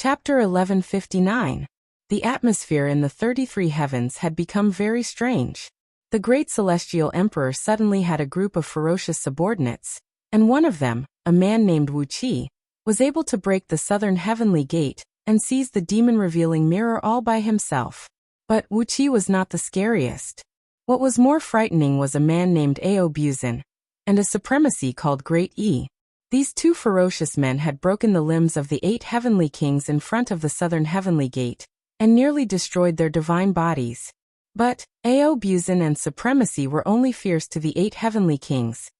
Chapter 1159. The atmosphere in the 33 heavens had become very strange. The great celestial emperor suddenly had a group of ferocious subordinates, and one of them, a man named Wuxia, was able to break the southern heavenly gate and seize the demon-revealing mirror all by himself. But Wuxia was not the scariest. What was more frightening was a man named Audiobook, and a supremacy called Great E. These two ferocious men had broken the limbs of the 8 heavenly kings in front of the southern heavenly gate, and nearly destroyed their divine bodies. But Audiobook and supremacy were only fierce to the 8 heavenly kings,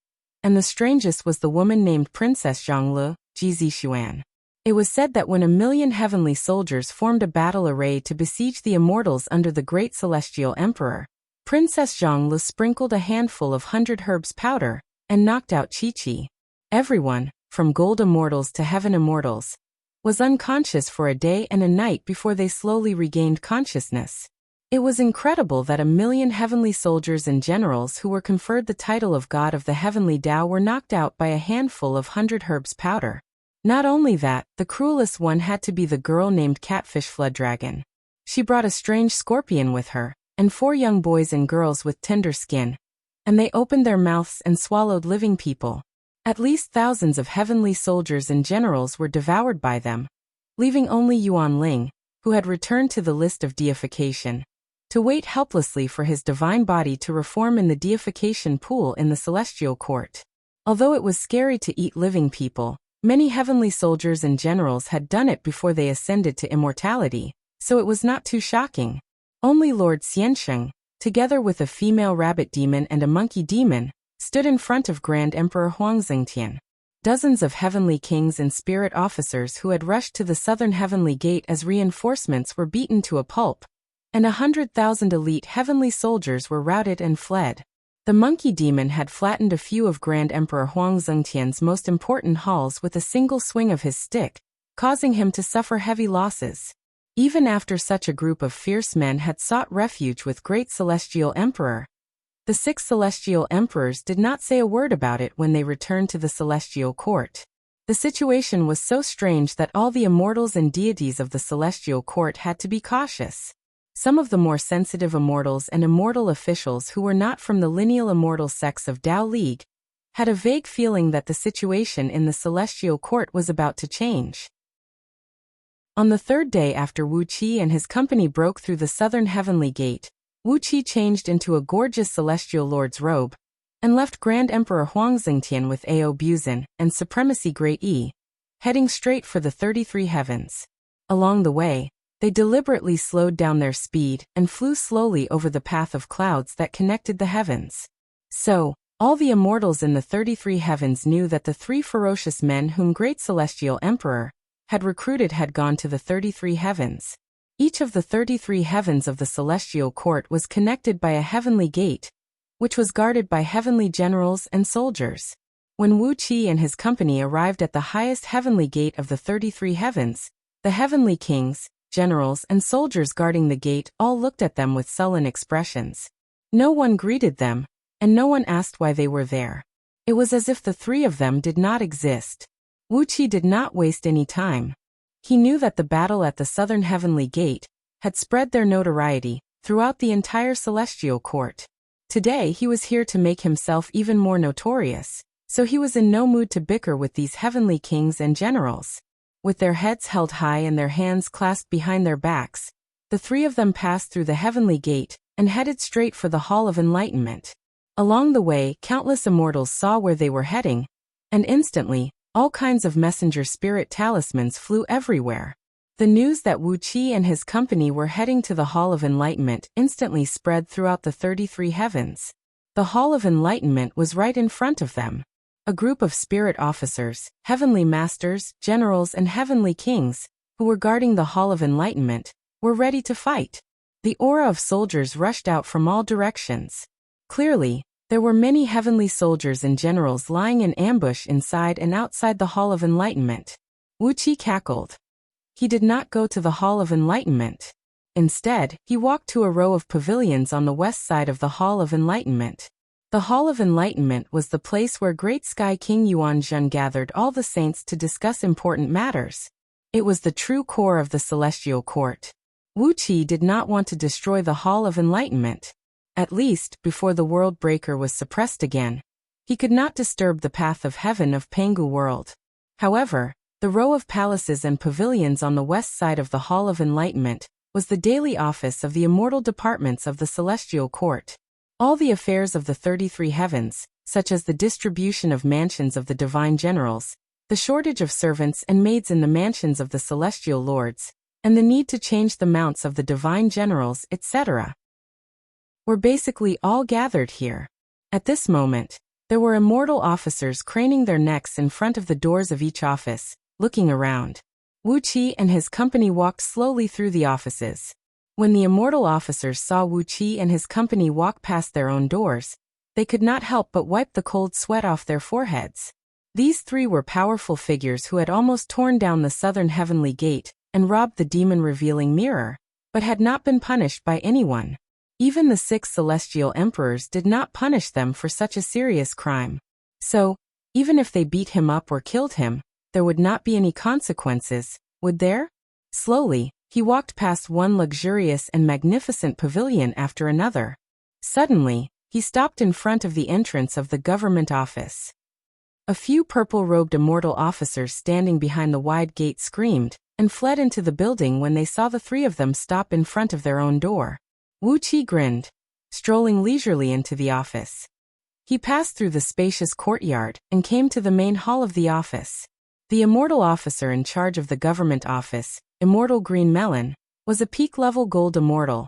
and the strangest was the woman named Princess Zhonglu, Jizishuan. It was said that when 1,000,000 heavenly soldiers formed a battle array to besiege the immortals under the great celestial emperor, Princess Zhonglu sprinkled a handful of 100 herbs powder and knocked out Chi-Chi. Everyone, from gold immortals to heaven immortals, was unconscious for a day and a night before they slowly regained consciousness. It was incredible that 1,000,000 heavenly soldiers and generals who were conferred the title of God of the heavenly Tao were knocked out by a handful of 100 herbs powder. Not only that, the cruelest one had to be the girl named Catfish Flood Dragon. She brought a strange scorpion with her, and 4 young boys and girls with tender skin, and they opened their mouths and swallowed living people. At least thousands of heavenly soldiers and generals were devoured by them, leaving only Yuan Ling, who had returned to the list of deification, to wait helplessly for his divine body to reform in the deification pool in the celestial court. Although it was scary to eat living people, many heavenly soldiers and generals had done it before they ascended to immortality, so it was not too shocking. Only Lord Xiansheng, together with a female rabbit demon and a monkey demon, stood in front of Grand Emperor Huangzhengtian. Dozens of heavenly kings and spirit officers who had rushed to the southern heavenly gate as reinforcements were beaten to a pulp, and 100,000 elite heavenly soldiers were routed and fled. The monkey demon had flattened a few of Grand Emperor Huangzhengtian's most important halls with a single swing of his stick, causing him to suffer heavy losses. Even after such a group of fierce men had sought refuge with great celestial emperor, the 6 celestial emperors did not say a word about it when they returned to the celestial court. The situation was so strange that all the immortals and deities of the celestial court had to be cautious. Some of the more sensitive immortals and immortal officials who were not from the lineal immortal sects of Tao League had a vague feeling that the situation in the celestial court was about to change. On the 3rd day after Wuxia and his company broke through the southern heavenly gate, Wuxia changed into a gorgeous celestial lord's robe, and left Grand Emperor Huangzhengtian with Audiobook and Supremacy Great E, heading straight for the 33 heavens. Along the way, they deliberately slowed down their speed and flew slowly over the path of clouds that connected the heavens. So, all the immortals in the 33 heavens knew that the 3 ferocious men whom Great Celestial Emperor had recruited had gone to the 33 heavens. Each of the 33 heavens of the celestial court was connected by a heavenly gate, which was guarded by heavenly generals and soldiers. When Wuxia and his company arrived at the highest heavenly gate of the 33 heavens, the heavenly kings, generals and soldiers guarding the gate all looked at them with sullen expressions. No one greeted them, and no one asked why they were there. It was as if the 3 of them did not exist. Wuxia did not waste any time. He knew that the battle at the southern heavenly gate had spread their notoriety throughout the entire celestial court. Today he was here to make himself even more notorious, so he was in no mood to bicker with these heavenly kings and generals. With their heads held high and their hands clasped behind their backs, the 3 of them passed through the heavenly gate and headed straight for the Hall of Enlightenment. Along the way, countless immortals saw where they were heading, and instantly, all kinds of messenger spirit talismans flew everywhere. The news that Wuxia and his company were heading to the Hall of Enlightenment instantly spread throughout the 33 heavens. The Hall of Enlightenment was right in front of them. A group of spirit officers, heavenly masters, generals and heavenly kings, who were guarding the Hall of Enlightenment, were ready to fight. The aura of soldiers rushed out from all directions. Clearly, there were many heavenly soldiers and generals lying in ambush inside and outside the Hall of Enlightenment. Wuxia cackled. He did not go to the Hall of Enlightenment. Instead, he walked to a row of pavilions on the west side of the Hall of Enlightenment. The Hall of Enlightenment was the place where Great Sky King Yuanzheng gathered all the saints to discuss important matters. It was the true core of the celestial court. Wuxia did not want to destroy the Hall of Enlightenment. At least, before the world breaker was suppressed again. He could not disturb the path of heaven of Pangu world. However, the row of palaces and pavilions on the west side of the Hall of Enlightenment was the daily office of the immortal departments of the celestial court. All the affairs of the 33 heavens, such as the distribution of mansions of the divine generals, the shortage of servants and maids in the mansions of the celestial lords, and the need to change the mounts of the divine generals, etc., were basically all gathered here. At this moment, there were immortal officers craning their necks in front of the doors of each office, looking around. Wuxia and his company walked slowly through the offices. When the immortal officers saw Wuxia and his company walk past their own doors, they could not help but wipe the cold sweat off their foreheads. These three were powerful figures who had almost torn down the southern heavenly gate and robbed the demon-revealing mirror, but had not been punished by anyone. Even the 6 celestial emperors did not punish them for such a serious crime. So, even if they beat him up or killed him, there would not be any consequences, would there? Slowly, he walked past one luxurious and magnificent pavilion after another. Suddenly, he stopped in front of the entrance of the government office. A few purple-robed immortal officers standing behind the wide gate screamed and fled into the building when they saw the 3 of them stop in front of their own door. Wuxia grinned, strolling leisurely into the office. He passed through the spacious courtyard and came to the main hall of the office. The immortal officer in charge of the government office, Immortal Green Melon, was a peak-level gold immortal,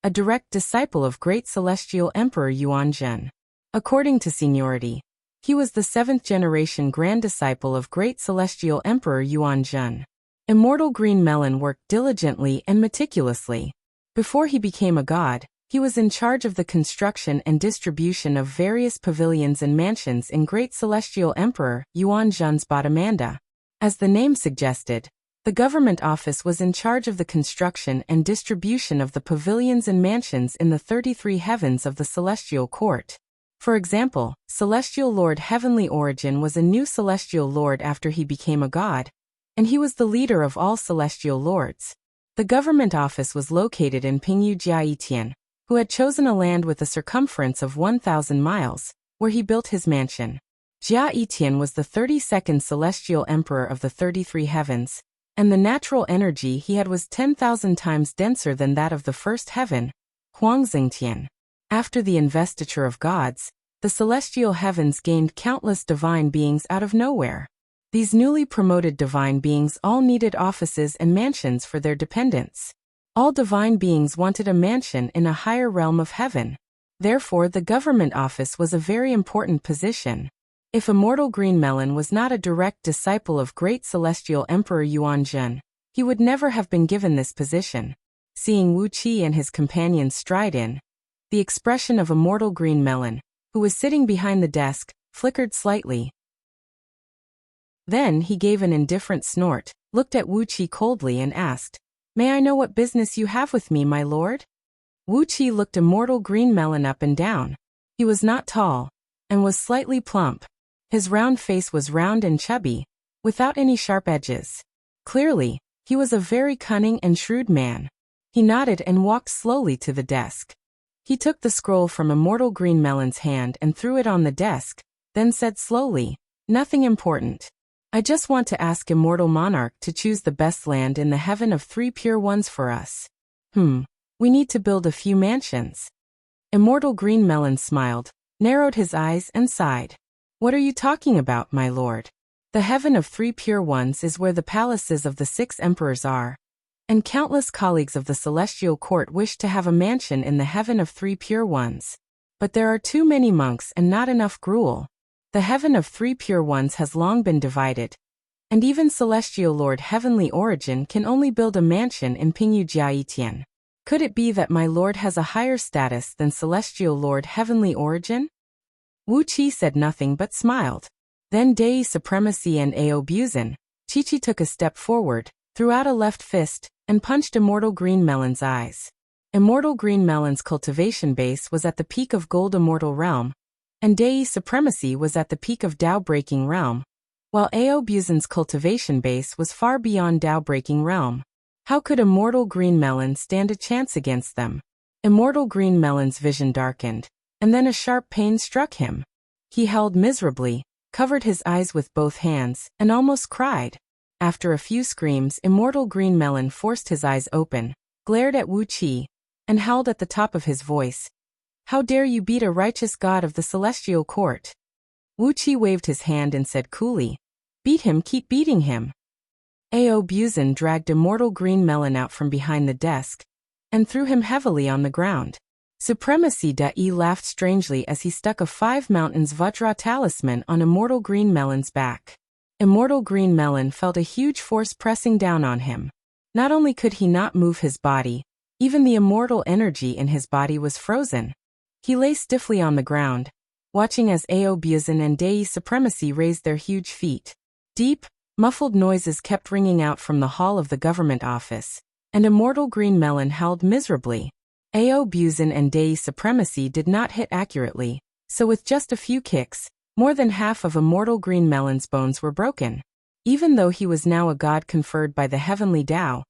a direct disciple of great celestial emperor Yuanzhen. According to seniority, he was the 7th-generation grand disciple of great celestial emperor Yuanzhen. Immortal Green Melon worked diligently and meticulously. Before he became a god, he was in charge of the construction and distribution of various pavilions and mansions in Great Celestial Emperor Yuanzhen's Bottomanda. As the name suggested, the government office was in charge of the construction and distribution of the pavilions and mansions in the 33 heavens of the celestial court. For example, Celestial Lord Heavenly Origin was a new celestial lord after he became a god, and he was the leader of all celestial lords. The government office was located in Pingyu Jiaitian, who had chosen a land with a circumference of 1,000 miles, where he built his mansion. Jiaitian was the 32nd celestial emperor of the 33 heavens, and the natural energy he had was 10,000 times denser than that of the first heaven, Huangzingtian. After the investiture of gods, the celestial heavens gained countless divine beings out of nowhere. These newly promoted divine beings all needed offices and mansions for their dependents. All divine beings wanted a mansion in a higher realm of heaven. Therefore, the government office was a very important position. If Immortal Green Melon was not a direct disciple of great celestial emperor Yuanzhen, he would never have been given this position. Seeing Wuxia and his companions stride in, the expression of Immortal Green Melon, who was sitting behind the desk, flickered slightly. Then he gave an indifferent snort, looked at Wuxia coldly and asked, "May I know what business you have with me, my lord?" Wuxia looked Immortal Green Melon up and down. He was not tall, and was slightly plump. His round face was round and chubby, without any sharp edges. Clearly, he was a very cunning and shrewd man. He nodded and walked slowly to the desk. He took the scroll from Immortal Green Melon's hand and threw it on the desk, then said slowly, "Nothing important. I just want to ask Immortal Monarch to choose the best land in the heaven of 3 pure ones for us. We need to build a few mansions." Immortal Green Melon smiled, narrowed his eyes and sighed. "What are you talking about, my lord? The heaven of 3 pure ones is where the palaces of the 6 emperors are, and countless colleagues of the celestial court wish to have a mansion in the heaven of 3 pure ones. But there are too many monks and not enough gruel. The heaven of 3 pure ones has long been divided, and even Celestial Lord Heavenly Origin can only build a mansion in Pingyu Jiaitian. Could it be that my lord has a higher status than Celestial Lord Heavenly Origin?" Wuxia said nothing but smiled. Then Dei Supremacy and Ao Buzin, Chi-Chi took a step forward, threw out a left fist, and punched Immortal Green Melon's eyes. Immortal Green Melon's cultivation base was at the peak of Gold Immortal Realm, and Dei Supremacy was at the peak of Tao Breaking Realm. while Aobuzan's cultivation base was far beyond Tao-breaking realm. How could Immortal Green Melon stand a chance against them? Immortal Green Melon's vision darkened, and then a sharp pain struck him. He howled miserably, covered his eyes with both hands, and almost cried. After a few screams, Immortal Green Melon forced his eyes open, glared at Wuxia, and howled at the top of his voice. How dare you beat a righteous god of the celestial court? Wuxia waved his hand and said coolly, beat him, keep beating him. Aobuzan dragged Immortal Green Melon out from behind the desk, and threw him heavily on the ground. Supremacy Da'i laughed strangely as he stuck a 5 Mountains Vajra talisman on Immortal Green Melon's back. Immortal Green Melon felt a huge force pressing down on him. Not only could he not move his body, even the immortal energy in his body was frozen. He lay stiffly on the ground, watching as Aobuzan and Da'i Supremacy raised their huge feet. Deep, muffled noises kept ringing out from the hall of the government office, and Immortal Green Melon howled miserably. Aobuzan and Da'i Supremacy did not hit accurately, so with just a few kicks, more than half of Immortal Green Melon's bones were broken. Even though he was now a god conferred by the heavenly Tao,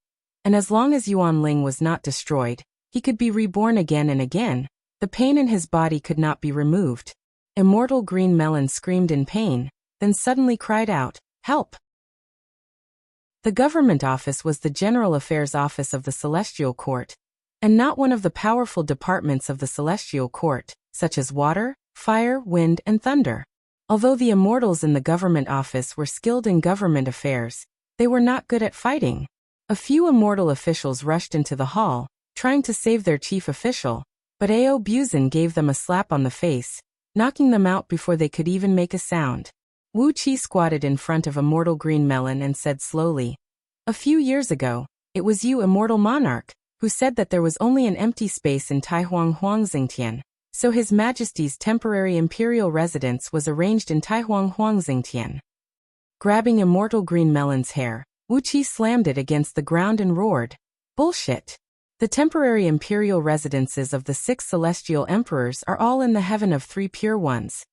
and as long as Yuan Ling was not destroyed, he could be reborn again and again, the pain in his body could not be removed. Immortal Green Melon screamed in pain, then suddenly cried out, "Help!" The government office was the General Affairs Office of the Celestial Court, and not one of the powerful departments of the Celestial Court, such as water, fire, wind, and thunder. Although the immortals in the government office were skilled in government affairs, they were not good at fighting. A few immortal officials rushed into the hall, trying to save their chief official, but Aobuzan gave them a slap on the face, knocking them out before they could even make a sound. Wuxia squatted in front of Immortal Green Melon and said slowly, "A few years ago, it was you, Immortal Monarch, who said that there was only an empty space in Taihuang Huangxingtian, so His Majesty's temporary imperial residence was arranged in Taihuang Huangxingtian." Grabbing Immortal Green Melon's hair, Wuxia slammed it against the ground and roared, "Bullshit! The temporary imperial residences of the 6 celestial emperors are all in the heaven of 3 pure ones,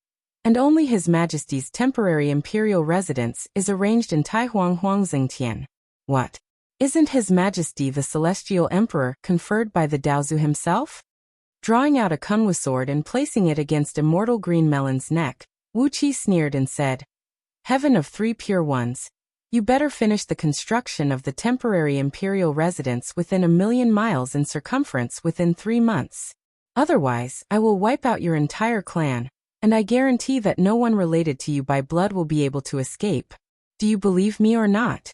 and only His Majesty's temporary imperial residence is arranged in Taihuang Huangxingtian. What? Isn't His Majesty the celestial emperor conferred by the Daozu himself?" Drawing out a kunwu sword and placing it against Immortal Green Melon's neck, Wuxia sneered and said, "Heaven of 3 pure ones. You better finish the construction of the temporary imperial residence within 1,000,000 miles in circumference within 3 months. Otherwise, I will wipe out your entire clan, and I guarantee that no one related to you by blood will be able to escape. Do you believe me or not?"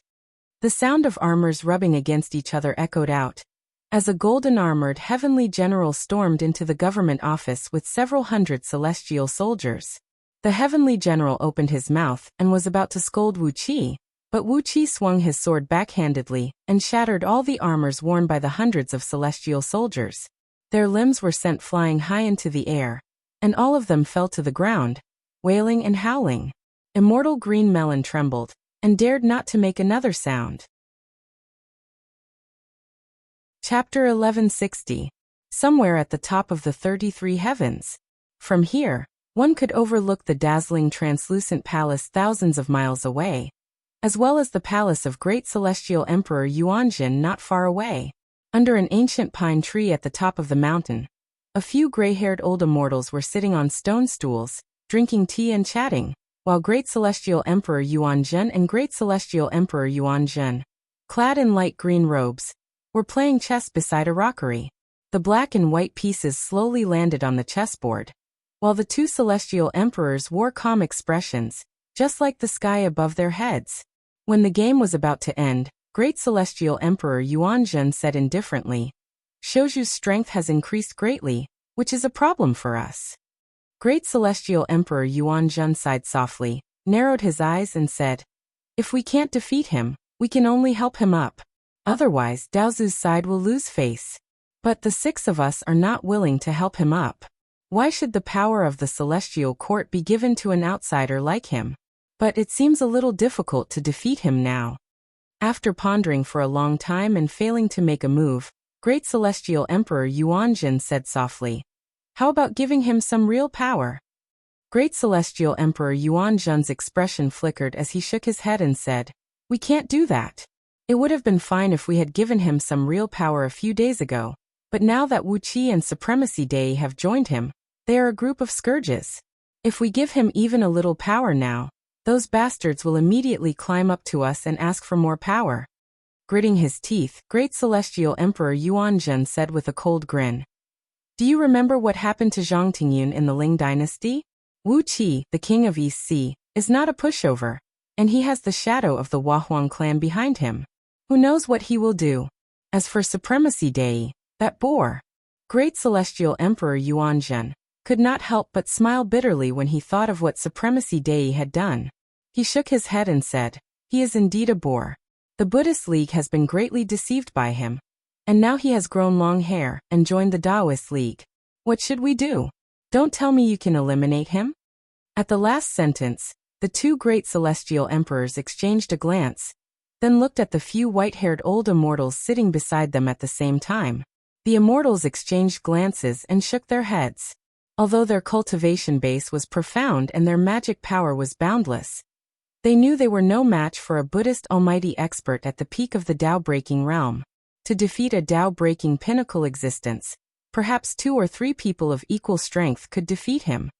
The sound of armors rubbing against each other echoed out, as a golden-armored heavenly general stormed into the government office with several hundred celestial soldiers. The heavenly general opened his mouth and was about to scold Wuxia, but Wuxia swung his sword backhandedly and shattered all the armors worn by the hundreds of celestial soldiers. Their limbs were sent flying high into the air, and all of them fell to the ground, wailing and howling. Immortal Green Melon trembled, and dared not to make another sound. Chapter 1160. Somewhere at the top of the 33 heavens. From here, one could overlook the dazzling translucent palace thousands of miles away, as well as the palace of great celestial emperor Yuanjin not far away. Under an ancient pine tree at the top of the mountain, a few gray-haired old immortals were sitting on stone stools, drinking tea and chatting, while great celestial emperor Yuanjin and great celestial emperor Yuanjin, clad in light green robes, were playing chess beside a rockery. The black and white pieces slowly landed on the chessboard, while the 2 celestial emperors wore calm expressions, just like the sky above their heads. When the game was about to end, great celestial emperor Yuanjin said indifferently, "Shouju's strength has increased greatly, which is a problem for us." Great celestial emperor Yuanjin sighed softly, narrowed his eyes and said, "If we can't defeat him, we can only help him up. Otherwise, Daozu's side will lose face. But the 6 of us are not willing to help him up. Why should the power of the celestial court be given to an outsider like him? But it seems a little difficult to defeat him now." After pondering for a long time and failing to make a move, great celestial emperor Yuanjin said softly, "How about giving him some real power?" Great Celestial Emperor Yuan Zhen's expression flickered as he shook his head and said, "We can't do that. It would have been fine if we had given him some real power a few days ago, but now that Wuxia and Supremacy Dei have joined him, they are a group of scourges. If we give him even a little power now, those bastards will immediately climb up to us and ask for more power." Gritting his teeth, Great Celestial Emperor Yuan Zhen said with a cold grin, "Do you remember what happened to Zhang Tingyun in the Ling dynasty? Wu Qi, the king of East Sea, is not a pushover, and he has the shadow of the Huahuang clan behind him. Who knows what he will do? As for Supremacy Dei, that bore." Great Celestial Emperor Yuan Zhen could not help but smile bitterly when he thought of what Supremacy Dei had done. He shook his head and said, "He is indeed a bore. The Buddhist League has been greatly deceived by him, and now he has grown long hair and joined the Taoist League. What should we do? Don't tell me you can eliminate him?" At the last sentence, the two great celestial emperors exchanged a glance, then looked at the few white-haired old immortals sitting beside them at the same time. The immortals exchanged glances and shook their heads. Although their cultivation base was profound and their magic power was boundless, they knew they were no match for a Buddhist almighty expert at the peak of the Tao-breaking realm. To defeat a Tao-breaking pinnacle existence, perhaps 2 or 3 people of equal strength could defeat him.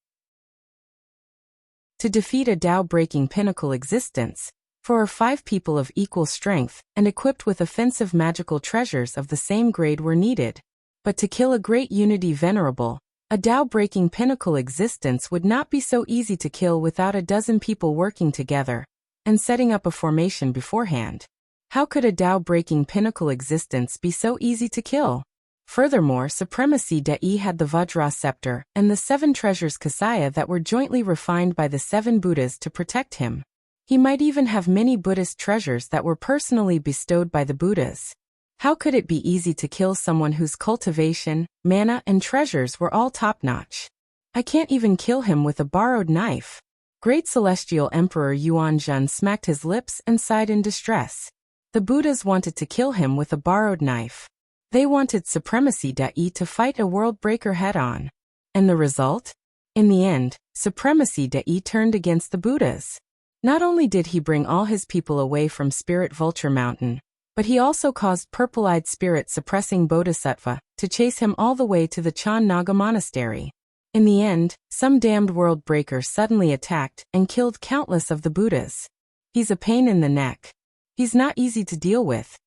To defeat a Tao-breaking pinnacle existence, 4 or 5 people of equal strength and equipped with offensive magical treasures of the same grade were needed. But to kill a great unity venerable, a Tao-breaking pinnacle existence would not be so easy to kill without a dozen people working together and setting up a formation beforehand. How could a Tao-breaking pinnacle existence be so easy to kill? Furthermore, Supremacy Dei had the Vajra scepter and the 7 treasures Kasaya that were jointly refined by the 7 Buddhas to protect him. He might even have many Buddhist treasures that were personally bestowed by the Buddhas. How could it be easy to kill someone whose cultivation, mana, and treasures were all top-notch? I can't even kill him with a borrowed knife. Great Celestial Emperor Yuan Zhen smacked his lips and sighed in distress. The Buddhas wanted to kill him with a borrowed knife. They wanted Supremacy Dai to fight a world breaker head-on. And the result? In the end, Supremacy Dai turned against the Buddhas. Not only did he bring all his people away from Spirit Vulture Mountain, but he also caused purple-eyed spirit-suppressing Bodhisattva to chase him all the way to the Chan Naga Monastery. In the end, some damned world breaker suddenly attacked and killed countless of the Buddhas. He's a pain in the neck. He's not easy to deal with.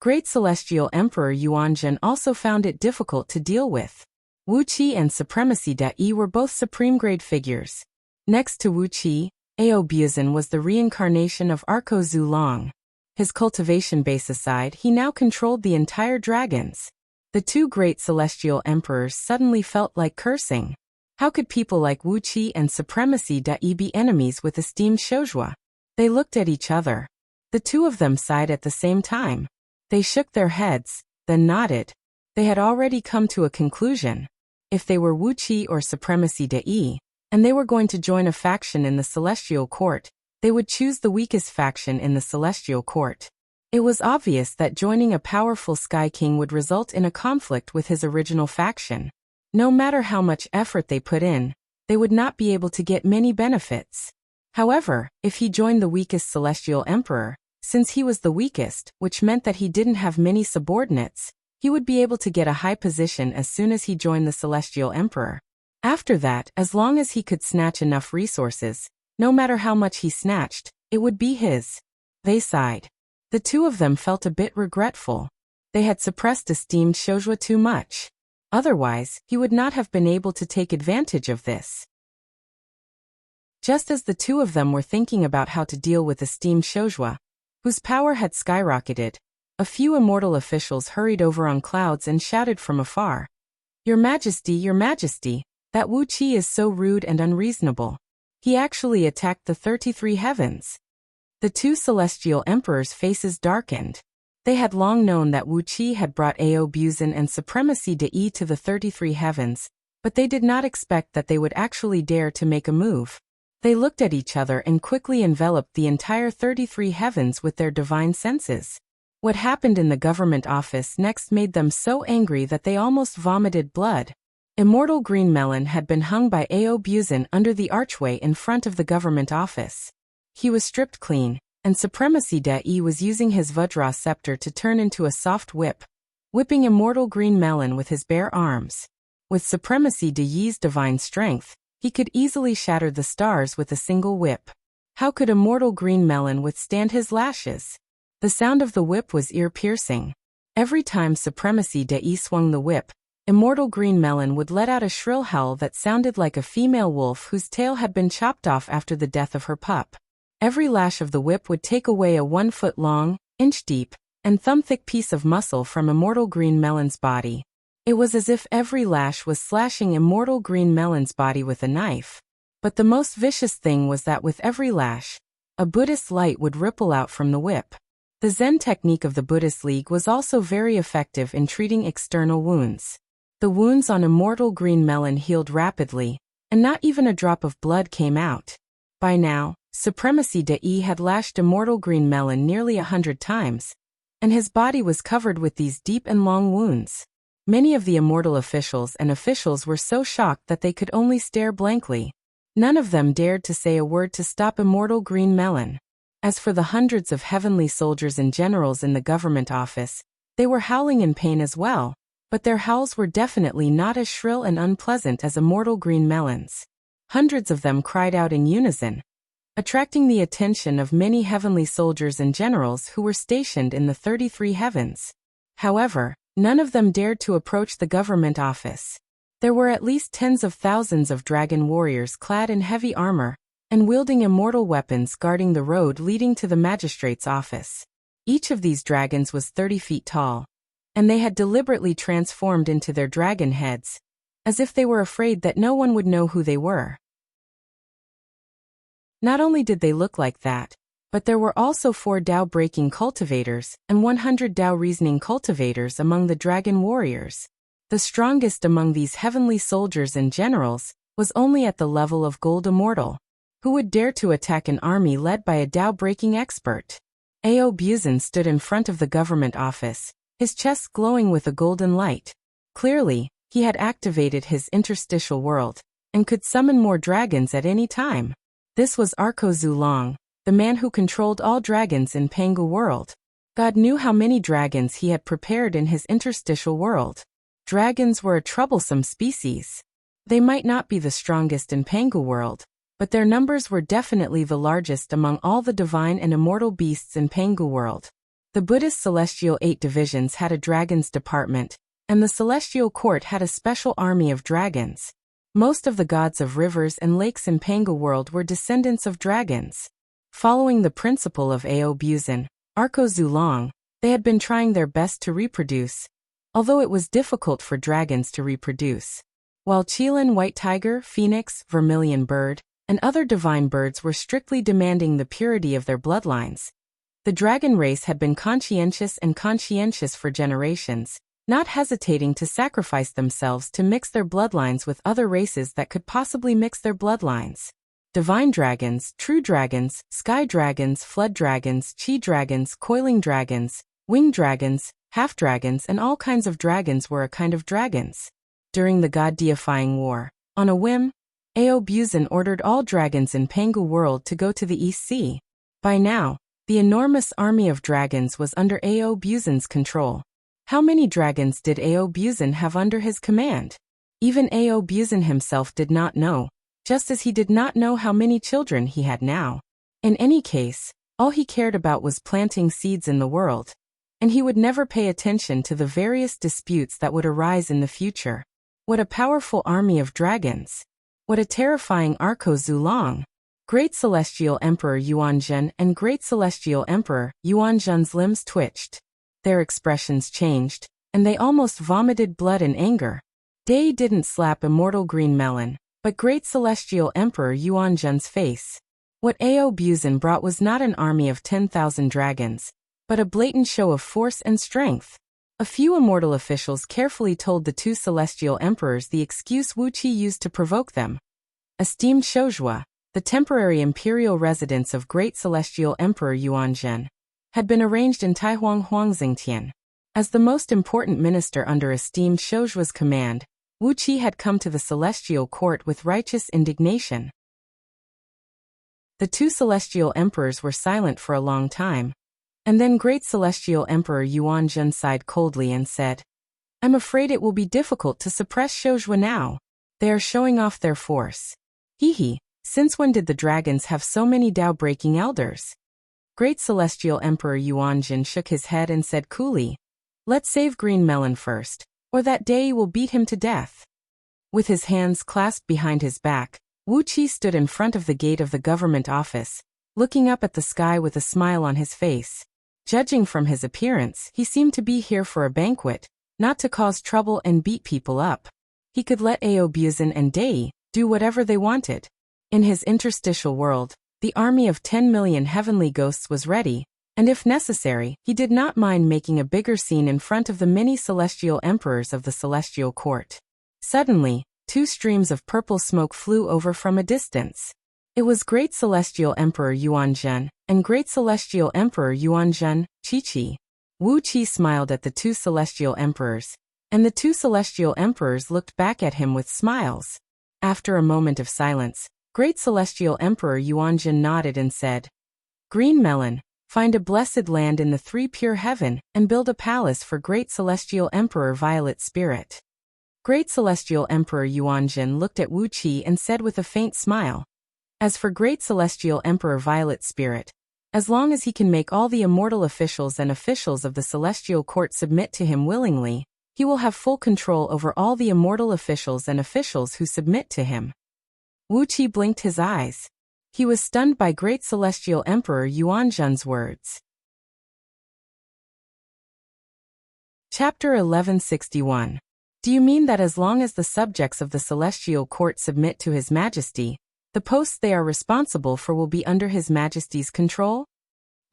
Great Celestial Emperor Yuan Zhen also found it difficult to deal with. Wu Qi and Supremacy Dai were both supreme-grade figures. Next to Wu Qi, Ao Buzin was the reincarnation of Arko Zulong. His cultivation base aside, he now controlled the entire dragons. The 2 great celestial emperors suddenly felt like cursing. How could people like Wu Qi and Supremacy Dai be enemies with esteemed Shoujua? They looked at each other. The 2 of them sighed at the same time. They shook their heads, then nodded. They had already come to a conclusion. If they were Wu Qi or Supremacy Dai, and they were going to join a faction in the Celestial Court, they would choose the weakest faction in the Celestial Court. It was obvious that joining a powerful Sky King would result in a conflict with his original faction. No matter how much effort they put in, they would not be able to get many benefits. However, if he joined the weakest Celestial Emperor, since he was the weakest, which meant that he didn't have many subordinates, he would be able to get a high position as soon as he joined the Celestial Emperor. After that, as long as he could snatch enough resources, no matter how much he snatched, it would be his. They sighed. The 2 of them felt a bit regretful. They had suppressed esteemed Shoujua too much. Otherwise, he would not have been able to take advantage of this. Just as the 2 of them were thinking about how to deal with esteemed Shoujua, whose power had skyrocketed, a few immortal officials hurried over on clouds and shouted from afar, Your Majesty, that Wu Qi is so rude and unreasonable. He actually attacked the 33 heavens." The 2 celestial emperors' faces darkened. They had long known that Wu Qi had brought Ao Buzin and Supremacy Dai to the 33 heavens, but they did not expect that they would actually dare to make a move. They looked at each other and quickly enveloped the entire 33 heavens with their divine senses. What happened in the government office next made them so angry that they almost vomited blood. Immortal Green Melon had been hung by Ao Buzin under the archway in front of the government office. He was stripped clean, and Supremacy Dai was using his Vajra scepter to turn into a soft whip, whipping Immortal Green Melon with his bare arms. With Supremacy Dai's divine strength, he could easily shatter the stars with a single whip. How could Immortal Green Melon withstand his lashes? The sound of the whip was ear-piercing. Every time Supremacy Dai swung the whip, Immortal Green Melon would let out a shrill howl that sounded like a female wolf whose tail had been chopped off after the death of her pup. Every lash of the whip would take away a 1-foot-long, inch-deep, and thumb-thick piece of muscle from Immortal Green Melon's body. It was as if every lash was slashing Immortal Green Melon's body with a knife. But the most vicious thing was that with every lash, a Buddhist light would ripple out from the whip. The Zen technique of the Buddhist League was also very effective in treating external wounds. The wounds on Immortal Green Melon healed rapidly, and not even a drop of blood came out. By now, Supremacy Dai had lashed Immortal Green Melon nearly 100 times, and his body was covered with these deep and long wounds. Many of the immortal officials were so shocked that they could only stare blankly. None of them dared to say a word to stop Immortal Green Melon. As for the hundreds of heavenly soldiers and generals in the government office, they were howling in pain as well, but their howls were definitely not as shrill and unpleasant as Immortal Green Melon's. Hundreds of them cried out in unison, attracting the attention of many heavenly soldiers and generals who were stationed in the 33 heavens. However, none of them dared to approach the government office. There were at least tens of thousands of dragon warriors clad in heavy armor and wielding immortal weapons guarding the road leading to the magistrate's office. Each of these dragons was 30 feet tall, and they had deliberately transformed into their dragon heads, as if they were afraid that no one would know who they were. Not only did they look like that, but there were also 4 Tao-breaking cultivators and 100 Tao-reasoning cultivators among the dragon warriors. The strongest among these heavenly soldiers and generals was only at the level of Gold Immortal. Who would dare to attack an army led by a Tao-breaking expert? Ao Buzin stood in front of the government office, his chest glowing with a golden light. Clearly, he had activated his interstitial world, and could summon more dragons at any time. This was Arko Zulong, the man who controlled all dragons in Pangu world. God knew how many dragons he had prepared in his interstitial world. Dragons were a troublesome species. They might not be the strongest in Pangu world, but their numbers were definitely the largest among all the divine and immortal beasts in Pangu world. The Buddhist Celestial 8 divisions had a dragons department, and the Celestial Court had a special army of dragons. Most of the gods of rivers and lakes in Pangu world were descendants of dragons. Following the principle of Ao Buzin, Arko Zulong, they had been trying their best to reproduce, although it was difficult for dragons to reproduce. While Qilin White Tiger, Phoenix, Vermilion Bird, and other divine birds were strictly demanding the purity of their bloodlines, the dragon race had been conscientious for generations, not hesitating to sacrifice themselves to mix their bloodlines with other races that could possibly mix their bloodlines. Divine dragons, true dragons, sky dragons, flood dragons, chi dragons, coiling dragons, winged dragons, half dragons, and all kinds of dragons were a kind of dragons. During the god-deifying war, on a whim, Ao Buzin ordered all dragons in Pangu world to go to the East Sea. By now, the enormous army of dragons was under Ao Buzin's control. How many dragons did Ao Buzin have under his command? Even Ao Buzin himself did not know, just as he did not know how many children he had now. In any case, all he cared about was planting seeds in the world, and he would never pay attention to the various disputes that would arise in the future. What a powerful army of dragons! What a terrifying Arko Zulong! Great Celestial Emperor Yuanzhen and Great Celestial Emperor Yuanzhen's limbs twitched. Their expressions changed, and they almost vomited blood in anger. Day didn't slap Immortal Green Melon, but Great Celestial Emperor Yuanzhen's face. What Ao Buzin brought was not an army of 10,000 dragons, but a blatant show of force and strength. A few immortal officials carefully told the 2 celestial emperors the excuse Wuxia used to provoke them. Esteemed Shozhua, the temporary imperial residence of Great Celestial Emperor Yuanzhen, had been arranged in Taihuang Huangxingtian. As the most important minister under esteemed Shozhua's command, Wuxia had come to the celestial court with righteous indignation. The two celestial emperors were silent for a long time. And then Great Celestial Emperor Yuanzhen sighed coldly and said, "I'm afraid it will be difficult to suppress Shouzhua now. They are showing off their force. Hee, since when did the dragons have so many Tao-breaking elders?" Great Celestial Emperor Yuanzhen shook his head and said coolly, "Let's save Green Melon first, or that day will beat him to death." With his hands clasped behind his back, Wuxia stood in front of the gate of the government office, looking up at the sky with a smile on his face. Judging from his appearance, he seemed to be here for a banquet, not to cause trouble and beat people up. He could let Aobuzin and Dei do whatever they wanted. In his interstitial world, the army of 10 million heavenly ghosts was ready, and if necessary, he did not mind making a bigger scene in front of the many celestial emperors of the celestial court. Suddenly, two streams of purple smoke flew over from a distance. It was Great Celestial Emperor Yuanzhen and Great Celestial Emperor Yuanzhen, Chi-Chi. Wuxia smiled at the two celestial emperors, and the two celestial emperors looked back at him with smiles. After a moment of silence, Great Celestial Emperor Yuanzhen nodded and said, "Green Melon, find a blessed land in the three pure heaven and build a palace for Great Celestial Emperor Violet Spirit." Great Celestial Emperor Yuanzhen looked at Wuxia and said with a faint smile, "As for Great Celestial Emperor Violet Spirit, as long as he can make all the immortal officials and officials of the celestial court submit to him willingly, he will have full control over all the immortal officials and officials who submit to him." Wuxia blinked his eyes. He was stunned by Great Celestial Emperor Yuanzhen's words. Chapter 1161. Do you mean that as long as the subjects of the celestial court submit to His Majesty, the posts they are responsible for will be under His Majesty's control?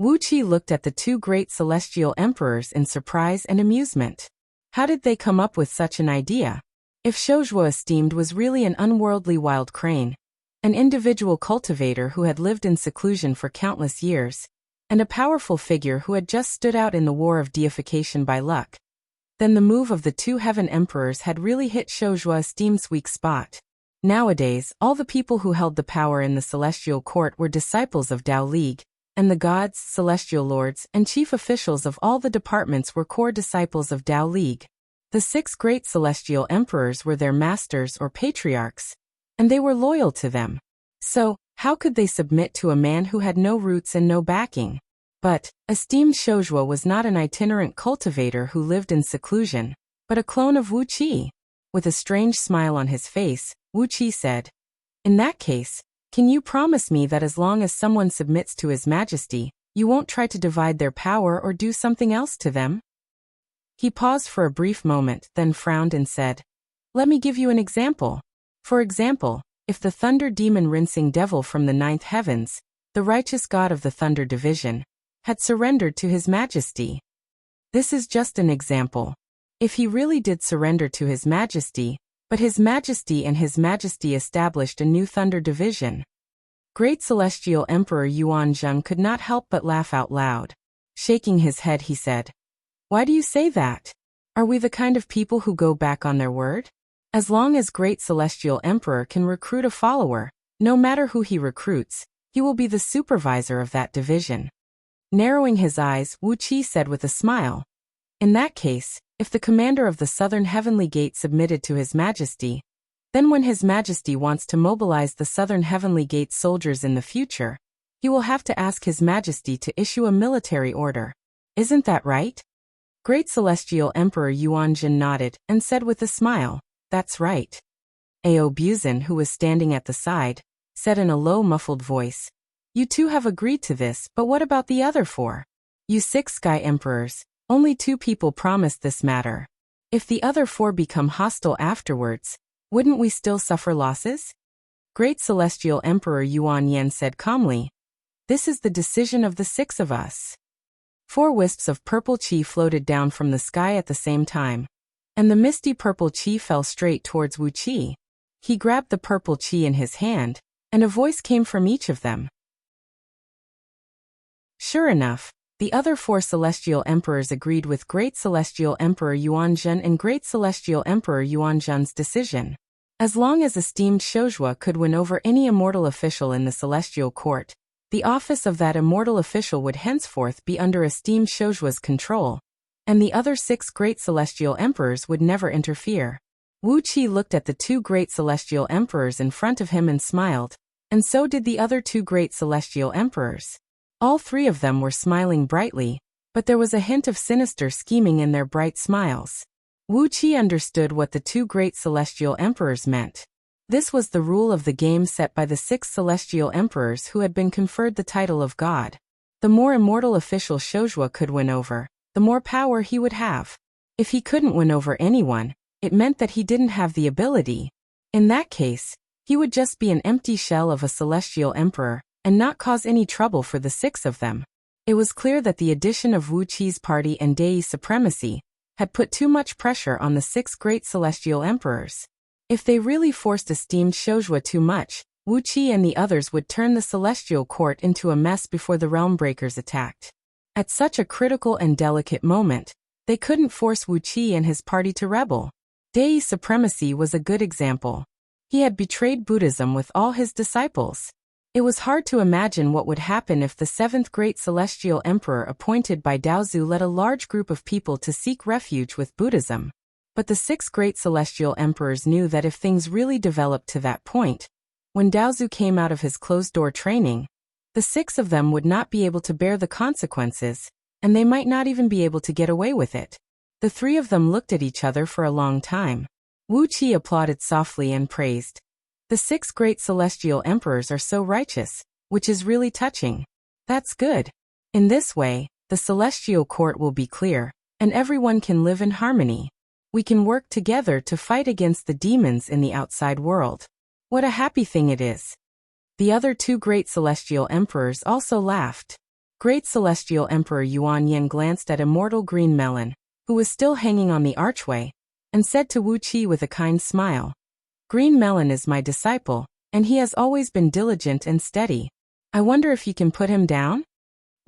Wuxia looked at the two great celestial emperors in surprise and amusement. How did they come up with such an idea? If Shouzhua esteemed was really an unworldly wild crane, an individual cultivator who had lived in seclusion for countless years, and a powerful figure who had just stood out in the war of deification by luck, then the move of the two heaven emperors had really hit Shouzhua esteemed's weak spot. Nowadays, all the people who held the power in the celestial court were disciples of Tao League, and the gods, celestial lords, and chief officials of all the departments were core disciples of Tao League. The 6 great celestial emperors were their masters or patriarchs, and they were loyal to them. So, how could they submit to a man who had no roots and no backing? But, esteemed Shouzhua was not an itinerant cultivator who lived in seclusion, but a clone of Wuxia. With a strange smile on his face, Wuxia said, "In that case, can you promise me that as long as someone submits to His Majesty, you won't try to divide their power or do something else to them?" He paused for a brief moment, then frowned and said, "Let me give you an example. For example, if the thunder demon rinsing devil from the 9th heavens, the righteous god of the thunder division, had surrendered to His Majesty. This is just an example. If he really did surrender to His Majesty, but His Majesty and His Majesty established a new thunder division." Great Celestial Emperor Yuanzhen could not help but laugh out loud. Shaking his head, he said, "Why do you say that? Are we the kind of people who go back on their word? As long as Great Celestial Emperor can recruit a follower, no matter who he recruits, he will be the supervisor of that division." Narrowing his eyes, Wuxia said with a smile, "In that case, if the commander of the southern heavenly gate submitted to His Majesty, then when His Majesty wants to mobilize the southern heavenly gate soldiers in the future, he will have to ask His Majesty to issue a military order. Isn't that right?" Great Celestial Emperor Yuanzhen nodded and said with a smile, "That's right." Aobuzin, who was standing at the side, said in a low muffled voice, "You two have agreed to this, but what about the other 4? You 6 sky emperors, only 2 people promised this matter. If the other 4 become hostile afterwards, wouldn't we still suffer losses?" Great Celestial Emperor Yuanyan said calmly, "This is the decision of the 6 of us." 4 wisps of purple chi floated down from the sky at the same time, and the misty purple chi fell straight towards Wuxia. He grabbed the purple chi in his hand, and a voice came from each of them. Sure enough, The other 4 celestial emperors agreed with Great Celestial Emperor Yuanzhen and Great Celestial Emperor Yuanzhen's decision. As long as esteemed Shozhua could win over any immortal official in the celestial court, the office of that immortal official would henceforth be under esteemed Shozhua's control, and the other 6 great celestial emperors would never interfere. Wuqi looked at the 2 great celestial emperors in front of him and smiled, and so did the other 2 great celestial emperors. All 3 of them were smiling brightly, but there was a hint of sinister scheming in their bright smiles. Wuqi understood what the 2 great celestial emperors meant. This was the rule of the game set by the 6 celestial emperors who had been conferred the title of God. The more immortal official Shozhua could win over, the more power he would have. If he couldn't win over anyone, it meant that he didn't have the ability. In that case, he would just be an empty shell of a celestial emperor, and not cause any trouble for the 6 of them. It was clear that the addition of Wuqi's party and Dei supremacy had put too much pressure on the 6 great celestial emperors. If they really forced esteemed Shozhua too much, Wuqi and the others would turn the celestial court into a mess before the realm breakers attacked. At such a critical and delicate moment, they couldn't force Wuqi and his party to rebel. Dei supremacy was a good example. He had betrayed Buddhism with all his disciples. It was hard to imagine what would happen if the 7th great celestial emperor appointed by Daozu led a large group of people to seek refuge with Buddhism. But the 6 great celestial emperors knew that if things really developed to that point, when Daozu came out of his closed-door training, the 6 of them would not be able to bear the consequences, and they might not even be able to get away with it. The 3 of them looked at each other for a long time. Wuqi applauded softly and praised. The 6 great celestial emperors are so righteous, which is really touching. That's good. In this way, the celestial court will be clear, and everyone can live in harmony. We can work together to fight against the demons in the outside world. What a happy thing it is. The other 2 great celestial emperors also laughed. Great Celestial Emperor Yuan Yin glanced at Immortal Green Melon, who was still hanging on the archway, and said to Wuqi with a kind smile, "Green Melon is my disciple, and he has always been diligent and steady. I wonder if you can put him down?"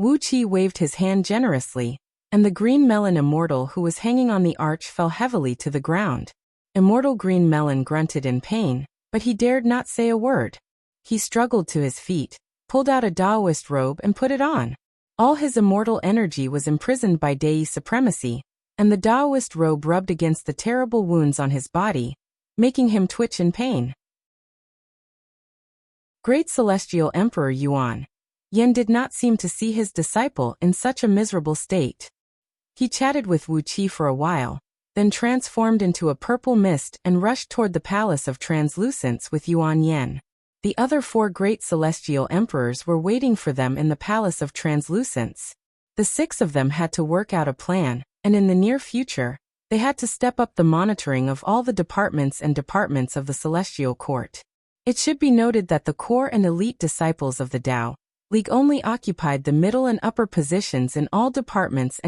Wuqi waved his hand generously, and the Green Melon Immortal who was hanging on the arch fell heavily to the ground. Immortal Green Melon grunted in pain, but he dared not say a word. He struggled to his feet, pulled out a Taoist robe and put it on. All his immortal energy was imprisoned by Dei supremacy, and the Taoist robe rubbed against the terrible wounds on his body, making him twitch in pain. Great Celestial Emperor Yuan Yin did not seem to see his disciple in such a miserable state. He chatted with Wuqi for a while, then transformed into a purple mist and rushed toward the Palace of Translucence with Yuan Yin. The other 4 great celestial emperors were waiting for them in the Palace of Translucence. The 6 of them had to work out a plan, and in the near future, they had to step up the monitoring of all the departments of the Celestial Court. It should be noted that the core and elite disciples of the Tao League only occupied the middle and upper positions in all departments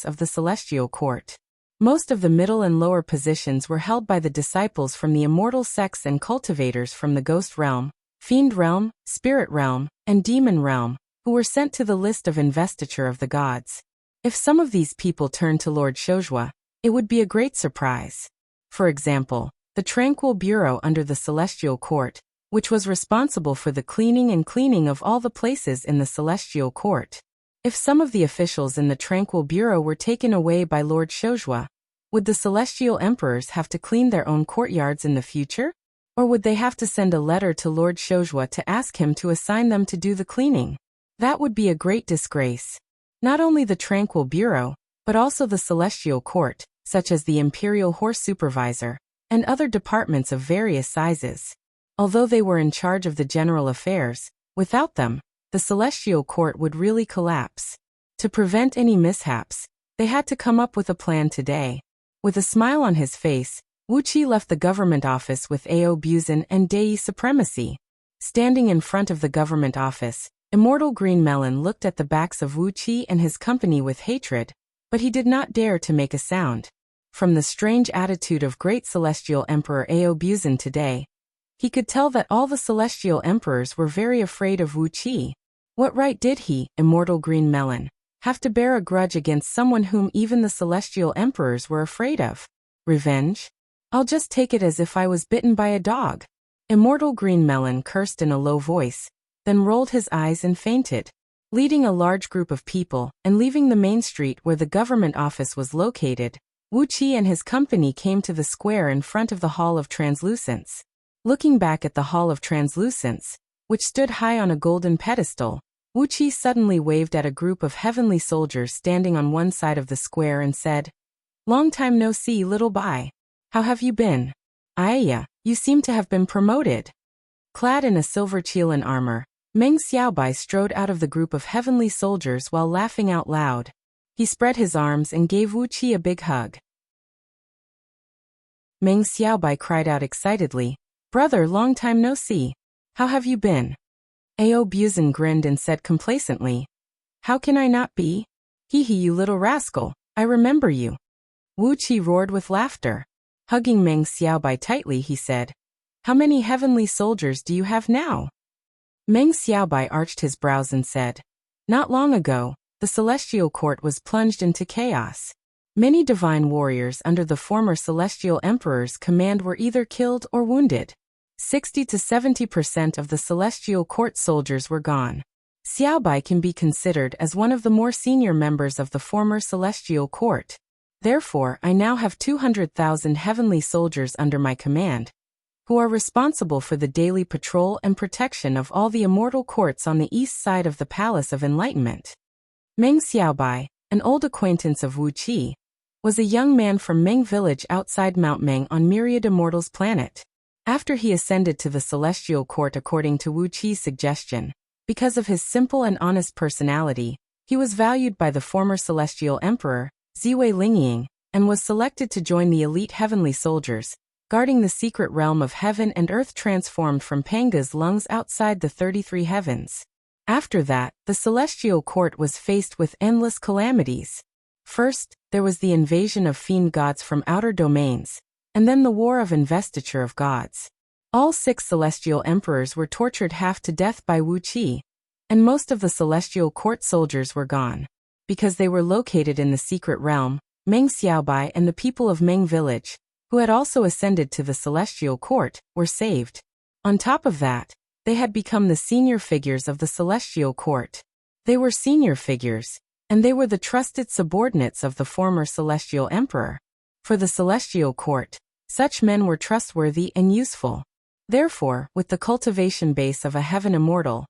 of the Celestial Court. Most of the middle and lower positions were held by the disciples from the immortal sects and cultivators from the Ghost Realm, Fiend Realm, Spirit Realm, and Demon Realm, who were sent to the list of investiture of the gods. If some of these people turned to Lord Shozhua, it would be a great surprise. For example, the Tranquil Bureau under the Celestial Court, which was responsible for the cleaning of all the places in the Celestial Court. If some of the officials in the Tranquil Bureau were taken away by Lord Shozhua, would the Celestial Emperors have to clean their own courtyards in the future? Or would they have to send a letter to Lord Shozhua to ask him to assign them to do the cleaning? That would be a great disgrace. Not only the Tranquil Bureau, but also the Celestial Court, such as the Imperial Horse Supervisor, and other departments of various sizes. Although they were in charge of the general affairs, without them, the Celestial Court would really collapse. To prevent any mishaps, they had to come up with a plan today. With a smile on his face, Wuqi left the government office with Ao Buzin and Dei Supremacy. Standing in front of the government office, Immortal Green Melon looked at the backs of Wuqi and his company with hatred, but he did not dare to make a sound. From the strange attitude of Great Celestial Emperor Ao Buzin today, he could tell that all the Celestial Emperors were very afraid of Wuqi. What right did he, Immortal Green Melon, have to bear a grudge against someone whom even the celestial emperors were afraid of. Revenge? I'll just take it as if I was bitten by a dog. Immortal Green Melon cursed in a low voice, then rolled his eyes and fainted. Leading a large group of people and leaving the main street where the government office was located, Wuxia and his company came to the square in front of the Hall of Translucence. Looking back at the Hall of Translucence, which stood high on a golden pedestal, Wuxia suddenly waved at a group of heavenly soldiers standing on one side of the square and said, "Long time no see, little Bai. How have you been? Aya, you seem to have been promoted." Clad in a silver Qilin armor, Meng Xiaobai strode out of the group of heavenly soldiers while laughing out loud. He spread his arms and gave Wuqi a big hug. Meng Xiaobai cried out excitedly, "Brother, long time no see. How have you been?" Ao Buzan grinned and said complacently, "How can I not be? Hee hee, you little rascal, I remember you." Wuqi roared with laughter. Hugging Meng Xiaobai tightly, he said, "How many heavenly soldiers do you have now?" Meng Xiaobai arched his brows and said, "Not long ago, the celestial court was plunged into chaos. Many divine warriors under the former celestial emperor's command were either killed or wounded. 60 to 70% of the celestial court soldiers were gone. Xiaobai can be considered as one of the more senior members of the former celestial court. Therefore, I now have 200,000 heavenly soldiers under my command, who are responsible for the daily patrol and protection of all the immortal courts on the east side of the Palace of Enlightenment." Meng Xiaobai, an old acquaintance of Wuqi, was a young man from Meng village outside Mount Meng on Myriad Immortals planet. After he ascended to the celestial court according to Wuqi's suggestion, because of his simple and honest personality, he was valued by the former celestial emperor, Ziwei Lingying, and was selected to join the elite heavenly soldiers, guarding the secret realm of heaven and earth transformed from Panga's lungs outside the 33 heavens. After that, the celestial court was faced with endless calamities. First, there was the invasion of fiend gods from outer domains, and then the war of investiture of gods. All 6 celestial emperors were tortured half to death by Wuqi, and most of the celestial court soldiers were gone. Because they were located in the secret realm, Meng Xiaobai and the people of Meng village, who had also ascended to the celestial court, were saved. On top of that, they had become the senior figures of the celestial court. They were senior figures, and they were the trusted subordinates of the former celestial emperor. For the celestial court, such men were trustworthy and useful. Therefore, with the cultivation base of a heaven immortal,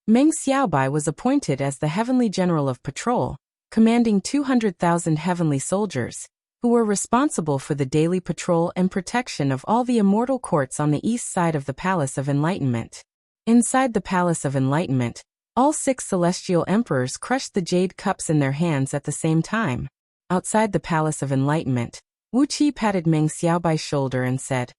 Meng Xiaobai was appointed as the heavenly general of patrol, commanding 200,000 heavenly soldiers, who were responsible for the daily patrol and protection of all the immortal courts on the east side of the Palace of Enlightenment. Inside the Palace of Enlightenment, all 6 celestial emperors crushed the jade cups in their hands at the same time. Outside the Palace of Enlightenment, Wuqi patted Meng Xiaobai's shoulder and said,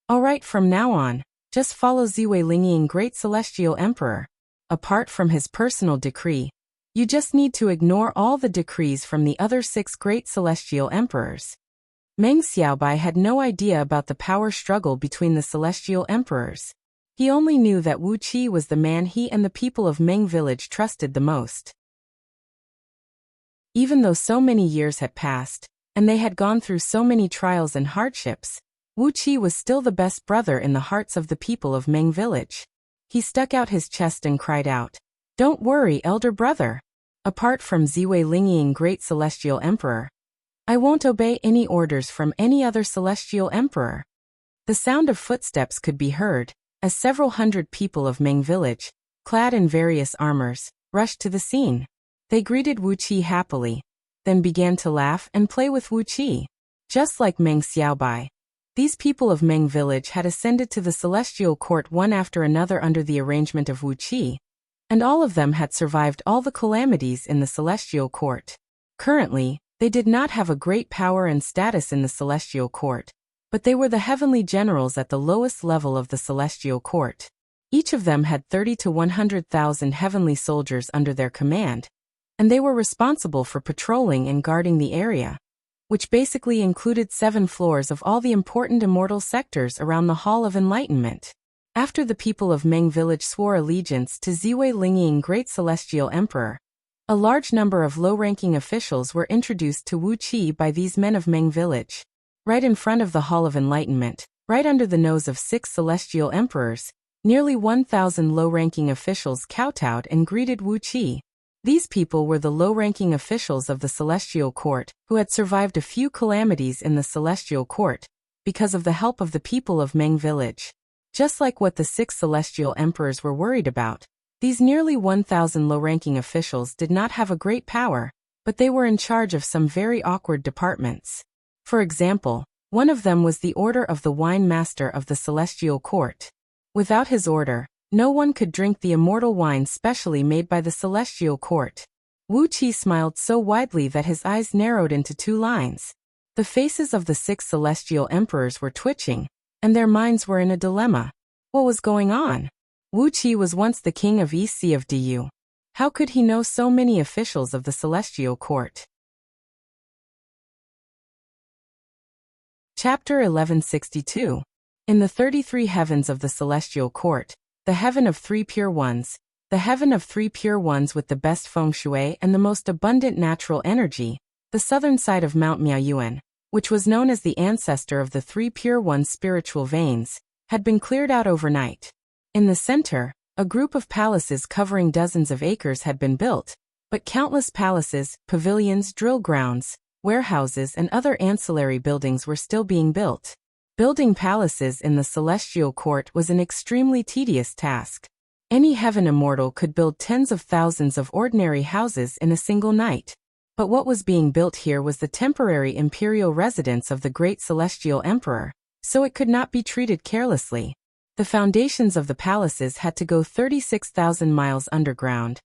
"All right, from now on, just follow Ziwei Lingying, Great Celestial Emperor. Apart from his personal decree, you just need to ignore all the decrees from the other 6 great celestial emperors." Meng Xiaobai had no idea about the power struggle between the celestial emperors. He only knew that Wuqi was the man he and the people of Meng village trusted the most. Even though so many years had passed, and they had gone through so many trials and hardships, Wuqi was still the best brother in the hearts of the people of Meng village. He stuck out his chest and cried out, "Don't worry, elder brother. Apart from Ziwei Lingying, Great Celestial Emperor, I won't obey any orders from any other celestial emperor." The sound of footsteps could be heard, as several hundred people of Meng village, clad in various armors, rushed to the scene. They greeted Wuqi happily, then began to laugh and play with Wuqi. Just like Meng Xiaobai, these people of Meng village had ascended to the celestial court one after another under the arrangement of Wuqi, and all of them had survived all the calamities in the celestial court. Currently, they did not have a great power and status in the celestial court, but they were the heavenly generals at the lowest level of the celestial court. Each of them had 30 to 100,000 heavenly soldiers under their command, and they were responsible for patrolling and guarding the area, which basically included 7 floors of all the important immortal sectors around the Hall of Enlightenment. After the people of Meng village swore allegiance to Ziwei Lingying, Great Celestial Emperor, A large number of low-ranking officials were introduced to Wuxia by these men of Meng village. Right in front of the Hall of Enlightenment, right under the nose of 6 celestial emperors, nearly 1,000 low-ranking officials kowtowed and greeted Wuxia. These people were the low-ranking officials of the Celestial Court, who had survived a few calamities in the Celestial Court, because of the help of the people of Meng village. Just like what the 6 celestial emperors were worried about, these nearly 1,000 low-ranking officials did not have a great power, but they were in charge of some very awkward departments. For example, one of them was the order of the wine master of the Celestial Court. Without his order, no one could drink the immortal wine specially made by the Celestial Court. Wuxia smiled so widely that his eyes narrowed into 2 lines. The faces of the 6 celestial emperors were twitching, and their minds were in a dilemma. What was going on? Wuxia was once the king of East Sea of Du. How could he know so many officials of the Celestial Court? Chapter 1162. In the 33 heavens of the Celestial Court, the heaven of 3 pure ones, the heaven of 3 pure ones with the best feng shui and the most abundant natural energy, the southern side of Mount Miaoyuan, which was known as the ancestor of the 3 pure ones' spiritual veins, had been cleared out overnight. In the center, a group of palaces covering dozens of acres had been built, but countless palaces, pavilions, drill grounds, warehouses and other ancillary buildings were still being built. Building palaces in the Celestial Court was an extremely tedious task. Any heaven immortal could build tens of thousands of ordinary houses in a single night. But what was being built here was the temporary imperial residence of the great celestial emperor, so it could not be treated carelessly. The foundations of the palaces had to go 36,000 miles underground,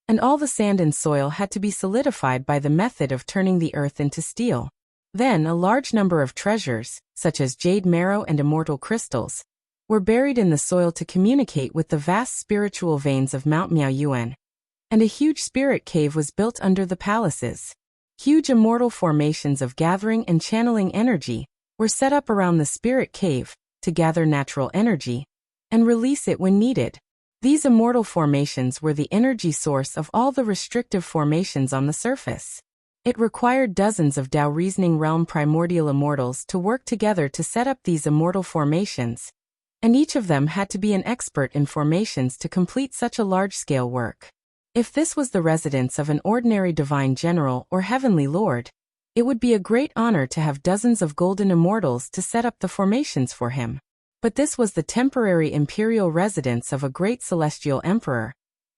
and all the sand and soil had to be solidified by the method of turning the earth into steel. Then a large number of treasures, such as jade marrow and immortal crystals, were buried in the soil to communicate with the vast spiritual veins of Mount Miaoyuan, and a huge spirit cave was built under the palaces. Huge immortal formations of gathering and channeling energy were set up around the spirit cave, to gather natural energy and release it when needed. These immortal formations were the energy source of all the restrictive formations on the surface. It required dozens of Tao reasoning realm primordial immortals to work together to set up these immortal formations, and each of them had to be an expert in formations to complete such a large-scale work. If this was the residence of an ordinary divine general or heavenly lord, it would be a great honor to have dozens of golden immortals to set up the formations for him. But this was the temporary imperial residence of a great celestial emperor,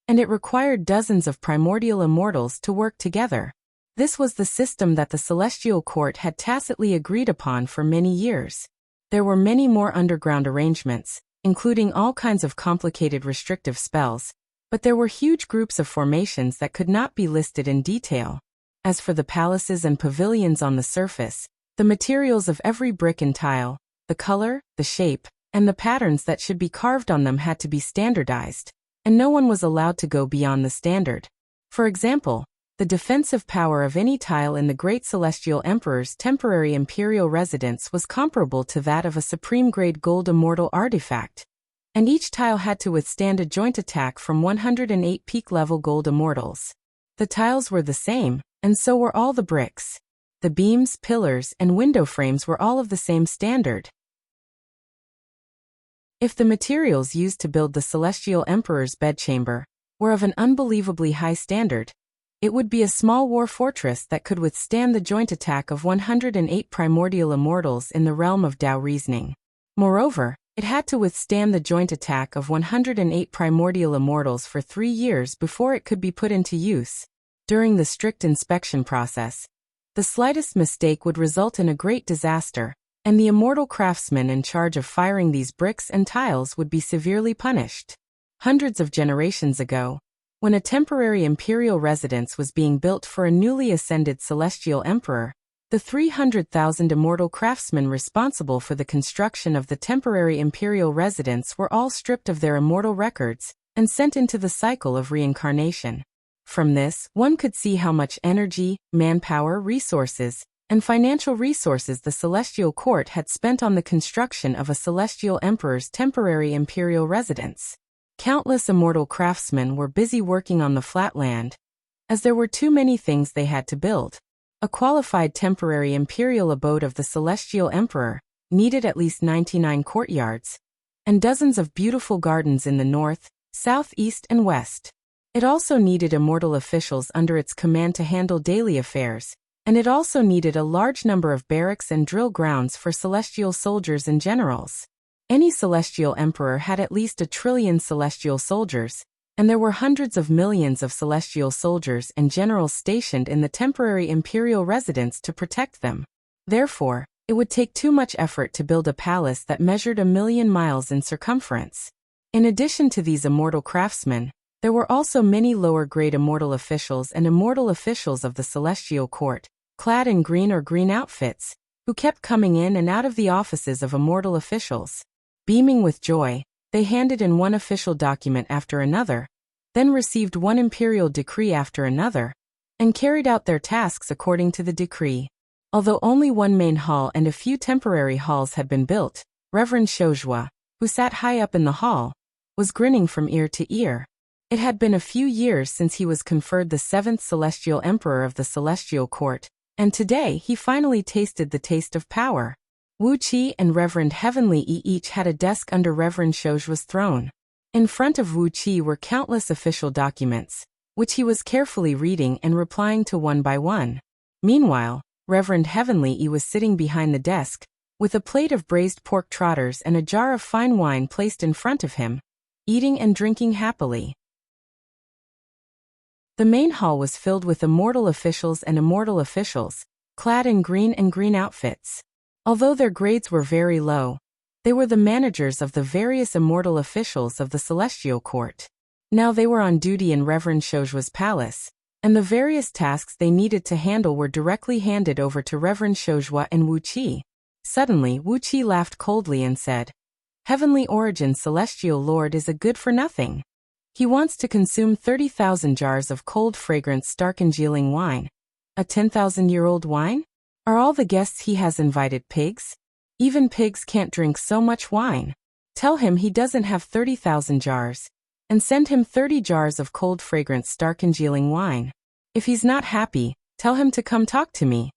and it required dozens of primordial immortals to work together. This was the system that the Celestial Court had tacitly agreed upon for many years. There were many more underground arrangements, including all kinds of complicated restrictive spells, but there were huge groups of formations that could not be listed in detail. As for the palaces and pavilions on the surface, the materials of every brick and tile, the color, the shape, and the patterns that should be carved on them had to be standardized, and no one was allowed to go beyond the standard. For example, the defensive power of any tile in the Great Celestial Emperor's temporary imperial residence was comparable to that of a supreme-grade gold immortal artifact, and each tile had to withstand a joint attack from 108 peak-level gold immortals. The tiles were the same, and so were all the bricks. The beams, pillars, and window frames were all of the same standard. If the materials used to build the Celestial Emperor's bedchamber were of an unbelievably high standard, it would be a small war fortress that could withstand the joint attack of 108 primordial immortals in the realm of Tao reasoning. Moreover, it had to withstand the joint attack of 108 primordial immortals for 3 years before it could be put into use. During the strict inspection process, the slightest mistake would result in a great disaster, and the immortal craftsmen in charge of firing these bricks and tiles would be severely punished. Hundreds of generations ago, when a temporary imperial residence was being built for a newly ascended celestial emperor, the 300,000 immortal craftsmen responsible for the construction of the temporary imperial residence were all stripped of their immortal records and sent into the cycle of reincarnation. From this, one could see how much energy, manpower, resources, and financial resources the Celestial Court had spent on the construction of a celestial emperor's temporary imperial residence. Countless immortal craftsmen were busy working on the flat land, as there were too many things they had to build. A qualified temporary imperial abode of the celestial emperor needed at least 99 courtyards, and dozens of beautiful gardens in the north, south, east, and west. It also needed immortal officials under its command to handle daily affairs, and it also needed a large number of barracks and drill grounds for celestial soldiers and generals. Any celestial emperor had at least 1 trillion celestial soldiers, and there were hundreds of millions of celestial soldiers and generals stationed in the temporary imperial residence to protect them. Therefore, it would take too much effort to build a palace that measured 1,000,000 miles in circumference. In addition to these immortal craftsmen, there were also many lower-grade immortal officials and immortal officials of the celestial court, clad in green or green outfits, who kept coming in and out of the offices of immortal officials. Beaming with joy, they handed in one official document after another, then received one imperial decree after another, and carried out their tasks according to the decree. Although only one main hall and a few temporary halls had been built, Reverend Shojua, who sat high up in the hall, was grinning from ear to ear. It had been a few years since he was conferred the 7th celestial emperor of the celestial court, and today he finally tasted the taste of power. Wuxia and Reverend Heavenly E each had a desk under Reverend Shojua's throne. In front of Wuxia were countless official documents, which he was carefully reading and replying to one by one. Meanwhile, Reverend Heavenly E was sitting behind the desk, with a plate of braised pork trotters and a jar of fine wine placed in front of him, eating and drinking happily. The main hall was filled with immortal officials and immortal officials, clad in green and green outfits. Although their grades were very low, they were the managers of the various immortal officials of the celestial court. Now they were on duty in Reverend Shojua's palace, and the various tasks they needed to handle were directly handed over to Reverend Shojua and Wuxia. Suddenly, Wuxia laughed coldly and said, "Heavenly Origin Celestial Lord is a good-for-nothing. He wants to consume 30,000 jars of cold, fragrant, stark-congealing wine. A 10,000-year-old wine? Are all the guests he has invited pigs? Even pigs can't drink so much wine. Tell him he doesn't have 30,000 jars, and send him 30 jars of cold, fragrant, stark-congealing wine. If he's not happy, tell him to come talk to me."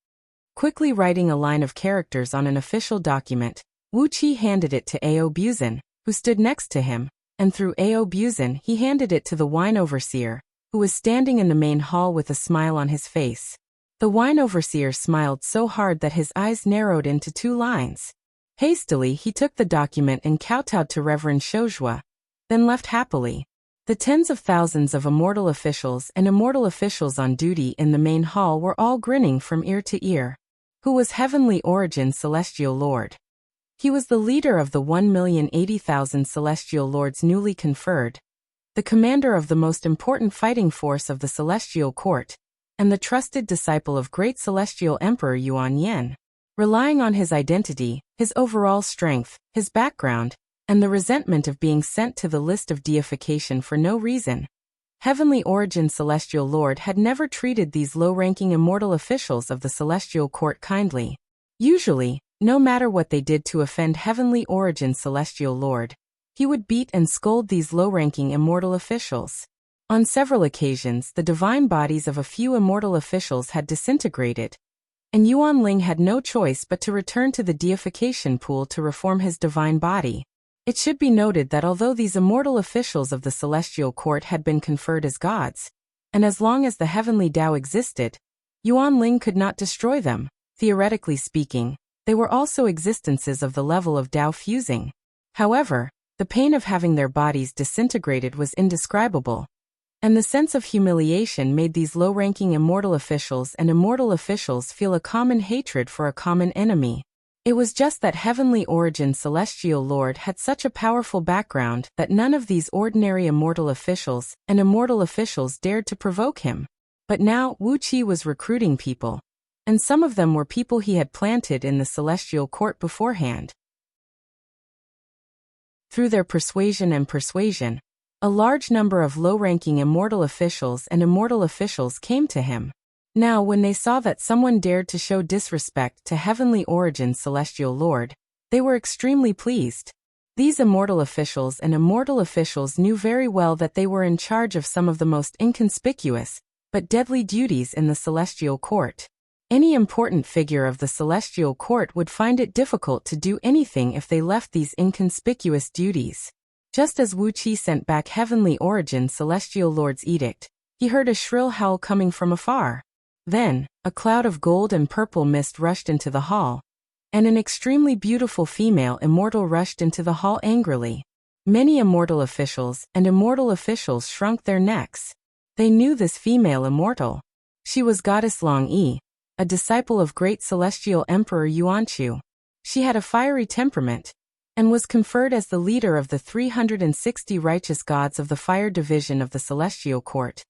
Quickly writing a line of characters on an official document, Wuxia handed it to Audiobook, who stood next to him, and through Audiobook he handed it to the wine overseer, who was standing in the main hall with a smile on his face. The wine overseer smiled so hard that his eyes narrowed into 2 lines. Hastily he took the document and kowtowed to Reverend Shojua, then left happily. The tens of thousands of immortal officials and immortal officials on duty in the main hall were all grinning from ear to ear. Who was Heavenly Origin Celestial Lord? He was the leader of the 1,080,000 celestial lords newly conferred, the commander of the most important fighting force of the celestial court, and the trusted disciple of great celestial emperor Yuan Yen. Relying on his identity, his overall strength, his background, and the resentment of being sent to the list of deification for no reason, Heavenly Origin Celestial Lord had never treated these low-ranking immortal officials of the celestial court kindly. Usually, no matter what they did to offend Heavenly Origin Celestial Lord, he would beat and scold these low-ranking immortal officials. On several occasions, the divine bodies of a few immortal officials had disintegrated, and Yuan Ling had no choice but to return to the deification pool to reform his divine body. It should be noted that although these immortal officials of the celestial court had been conferred as gods, and as long as the heavenly Tao existed, Yuan Ling could not destroy them. Theoretically speaking, they were also existences of the level of Tao fusing. However, the pain of having their bodies disintegrated was indescribable, and the sense of humiliation made these low-ranking immortal officials and immortal officials feel a common hatred for a common enemy. It was just that Heavenly Origin Celestial Lord had such a powerful background that none of these ordinary immortal officials and immortal officials dared to provoke him. But now Wuxia was recruiting people, and some of them were people he had planted in the celestial court beforehand. Through their persuasion, a large number of low-ranking immortal officials and immortal officials came to him. Now when they saw that someone dared to show disrespect to Heavenly Origin Celestial Lord, they were extremely pleased. These immortal officials and immortal officials knew very well that they were in charge of some of the most inconspicuous, but deadly duties in the celestial court. Any important figure of the celestial court would find it difficult to do anything if they left these inconspicuous duties. Just as Wuxia sent back Heavenly Origin Celestial Lord's edict, he heard a shrill howl coming from afar. Then, a cloud of gold and purple mist rushed into the hall, and an extremely beautiful female immortal rushed into the hall angrily. Many immortal officials and immortal officials shrunk their necks. They knew this female immortal. She was Goddess Long Yi, a disciple of great celestial Emperor Yuanchu. She had a fiery temperament, and was conferred as the leader of the 360 righteous gods of the Fire Division of the Celestial Court,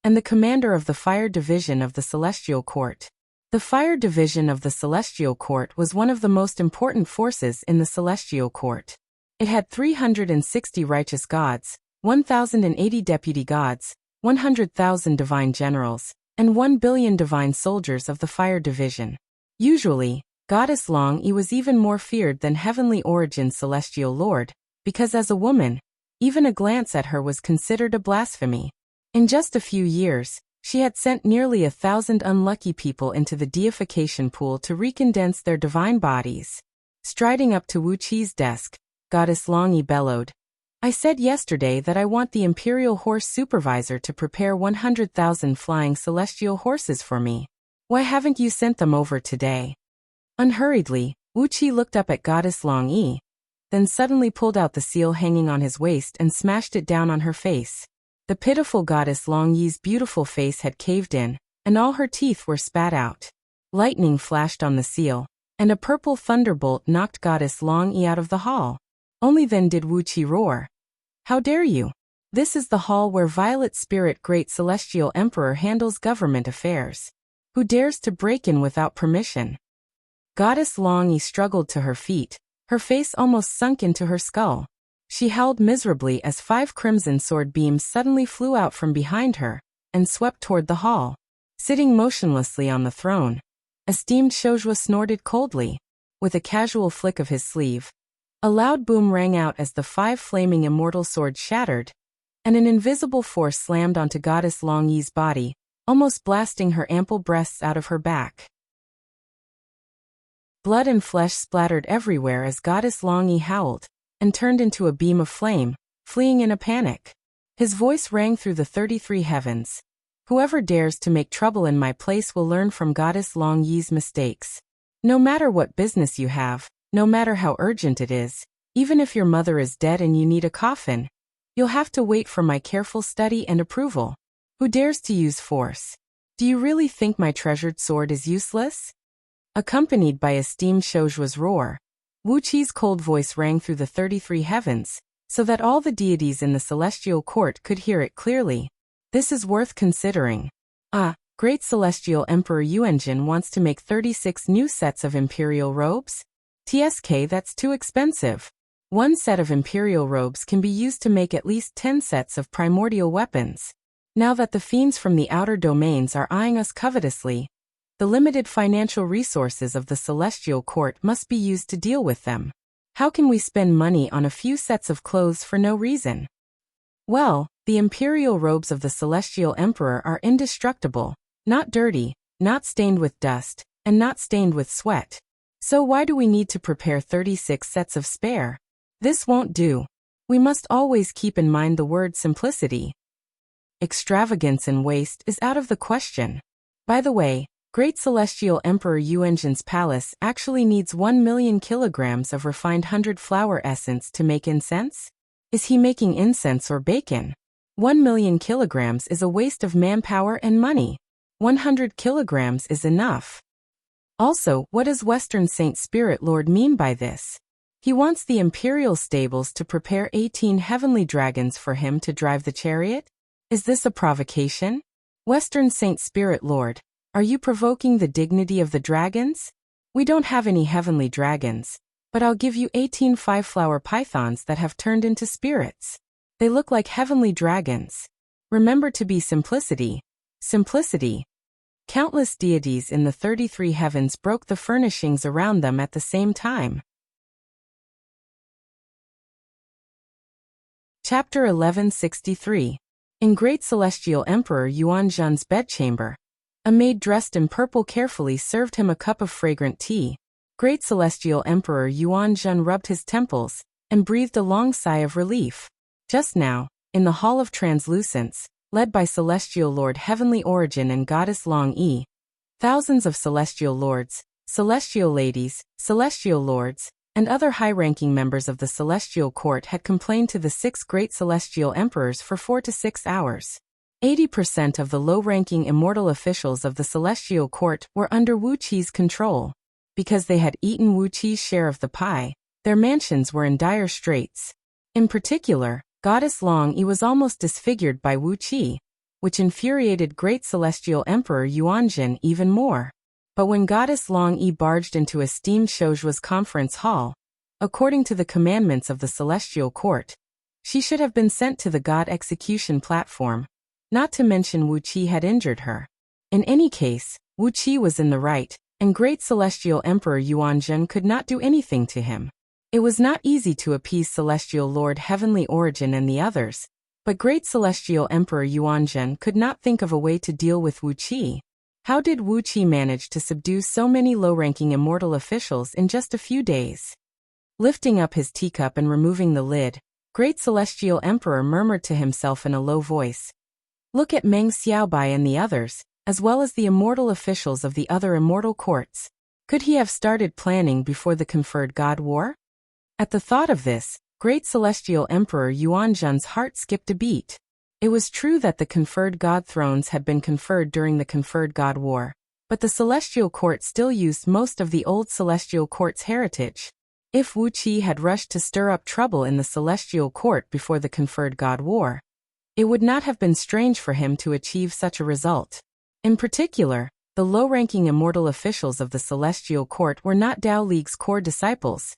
and the commander of the Fire Division of the Celestial Court. The Fire Division of the Celestial Court was one of the most important forces in the Celestial Court. It had 360 righteous gods, 1,080 deputy gods, 100,000 divine generals, and 1 billion divine soldiers of the Fire Division. Usually, Goddess Long Yi was even more feared than Heavenly Origin Celestial Lord, because as a woman, even a glance at her was considered a blasphemy. In just a few years, she had sent nearly 1,000 unlucky people into the deification pool to recondense their divine bodies. Striding up to Wuqi's desk, Goddess Long Yi bellowed, "I said yesterday that I want the Imperial Horse Supervisor to prepare 100,000 flying celestial horses for me. Why haven't you sent them over today?" Unhurriedly, Wuxia looked up at Goddess Long Yi, then suddenly pulled out the seal hanging on his waist and smashed it down on her face. The pitiful Goddess Long Yi's beautiful face had caved in, and all her teeth were spat out. Lightning flashed on the seal, and a purple thunderbolt knocked Goddess Long Yi out of the hall. Only then did Wuxia roar, "How dare you? This is the hall where Violet Spirit Great Celestial Emperor handles government affairs. Who dares to break in without permission?" Goddess Long Yi struggled to her feet, her face almost sunk into her skull. She howled miserably as 5 crimson sword beams suddenly flew out from behind her and swept toward the hall. Sitting motionlessly on the throne, esteemed Shojua snorted coldly. With a casual flick of his sleeve, a loud boom rang out as the 5 flaming immortal swords shattered, and an invisible force slammed onto Goddess Long Yi's body, almost blasting her ample breasts out of her back. Blood and flesh splattered everywhere as Goddess Long Yi howled, and turned into a beam of flame, fleeing in a panic. His voice rang through the 33 heavens. "Whoever dares to make trouble in my place will learn from Goddess Long Yi's mistakes. No matter what business you have, no matter how urgent it is, even if your mother is dead and you need a coffin, you'll have to wait for my careful study and approval. Who dares to use force? Do you really think my treasured sword is useless?" Accompanied by esteemed Shojua's roar, Wuqi's cold voice rang through the 33 heavens, so that all the deities in the celestial court could hear it clearly. "This is worth considering. Great Celestial Emperor Yuanjin wants to make 36 new sets of imperial robes? TSK, that's too expensive. 1 set of imperial robes can be used to make at least 10 sets of primordial weapons. Now that the fiends from the outer domains are eyeing us covetously, the limited financial resources of the Celestial Court must be used to deal with them. How can we spend money on a few sets of clothes for no reason? Well, the imperial robes of the Celestial Emperor are indestructible, not dirty, not stained with dust, and not stained with sweat. So why do we need to prepare 36 sets of spare? This won't do. We must always keep in mind the word simplicity. Extravagance and waste is out of the question. By the way, Great Celestial Emperor Yuanjin's palace actually needs 1 million kilograms of refined 100 flower essence to make incense? Is he making incense or bacon? 1 million kilograms is a waste of manpower and money. 100 kilograms is enough. Also, what does Western Saint Spirit Lord mean by this? He wants the imperial stables to prepare 18 heavenly dragons for him to drive the chariot? Is this a provocation? Western Saint Spirit Lord, are you provoking the dignity of the dragons? We don't have any heavenly dragons, but I'll give you 18 5-flower pythons that have turned into spirits. They look like heavenly dragons. Remember to be simplicity. Simplicity. Countless deities in the 33 heavens broke the furnishings around them at the same time. Chapter 1163. In Great Celestial Emperor Yuanzhen's bedchamber, a maid dressed in purple carefully served him a cup of fragrant tea. Great Celestial Emperor Yuanzhen rubbed his temples and breathed a long sigh of relief. Just now, in the Hall of Translucence, led by Celestial Lord Heavenly Origin and Goddess Long Yi, thousands of Celestial Lords, Celestial Ladies, Celestial Lords, and other high-ranking members of the Celestial Court had complained to the 6 great Celestial Emperors for 4 to 6 hours. 80% of the low-ranking immortal officials of the Celestial Court were under Wuqi's control. Because they had eaten Wuqi's share of the pie, their mansions were in dire straits. In particular, Goddess Long Yi was almost disfigured by Wuqi, which infuriated Great Celestial Emperor Yuanzhen even more. But when Goddess Long Yi barged into esteemed Shouju's conference hall, according to the commandments of the Celestial Court, she should have been sent to the God execution platform, not to mention Wuqi had injured her. In any case, Wuqi was in the right, and Great Celestial Emperor Yuanzhen could not do anything to him. It was not easy to appease Celestial Lord Heavenly Origin and the others, but Great Celestial Emperor Yuanzhen could not think of a way to deal with Wuqi. How did Wuqi manage to subdue so many low-ranking immortal officials in just a few days? Lifting up his teacup and removing the lid, Great Celestial Emperor murmured to himself in a low voice. Look at Meng Xiaobai and the others, as well as the immortal officials of the other immortal courts. Could he have started planning before the conferred God War? At the thought of this, Great Celestial Emperor Yuanzhen's heart skipped a beat. It was true that the conferred God thrones had been conferred during the conferred God War, but the Celestial Court still used most of the old Celestial Court's heritage. If Wuqi had rushed to stir up trouble in the Celestial Court before the conferred God War, it would not have been strange for him to achieve such a result. In particular, the low-ranking immortal officials of the Celestial Court were not Dao League's core disciples,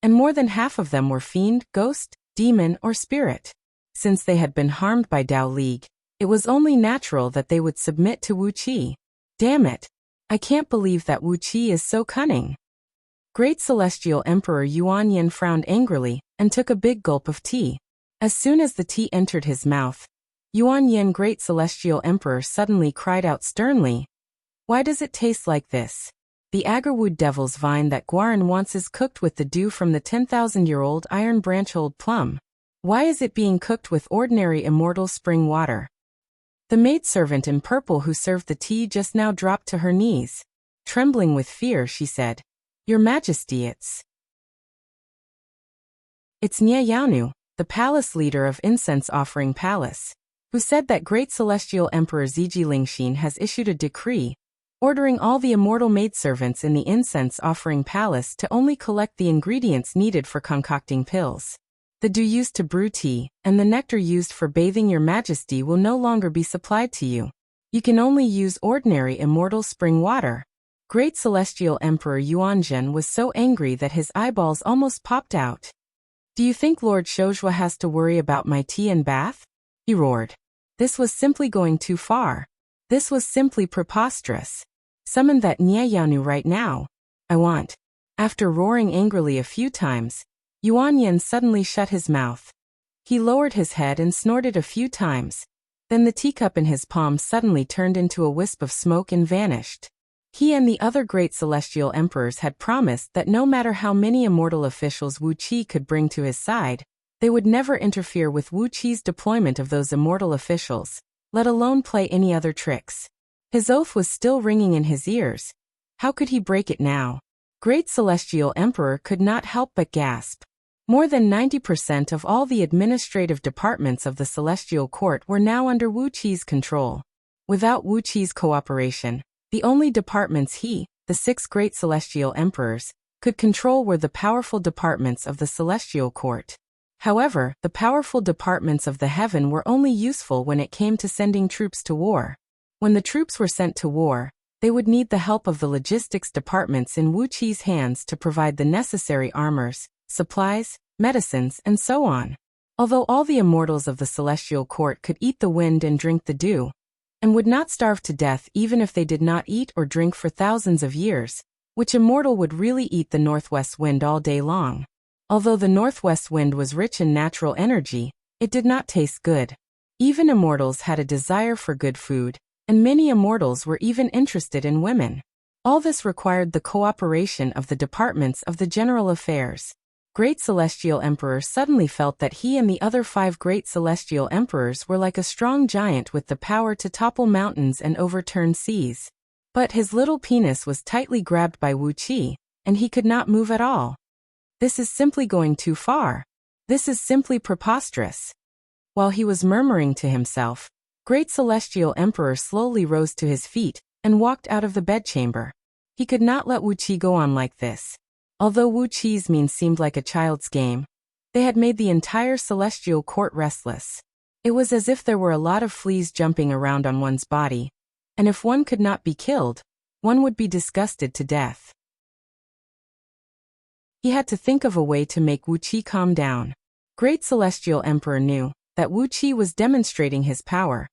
and more than half of them were fiend, ghost, demon, or spirit. Since they had been harmed by Dao League, it was only natural that they would submit to Wuqi. Damn it! I can't believe that Wuqi is so cunning. Great Celestial Emperor Yuanyin frowned angrily and took a big gulp of tea. As soon as the tea entered his mouth, Yuanyin Great Celestial Emperor suddenly cried out sternly, "Why does it taste like this? The agarwood devil's vine that Guaran wants is cooked with the dew from the 10,000-year-old iron branch-old plum. Why is it being cooked with ordinary immortal spring water?" The maidservant in purple who served the tea just now dropped to her knees. Trembling with fear, she said, "Your Majesty, it's Nye Yaonu, the palace leader of Incense Offering Palace, who said that Great Celestial Emperor Ziji Lingxin has issued a decree ordering all the immortal maidservants in the Incense Offering Palace to only collect the ingredients needed for concocting pills. The dew used to brew tea, and the nectar used for bathing your Majesty will no longer be supplied to you. You can only use ordinary immortal spring water." Great Celestial Emperor Yuanzhen was so angry that his eyeballs almost popped out. "Do you think Lord Shouju has to worry about my tea and bath?" he roared. This was simply going too far. This was simply preposterous. "Summon that Nye Yaonu right now. I want." After roaring angrily a few times, Yuanyin suddenly shut his mouth. He lowered his head and snorted a few times. Then the teacup in his palm suddenly turned into a wisp of smoke and vanished. He and the other great celestial emperors had promised that no matter how many immortal officials Wuqi could bring to his side, they would never interfere with Wuqi's deployment of those immortal officials, let alone play any other tricks. His oath was still ringing in his ears. How could he break it now? Great Celestial Emperor could not help but gasp. More than 90% of all the administrative departments of the Celestial Court were now under Wuqi's control. Without Wuqi's cooperation, the only departments he, the 6 great Celestial Emperors, could control were the powerful departments of the Celestial Court. However, the powerful departments of the heaven were only useful when it came to sending troops to war. When the troops were sent to war, they would need the help of the logistics departments in Wuqi's hands to provide the necessary armors, supplies, medicines, and so on. Although all the immortals of the Celestial Court could eat the wind and drink the dew, and would not starve to death even if they did not eat or drink for thousands of years, which immortal would really eat the northwest wind all day long? Although the northwest wind was rich in natural energy, it did not taste good. Even immortals had a desire for good food, and many immortals were even interested in women. All this required the cooperation of the departments of the general affairs. Great Celestial Emperor suddenly felt that he and the other 5 great celestial emperors were like a strong giant with the power to topple mountains and overturn seas. But his little penis was tightly grabbed by Wuxia, and he could not move at all. This is simply going too far. This is simply preposterous. While he was murmuring to himself, Great Celestial Emperor slowly rose to his feet and walked out of the bedchamber. He could not let Wuxia go on like this. Although Wuxia's means seemed like a child's game, they had made the entire celestial court restless. It was as if there were a lot of fleas jumping around on one's body, and if one could not be killed, one would be disgusted to death. He had to think of a way to make Wuxia calm down. Great Celestial Emperor knew that Wuxia was demonstrating his power,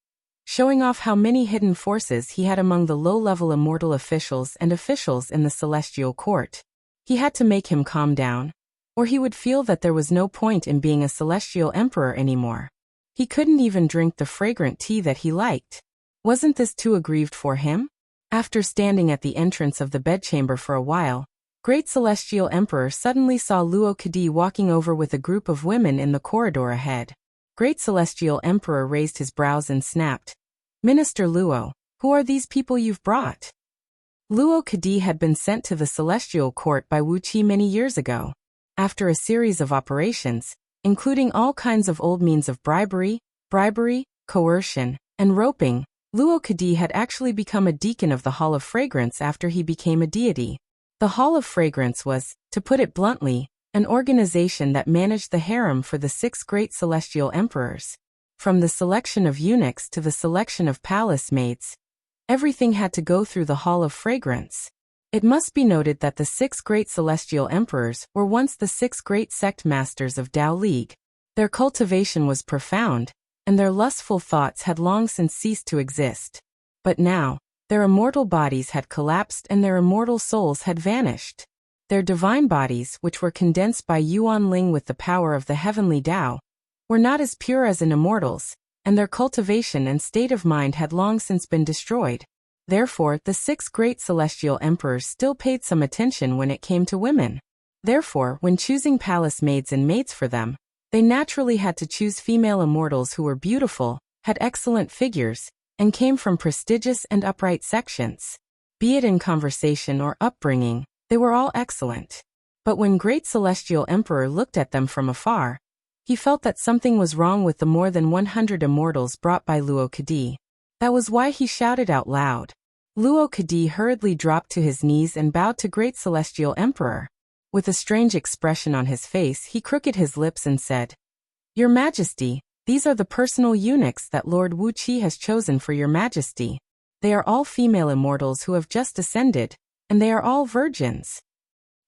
showing off how many hidden forces he had among the low-level immortal officials and officials in the celestial court. He had to make him calm down, or he would feel that there was no point in being a celestial emperor anymore. He couldn't even drink the fragrant tea that he liked. Wasn't this too aggrieved for him? After standing at the entrance of the bedchamber for a while, Great Celestial Emperor suddenly saw Luo Kadi walking over with a group of women in the corridor ahead. Great Celestial Emperor raised his brows and snapped, "Minister Luo, who are these people you've brought?" Luo Kadi had been sent to the celestial court by Wuxia many years ago. After a series of operations, including all kinds of old means of bribery, coercion, and roping, Luo Kadi had actually become a deacon of the Hall of Fragrance after he became a deity. The Hall of Fragrance was, to put it bluntly, an organization that managed the harem for the 6 great celestial emperors. From the selection of eunuchs to the selection of palace maids, everything had to go through the Hall of Fragrance. It must be noted that the 6 great celestial emperors were once the 6 great sect masters of Tao League. Their cultivation was profound, and their lustful thoughts had long since ceased to exist. But now, their immortal bodies had collapsed and their immortal souls had vanished. Their divine bodies, which were condensed by Yuan Ling with the power of the heavenly Tao, were not as pure as an immortal's, and their cultivation and state of mind had long since been destroyed. Therefore, the 6 great celestial emperors still paid some attention when it came to women. Therefore, when choosing palace maids and mates for them, they naturally had to choose female immortals who were beautiful, had excellent figures, and came from prestigious and upright sections. Be it in conversation or upbringing, they were all excellent. But when Great Celestial Emperor looked at them from afar, he felt that something was wrong with the more than 100 immortals brought by Luo Kadi. That was why he shouted out loud. Luo Kadi hurriedly dropped to his knees and bowed to Great Celestial Emperor. With a strange expression on his face, he crooked his lips and said, "Your Majesty, these are the personal eunuchs that Lord Wuxia has chosen for your Majesty. They are all female immortals who have just ascended, and they are all virgins."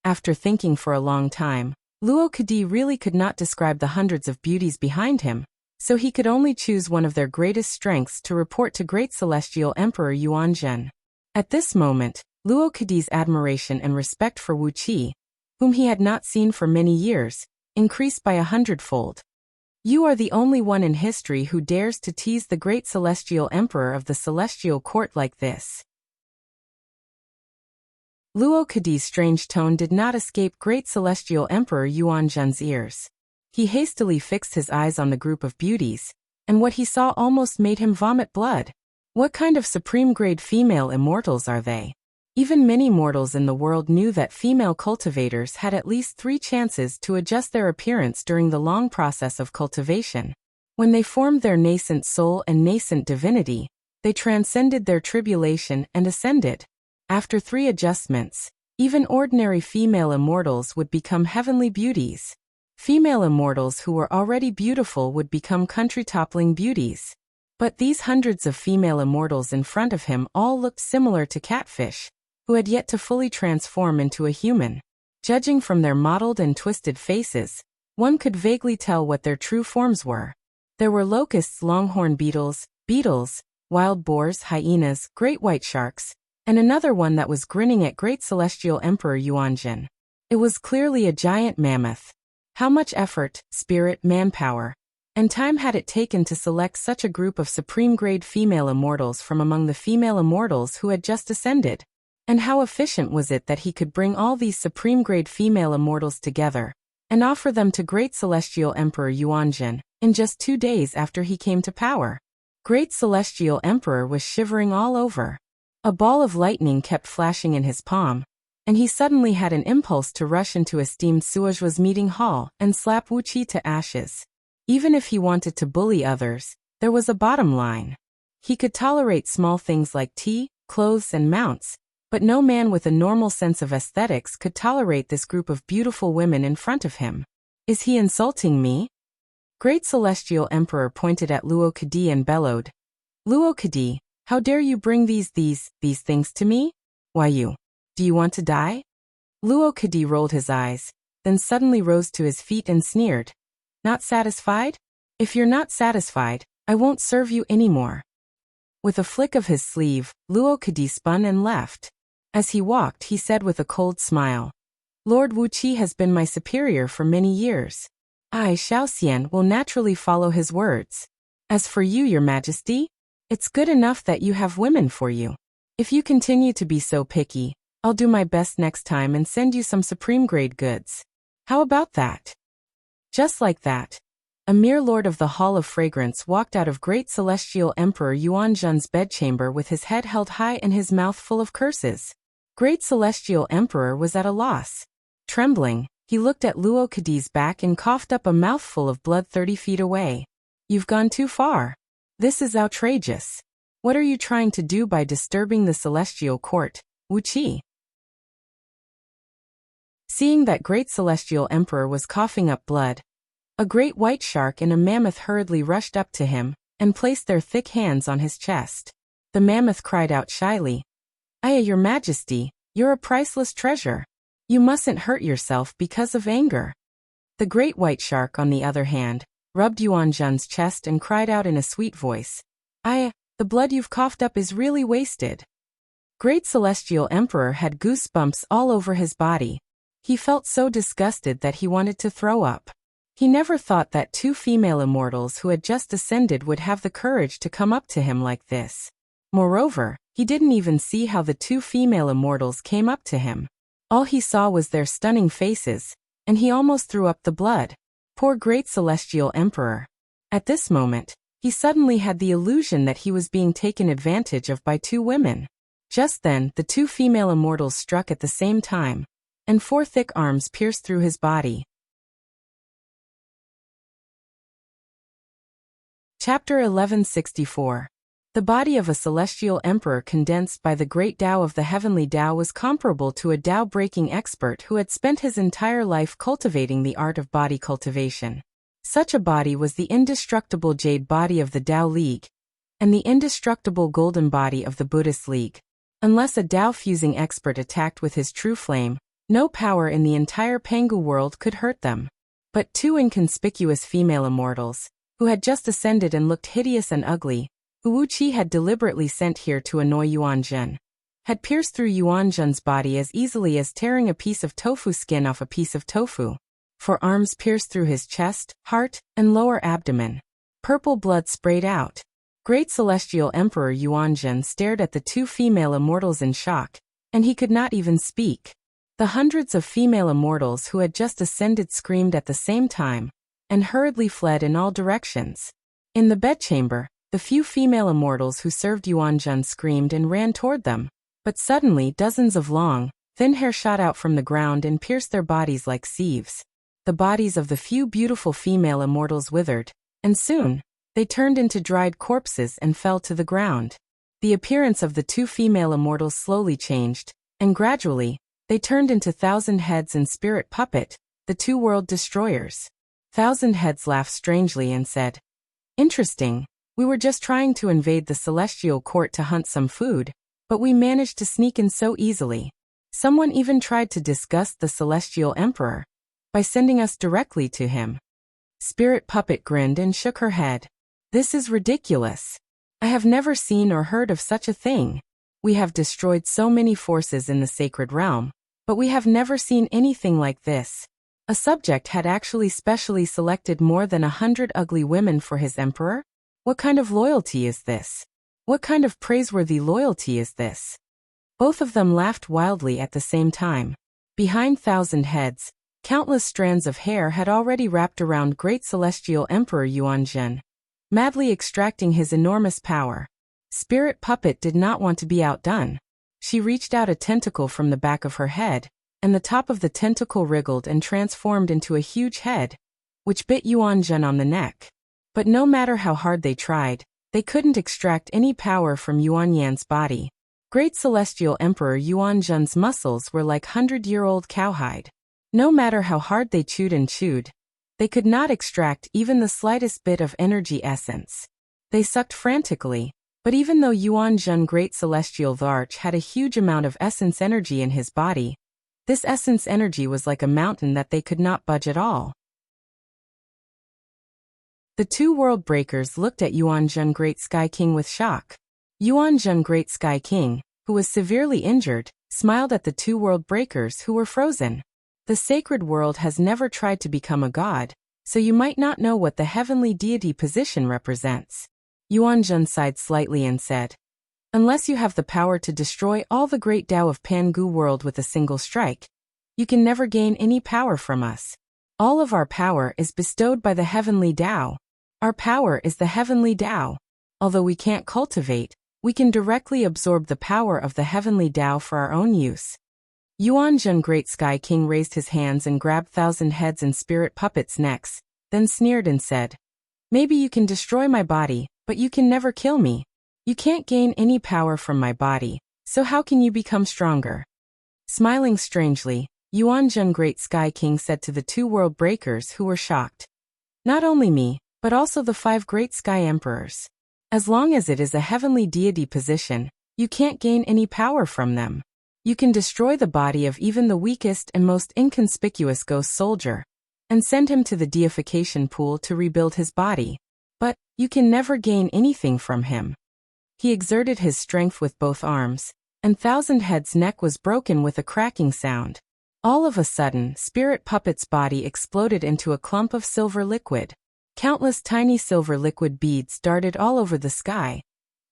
After thinking for a long time, Luo Kadi really could not describe the hundreds of beauties behind him, so he could only choose one of their greatest strengths to report to Great Celestial Emperor Yuanzhen. At this moment, Luo Kadi's admiration and respect for Wuxia, whom he had not seen for many years, increased by 100-fold. "You are the only one in history who dares to tease the Great Celestial Emperor of the Celestial Court like this." Luo Kadi's strange tone did not escape Great Celestial Emperor Yuanzhen's ears. He hastily fixed his eyes on the group of beauties, and what he saw almost made him vomit blood. What kind of supreme-grade female immortals are they? Even many mortals in the world knew that female cultivators had at least 3 chances to adjust their appearance during the long process of cultivation. When they formed their nascent soul and nascent divinity, they transcended their tribulation and ascended. After 3 adjustments, even ordinary female immortals would become heavenly beauties. Female immortals who were already beautiful would become country-toppling beauties. But these hundreds of female immortals in front of him all looked similar to catfish, who had yet to fully transform into a human. Judging from their mottled and twisted faces, one could vaguely tell what their true forms were. There were locusts, longhorn beetles, wild boars, hyenas, great white sharks, and another one that was grinning at Great Celestial Emperor Yuanzhen. It was clearly a giant mammoth. How much effort, spirit, manpower, And time had it taken to select such a group of supreme-grade female immortals from among the female immortals who had just ascended? And how efficient was it that he could bring all these supreme-grade female immortals together and offer them to Great Celestial Emperor Yuanzhen in just 2 days after he came to power? Great Celestial Emperor was shivering all over. A ball of lightning kept flashing in his palm, and he suddenly had an impulse to rush into esteemed Suozhua's meeting hall and slap Wuxia to ashes. Even if he wanted to bully others, there was a bottom line. He could tolerate small things like tea, clothes, and mounts, but no man with a normal sense of aesthetics could tolerate this group of beautiful women in front of him. Is he insulting me? Great Celestial Emperor pointed at Luo Kadi and bellowed, Luo Kadi, how dare you bring these things to me? Why do you want to die? Luo Kadi rolled his eyes, then suddenly rose to his feet and sneered, not satisfied? If you're not satisfied, I won't serve you anymore. With a flick of his sleeve, Luo Kadi spun and left. As he walked, he said with a cold smile, Lord Wuxia has been my superior for many years. I, Xiaoxian, will naturally follow his words. As for you, your majesty, it's good enough that you have women for you. If you continue to be so picky, I'll do my best next time and send you some supreme-grade goods. How about that? Just like that, a mere lord of the Hall of Fragrance walked out of Great Celestial Emperor Yuanzhen's bedchamber with his head held high and his mouth full of curses. Great Celestial Emperor was at a loss. Trembling, he looked at Luo Kadi's back and coughed up a mouthful of blood 30 feet away. You've gone too far. This is outrageous. What are you trying to do by disturbing the celestial court, Wuxia? Seeing that Great Celestial Emperor was coughing up blood, a great white shark and a mammoth hurriedly rushed up to him and placed their thick hands on his chest. The mammoth cried out shyly, Aya, your majesty, you're a priceless treasure. You mustn't hurt yourself because of anger. The great white shark, on the other hand, rubbed Yuanzhen's chest and cried out in a sweet voice, Aya, the blood you've coughed up is really wasted. Great Celestial Emperor had goosebumps all over his body. He felt so disgusted that he wanted to throw up. He never thought that 2 female immortals who had just ascended would have the courage to come up to him like this. Moreover, he didn't even see how the 2 female immortals came up to him. All he saw was their stunning faces, and he almost threw up the blood. Poor Great Celestial Emperor. At this moment, he suddenly had the illusion that he was being taken advantage of by 2 women. Just then, the 2 female immortals struck at the same time, and 4 thick arms pierced through his body. Chapter 1164. The body of a celestial emperor condensed by the great Tao of the heavenly Tao was comparable to a Tao-breaking expert who had spent his entire life cultivating the art of body cultivation. Such a body was the indestructible jade body of the Tao League, and the indestructible golden body of the Buddhist League. Unless a Tao-fusing expert attacked with his true flame, no power in the entire Pangu world could hurt them. But 2 inconspicuous female immortals, who had just ascended and looked hideous and ugly, who Wuxia had deliberately sent here to annoy Yuanzhen, had pierced through Yuanzhen's body as easily as tearing a piece of tofu skin off a piece of tofu. 4 arms pierced through his chest, heart, and lower abdomen. Purple blood sprayed out. Great Celestial Emperor Yuanzhen stared at the 2 female immortals in shock, and he could not even speak. The hundreds of female immortals who had just ascended screamed at the same time, and hurriedly fled in all directions. In the bedchamber, the few female immortals who served Yuanzhen screamed and ran toward them, but suddenly dozens of long, thin hair shot out from the ground and pierced their bodies like sieves. The bodies of the few beautiful female immortals withered, and soon, they turned into dried corpses and fell to the ground. The appearance of the 2 female immortals slowly changed, and gradually, they turned into Thousand Heads and Spirit Puppet, the 2 world destroyers. Thousand Heads laughed strangely and said, Interesting, we were just trying to invade the celestial court to hunt some food, but we managed to sneak in so easily. Someone even tried to disgust the celestial emperor by sending us directly to him. Spirit Puppet grinned and shook her head. This is ridiculous. I have never seen or heard of such a thing. We have destroyed so many forces in the sacred realm, but we have never seen anything like this. A subject had actually specially selected more than 100 ugly women for his emperor? What kind of loyalty is this? What kind of praiseworthy loyalty is this? Both of them laughed wildly at the same time. Behind thousand heads, countless strands of hair had already wrapped around great celestial Emperor Yuanzhen, madly extracting his enormous power. Spirit Puppet did not want to be outdone. She reached out a tentacle from the back of her head, and the top of the tentacle wriggled and transformed into a huge head, which bit Yuanzhen on the neck. But no matter how hard they tried, they couldn't extract any power from Yuanyan's body. Great Celestial Emperor Yuanzhen's muscles were like 100-year-old cowhide. No matter how hard they chewed and chewed, they could not extract even the slightest bit of energy essence. They sucked frantically, but even though Yuanzhen Great Celestial Varch had a huge amount of essence energy in his body, this essence energy was like a mountain that they could not budge at all. The two world breakers looked at Yuanzhen Great Sky King with shock. Yuanzhen Great Sky King, who was severely injured, smiled at the two world breakers who were frozen. The sacred world has never tried to become a god, so you might not know what the heavenly deity position represents. Yuanzhen sighed slightly and said, "Unless you have the power to destroy all the great Tao of Pangu world with a single strike, you can never gain any power from us. All of our power is bestowed by the heavenly Tao. Our power is the heavenly Tao. Although we can't cultivate, we can directly absorb the power of the heavenly Tao for our own use." Yuanzhen Great Sky King raised his hands and grabbed thousand heads and spirit puppets' necks, then sneered and said, "Maybe you can destroy my body, but you can never kill me. You can't gain any power from my body, so how can you become stronger?" Smiling strangely, Yuanzhen Great Sky King said to the two world breakers who were shocked, "Not only me, but also the 5 great sky emperors. As long as it is a heavenly deity position, you can't gain any power from them. You can destroy the body of even the weakest and most inconspicuous ghost soldier, and send him to the deification pool to rebuild his body. But, you can never gain anything from him." He exerted his strength with both arms, and Thousand Head's neck was broken with a cracking sound. All of a sudden, Spirit Puppet's body exploded into a clump of silver liquid. Countless tiny silver liquid beads darted all over the sky,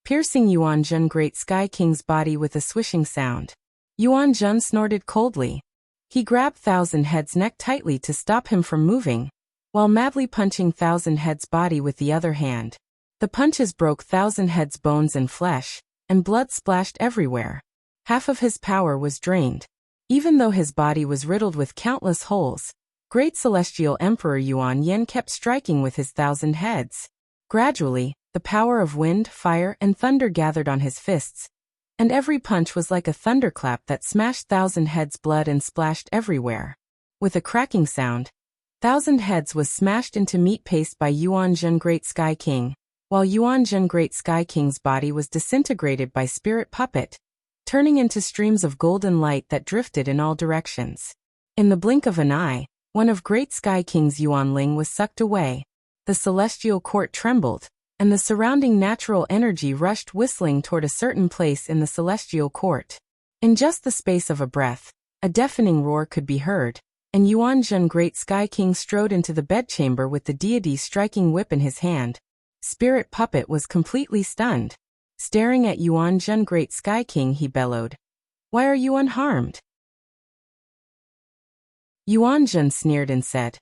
piercing Yuanzhen Great Sky King's body with a swishing sound. Yuanzhen snorted coldly. He grabbed Thousand Head's neck tightly to stop him from moving, while madly punching Thousand Head's body with the other hand. The punches broke Thousand Head's bones and flesh, and blood splashed everywhere. Half of his power was drained. Even though his body was riddled with countless holes, Great Celestial Emperor Yuanyan kept striking with his 1,000 heads. Gradually, the power of wind, fire, and thunder gathered on his fists, and every punch was like a thunderclap that smashed 1,000 Heads' blood and splashed everywhere. With a cracking sound, 1,000 Heads was smashed into meat paste by Yuanzhen Great Sky King, while Yuanzhen Great Sky King's body was disintegrated by Spirit Puppet, turning into streams of golden light that drifted in all directions. In the blink of an eye, one of Great Sky King's Yuanling was sucked away. The celestial court trembled, and the surrounding natural energy rushed whistling toward a certain place in the celestial court. In just the space of a breath, a deafening roar could be heard, and Yuanzhen Great Sky King strode into the bedchamber with the deity's striking whip in his hand. Spirit Puppet was completely stunned. Staring at Yuanzhen Great Sky King, he bellowed, "Why are you unharmed?" Yuanzhen sneered and said,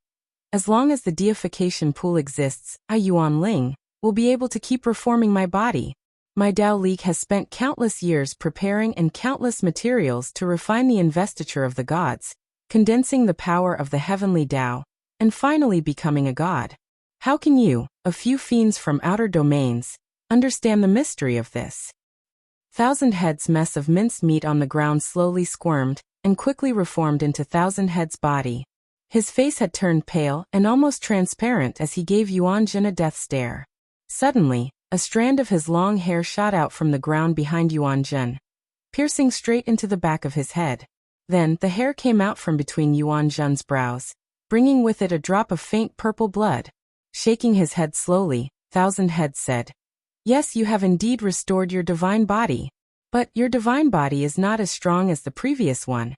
"As long as the deification pool exists, I Yuanling will be able to keep reforming my body. My Tao League has spent countless years preparing and countless materials to refine the investiture of the gods, condensing the power of the heavenly Tao, and finally becoming a god. How can you, a few fiends from outer domains, understand the mystery of this?" 1,000 Heads' mess of minced meat on the ground slowly squirmed, and quickly reformed into 1,000 Heads' body. His face had turned pale and almost transparent as he gave Yuanzhen a death stare. Suddenly, a strand of his long hair shot out from the ground behind Yuanzhen, piercing straight into the back of his head. Then, the hair came out from between Yuanzhen's brows, bringing with it a drop of faint purple blood. Shaking his head slowly, 1,000 Heads said, "Yes, you have indeed restored your divine body. But your divine body is not as strong as the previous one.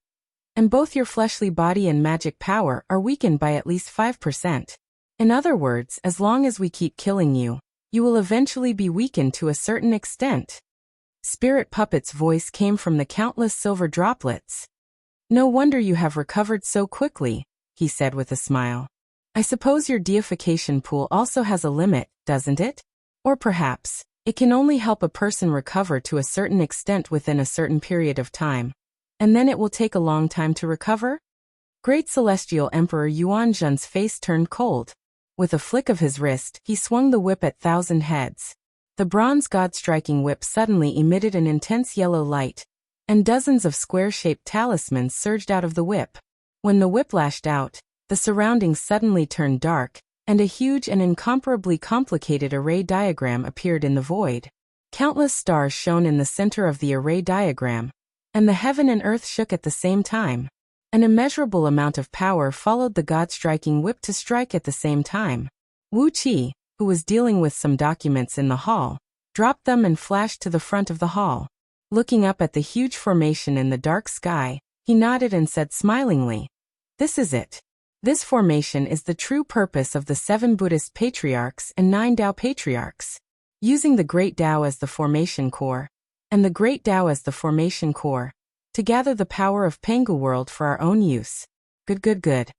and both your fleshly body and magic power are weakened by at least 5%. In other words, as long as we keep killing you, you will eventually be weakened to a certain extent. Spirit Puppet's voice came from the countless silver droplets. No wonder you have recovered so quickly, he said with a smile. I suppose your deification pool also has a limit, doesn't it? Or perhaps, it can only help a person recover to a certain extent within a certain period of time. And then it will take a long time to recover? Great Celestial Emperor Yuanzhen's face turned cold. With a flick of his wrist, he swung the whip at 1,000 heads. The bronze god-striking whip suddenly emitted an intense yellow light, and dozens of square-shaped talismans surged out of the whip. When the whip lashed out, the surroundings suddenly turned dark, and a huge and incomparably complicated array diagram appeared in the void. Countless stars shone in the center of the array diagram, and the heaven and earth shook at the same time. An immeasurable amount of power followed the god-striking whip to strike at the same time. Wuxia, who was dealing with some documents in the hall, dropped them and flashed to the front of the hall. Looking up at the huge formation in the dark sky, he nodded and said smilingly, "This is it. This formation is the true purpose of the 7 Buddhist patriarchs and 9 Tao patriarchs. Using the Great Tao as the formation core, and the Great Tao as the formation core, to gather the power of Pengu world for our own use. Good.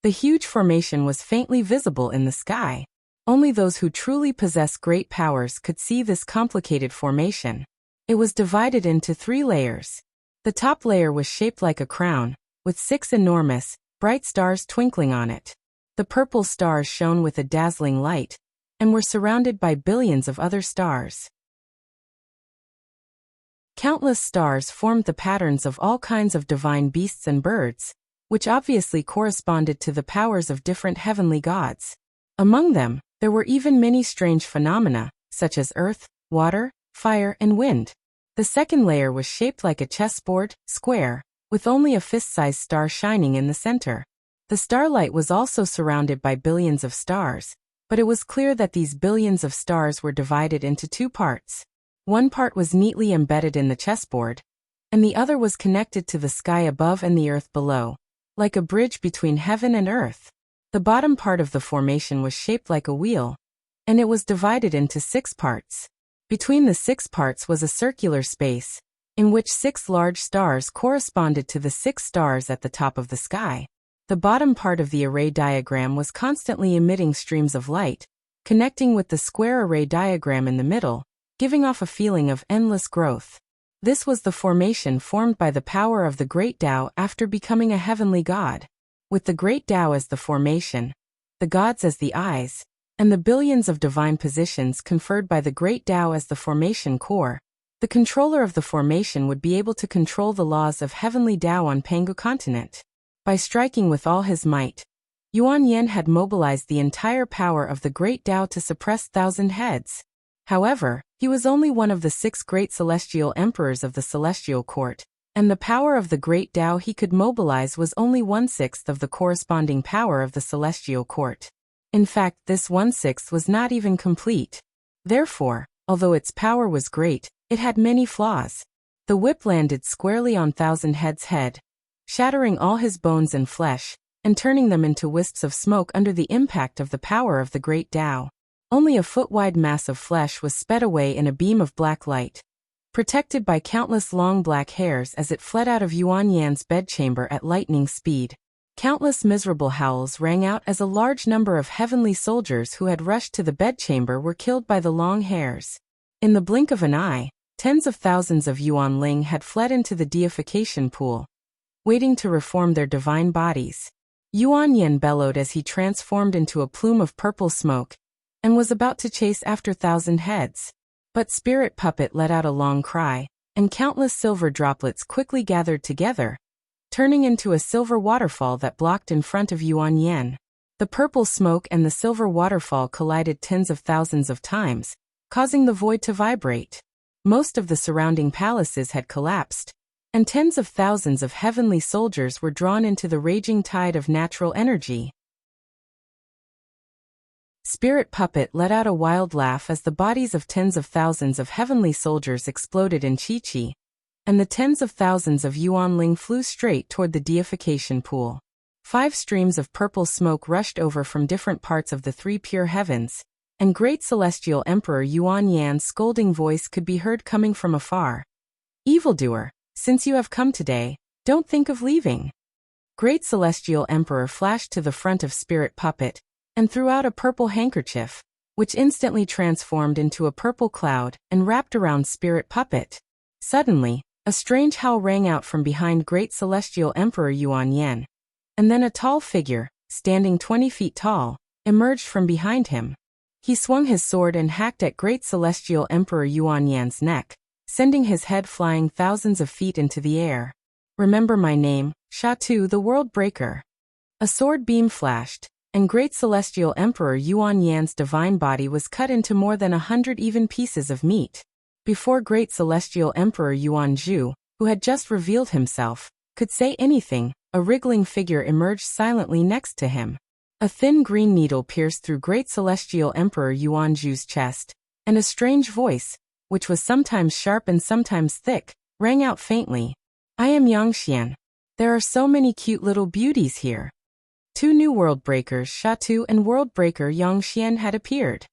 The huge formation was faintly visible in the sky. Only those who truly possess great powers could see this complicated formation. It was divided into 3 layers. The top layer was shaped like a crown, with 6 enormous, bright stars twinkling on it. The purple stars shone with a dazzling light, and were surrounded by billions of other stars. Countless stars formed the patterns of all kinds of divine beasts and birds, which obviously corresponded to the powers of different heavenly gods. Among them, there were even many strange phenomena, such as earth, water, fire, and wind. The second layer was shaped like a chessboard, square, with only a fist-sized star shining in the center. The starlight was also surrounded by billions of stars, but it was clear that these billions of stars were divided into 2 parts. One part was neatly embedded in the chessboard, and the other was connected to the sky above and the earth below, like a bridge between heaven and earth. The bottom part of the formation was shaped like a wheel, and it was divided into 6 parts. Between the 6 parts was a circular space, in which 6 large stars corresponded to the 6 stars at the top of the sky. The bottom part of the array diagram was constantly emitting streams of light, connecting with the square array diagram in the middle, giving off a feeling of endless growth. This was the formation formed by the power of the Great Tao after becoming a heavenly god. With the Great Tao as the formation, the gods as the eyes, and the billions of divine positions conferred by the Great Tao as the formation core, the controller of the formation would be able to control the laws of heavenly Tao on Pengu continent. By striking with all his might, Yuan Yan had mobilized the entire power of the Great Tao to suppress 1,000 heads. However, he was only one of the 6 great celestial emperors of the celestial court, and the power of the Great Tao he could mobilize was only 1/6 of the corresponding power of the celestial court. In fact, this 1/6 was not even complete. Therefore, although its power was great, it had many flaws. The whip landed squarely on 1,000 Head's head, shattering all his bones and flesh, and turning them into wisps of smoke under the impact of the power of the Great Tao. Only a foot-wide mass of flesh was sped away in a beam of black light, protected by countless long black hairs as it fled out of Yuan Yan's bedchamber at lightning speed. Countless miserable howls rang out as a large number of heavenly soldiers who had rushed to the bedchamber were killed by the long hairs. In the blink of an eye, tens of thousands of Yuan Ling had fled into the deification pool, waiting to reform their divine bodies. Yuan Yan bellowed as he transformed into a plume of purple smoke, and was about to chase after 1,000 heads. But Spirit Puppet let out a long cry, and countless silver droplets quickly gathered together, turning into a silver waterfall that blocked in front of Yuan Yan. The purple smoke and the silver waterfall collided tens of thousands of times, causing the void to vibrate. Most of the surrounding palaces had collapsed, and tens of thousands of heavenly soldiers were drawn into the raging tide of natural energy. Spirit Puppet let out a wild laugh as the bodies of tens of thousands of heavenly soldiers exploded in chi-chi, and the tens of thousands of Yuanling flew straight toward the deification pool. 5 streams of purple smoke rushed over from different parts of the 3 pure heavens, and great celestial Emperor Yuan Yan's scolding voice could be heard coming from afar. Evildoer, since you have come today, don't think of leaving. Great celestial Emperor flashed to the front of Spirit Puppet, and threw out a purple handkerchief, which instantly transformed into a purple cloud and wrapped around Spirit Puppet. Suddenly, a strange howl rang out from behind Great Celestial Emperor Yuan Yan, and then a tall figure, standing 20 feet tall, emerged from behind him. He swung his sword and hacked at Great Celestial Emperor Yuan Yan's neck, sending his head flying thousands of feet into the air. Remember my name, Sha Tu the World Breaker. A sword beam flashed, and Great Celestial Emperor Yuan Yan's divine body was cut into more than 100 even pieces of meat. Before Great Celestial Emperor Yuan Zhu, who had just revealed himself, could say anything, a wriggling figure emerged silently next to him. A thin green needle pierced through Great Celestial Emperor Yuan Zhu's chest, and a strange voice, which was sometimes sharp and sometimes thick, rang out faintly. I am Yangxian. There are so many cute little beauties here. 2 new world breakers, Sha Tu and world breaker Yangxian, had appeared.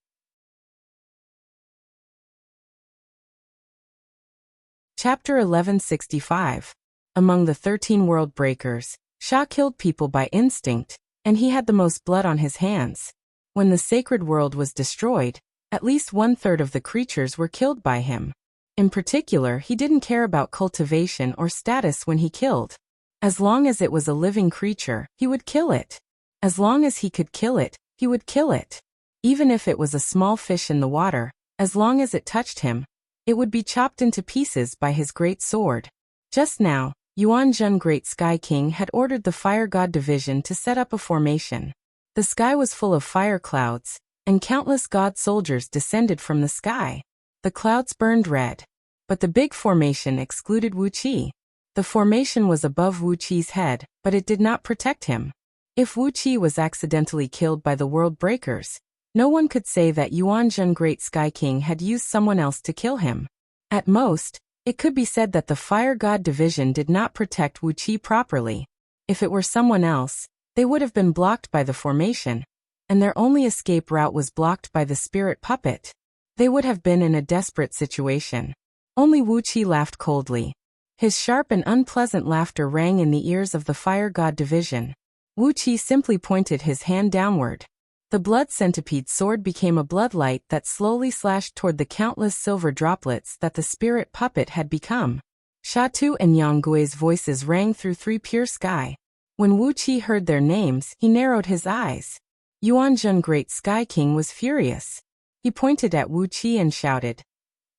Chapter 1165. Among the 13 world breakers, Sha killed people by instinct, and he had the most blood on his hands. When the sacred world was destroyed, at least 1/3 of the creatures were killed by him. In particular, he didn't care about cultivation or status when he killed. As long as it was a living creature, he would kill it. As long as he could kill it, he would kill it. Even if it was a small fish in the water, as long as it touched him, it would be chopped into pieces by his great sword. Just now, Yuan Zhen Great Sky King had ordered the Fire God Division to set up a formation. The sky was full of fire clouds, and countless god soldiers descended from the sky. The clouds burned red. But the big formation excluded Wuxia. The formation was above Wuxia's head, but it did not protect him. If Wuxia was accidentally killed by the world breakers, no one could say that Yuan Zhen Great Sky King had used someone else to kill him. At most, it could be said that the Fire God Division did not protect Wuxia properly. If it were someone else, they would have been blocked by the formation, and their only escape route was blocked by the Spirit Puppet. They would have been in a desperate situation. Only Wuxia laughed coldly. His sharp and unpleasant laughter rang in the ears of the Fire God Division. Wuxia simply pointed his hand downward. The blood centipede sword became a bloodlight that slowly slashed toward the countless silver droplets that the Spirit Puppet had become. Sha Tu and Yang Gui's voices rang through 3 pure sky. When Wuxia heard their names, he narrowed his eyes. Yuan Zhen Great Sky King was furious. He pointed at Wuxia and shouted,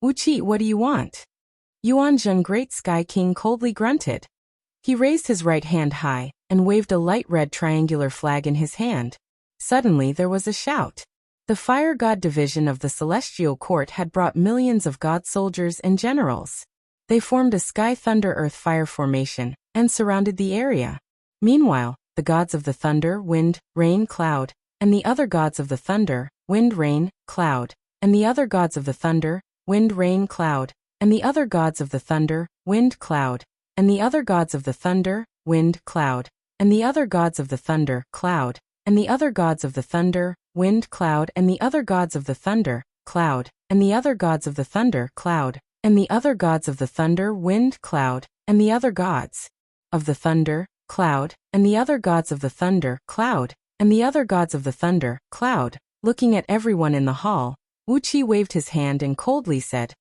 Wuxia, what do you want? Yuan Zhen Great Sky King coldly grunted. He raised his right hand high, and waved a light red triangular flag in his hand. Suddenly there was a shout. The Fire God Division of the Celestial Court had brought millions of god soldiers and generals. They formed a Sky Thunder Earth Fire formation, and surrounded the area. Meanwhile, the gods of the thunder, wind, rain, cloud, and the other gods of the thunder, wind, rain, cloud, and the other gods of the thunder, wind, rain, cloud, and the other gods of the thunder, wind, cloud, and the other gods of the thunder, wind, cloud, and the other gods of the thunder, cloud, and the other gods of the thunder, wind, cloud, and the other gods of the thunder, cloud, and the other gods of the thunder, cloud, and the other gods of the thunder, wind, cloud, and the other gods of the thunder, cloud, and the other gods of the thunder, cloud, and the other gods of the thunder, cloud. Looking at everyone in the hall, Wuxia waved his hand and coldly said,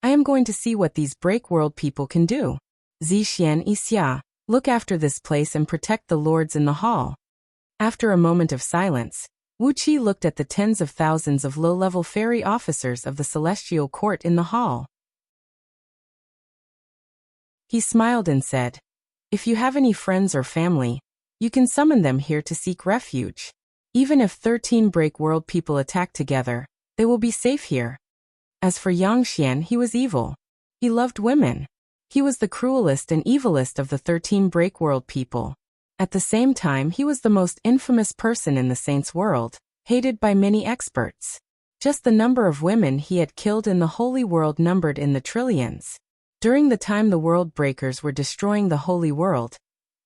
I am going to see what these break world people can do. Zixian Xia, look after this place and protect the lords in the hall. After a moment of silence, Wuxia looked at the tens of thousands of low-level fairy officers of the Celestial Court in the hall. He smiled and said, If you have any friends or family, you can summon them here to seek refuge. Even if 13 break world people attack together, they will be safe here. As for Yangxian, he was evil. He loved women. He was the cruelest and evilest of the 13 break world people. At the same time, he was the most infamous person in the saints' world, hated by many experts. Just the number of women he had killed in the holy world numbered in the trillions. During the time the world breakers were destroying the holy world,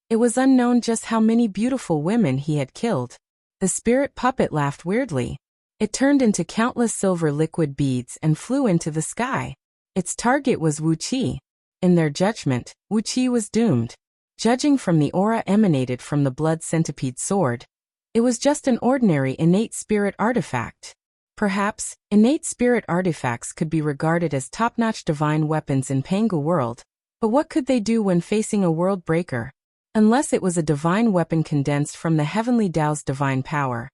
it was unknown just how many beautiful women he had killed. The spirit puppet laughed weirdly. It turned into countless silver liquid beads and flew into the sky. Its target was Wuxia. In their judgment, Wuxia was doomed. Judging from the aura emanated from the blood centipede sword, it was just an ordinary innate spirit artifact. Perhaps, innate spirit artifacts could be regarded as top-notch divine weapons in Pangu world, but what could they do when facing a world breaker? Unless it was a divine weapon condensed from the heavenly Tao's divine power.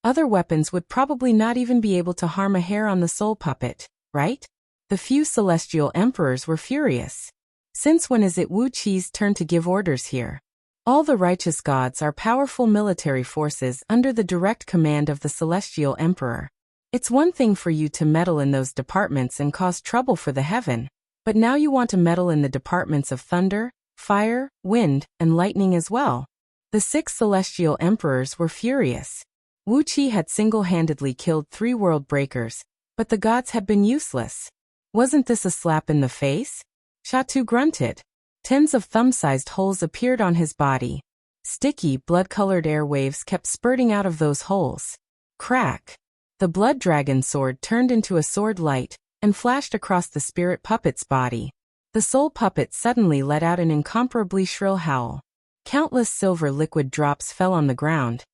Other weapons would probably not even be able to harm a hair on the soul puppet, right? The few celestial emperors were furious. Since when is it Wuxia's turn to give orders here? All the righteous gods are powerful military forces under the direct command of the celestial emperor. It's one thing for you to meddle in those departments and cause trouble for the heaven, but now you want to meddle in the departments of thunder, fire, wind, and lightning as well. The 6 celestial emperors were furious. Wuxia had single-handedly killed 3 world breakers, but the gods had been useless. Wasn't this a slap in the face? Shatu grunted. Tens of thumb-sized holes appeared on his body. Sticky, blood-colored air waves kept spurting out of those holes. Crack! The blood dragon sword turned into a sword light and flashed across the spirit puppet's body. The soul puppet suddenly let out an incomparably shrill howl. Countless silver liquid drops fell on the ground,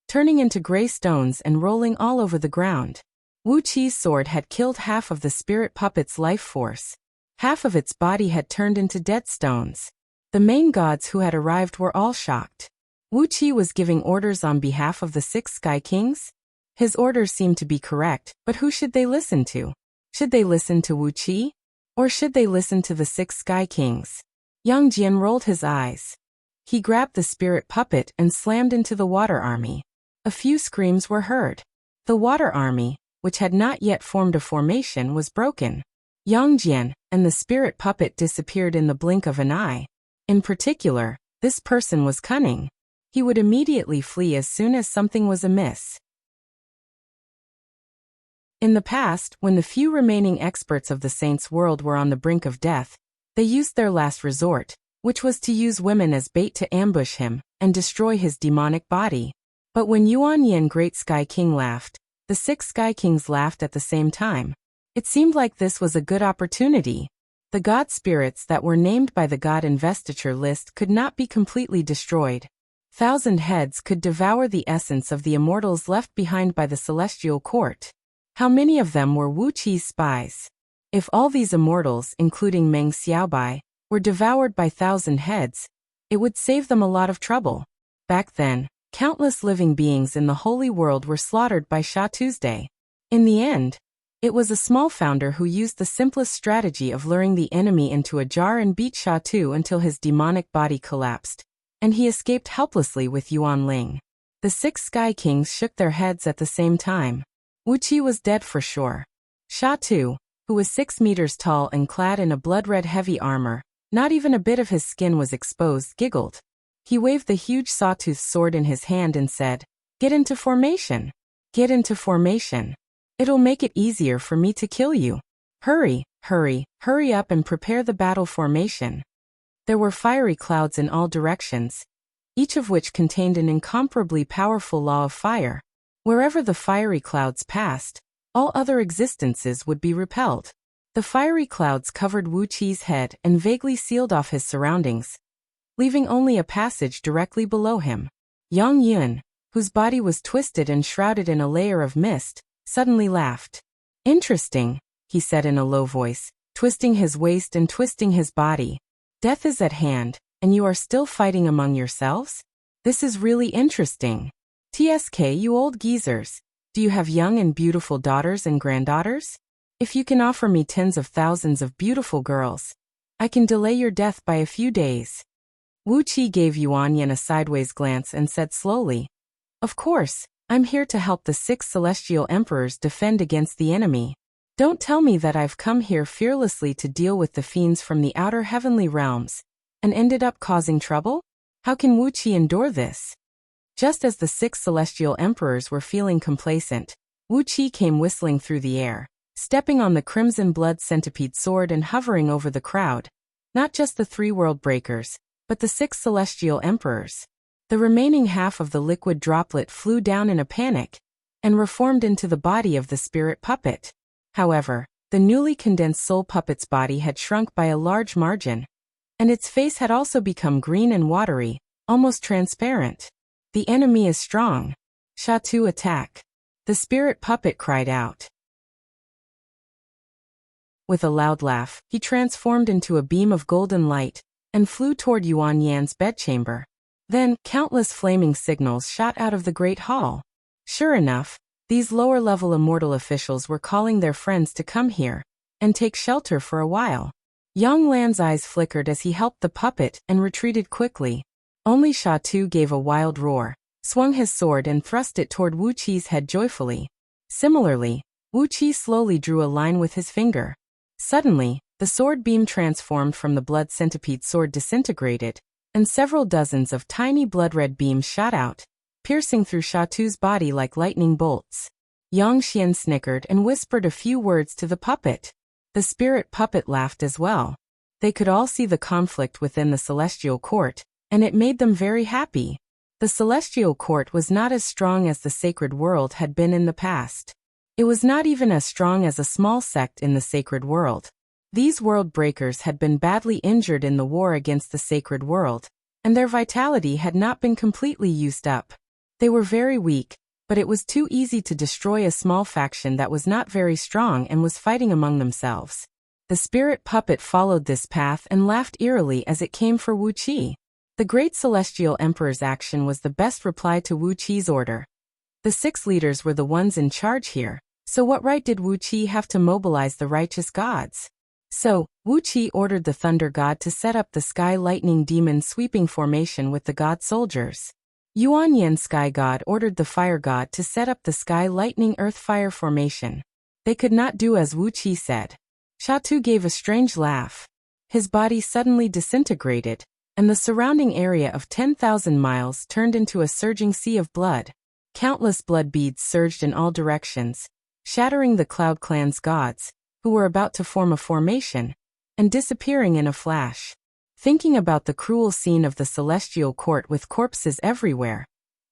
turning into gray stones and rolling all over the ground. Wuxia's sword had killed half of the spirit puppet's life force. Half of its body had turned into dead stones. The main gods who had arrived were all shocked. Wuxia was giving orders on behalf of the 6 Sky Kings? His orders seemed to be correct, but who should they listen to? Should they listen to Wuxia? Or should they listen to the 6 Sky Kings? Yang Jian rolled his eyes. He grabbed the spirit puppet and slammed into the water army. A few screams were heard. The water army, which had not yet formed a formation, was broken. Yang Jian and the spirit puppet disappeared in the blink of an eye. In particular, this person was cunning. He would immediately flee as soon as something was amiss. In the past, when the few remaining experts of the saints' world were on the brink of death, they used their last resort, which was to use women as bait to ambush him and destroy his demonic body. But when Yuan Yin Great Sky King laughed, the 6 Sky Kings laughed at the same time. It seemed like this was a good opportunity. The god spirits that were named by the god investiture list could not be completely destroyed. 1,000 heads could devour the essence of the immortals left behind by the celestial court. How many of them were Wuxia's spies? If all these immortals, including Meng Xiaobai, were devoured by 1,000 heads, it would save them a lot of trouble. Back then, countless living beings in the holy world were slaughtered by Sha Tuesday. In the end, it was a small founder who used the simplest strategy of luring the enemy into a jar and beat Sha Tu until his demonic body collapsed, and he escaped helplessly with Yuan Ling. The 6 Sky Kings shook their heads at the same time. Wuxia was dead for sure. Sha Tu, who was 6 meters tall and clad in a blood-red heavy armor, not even a bit of his skin was exposed, giggled. He waved the huge sawtooth sword in his hand and said, "Get into formation. Get into formation. It'll make it easier for me to kill you. Hurry, hurry, hurry up and prepare the battle formation." There were fiery clouds in all directions, each of which contained an incomparably powerful law of fire. Wherever the fiery clouds passed, all other existences would be repelled. The fiery clouds covered Wuxia's head and vaguely sealed off his surroundings, leaving only a passage directly below him. Yang Yun, whose body was twisted and shrouded in a layer of mist, suddenly laughed. "Interesting," he said in a low voice, twisting his waist and twisting his body. "Death is at hand, and you are still fighting among yourselves? This is really interesting. TSK, you old geezers, do you have young and beautiful daughters and granddaughters? If you can offer me tens of thousands of beautiful girls, I can delay your death by a few days." Wuxia gave Yuan Yin a sideways glance and said slowly, "Of course, I'm here to help the 6 celestial emperors defend against the enemy. Don't tell me that I've come here fearlessly to deal with the fiends from the outer heavenly realms and ended up causing trouble? How can Wuxia endure this?" Just as the 6 celestial emperors were feeling complacent, Wuxia came whistling through the air. stepping on the crimson blood centipede sword and hovering over the crowd. Not just the 3 world breakers, but the 6 celestial emperors. The remaining half of the liquid droplet flew down in a panic and reformed into the body of the spirit puppet. However, the newly condensed soul puppet's body had shrunk by a large margin, and its face had also become green and watery, almost transparent. The enemy is strong. Sha-Tu, attack! The spirit puppet cried out. With a loud laugh, he transformed into a beam of golden light and flew toward Yuan Yan's bedchamber. Then, countless flaming signals shot out of the great hall. Sure enough, these lower-level immortal officials were calling their friends to come here and take shelter for a while. Yang Lan's eyes flickered as he helped the puppet and retreated quickly. Only Sha-Tu gave a wild roar, swung his sword and thrust it toward Wu Qi's head joyfully. Similarly, Wu Qi slowly drew a line with his finger. Suddenly, the sword beam transformed from the blood centipede sword disintegrated, and several dozens of tiny blood-red beams shot out, piercing through Sha-Tu's body like lightning bolts. Yang Xian snickered and whispered a few words to the puppet. The spirit puppet laughed as well. They could all see the conflict within the celestial court, and it made them very happy. The celestial court was not as strong as the sacred world had been in the past. It was not even as strong as a small sect in the sacred world. These world breakers had been badly injured in the war against the sacred world, and their vitality had not been completely used up. They were very weak, but it was too easy to destroy a small faction that was not very strong and was fighting among themselves. The spirit puppet followed this path and laughed eerily as it came for Wu Qi. The great celestial emperor's action was the best reply to Wu Qi's order. The 6 leaders were the ones in charge here, so what right did Wu Qi have to mobilize the righteous gods? So, Wu Qi ordered the thunder god to set up the sky lightning demon sweeping formation with the god soldiers. Yuan Yan sky god ordered the fire god to set up the sky lightning earth fire formation. They could not do as Wu Qi said. Sha-Tu gave a strange laugh. His body suddenly disintegrated, and the surrounding area of 10,000 miles turned into a surging sea of blood. Countless blood beads surged in all directions, shattering the Cloud Clan's gods, who were about to form a formation, and disappearing in a flash. Thinking about the cruel scene of the celestial court with corpses everywhere,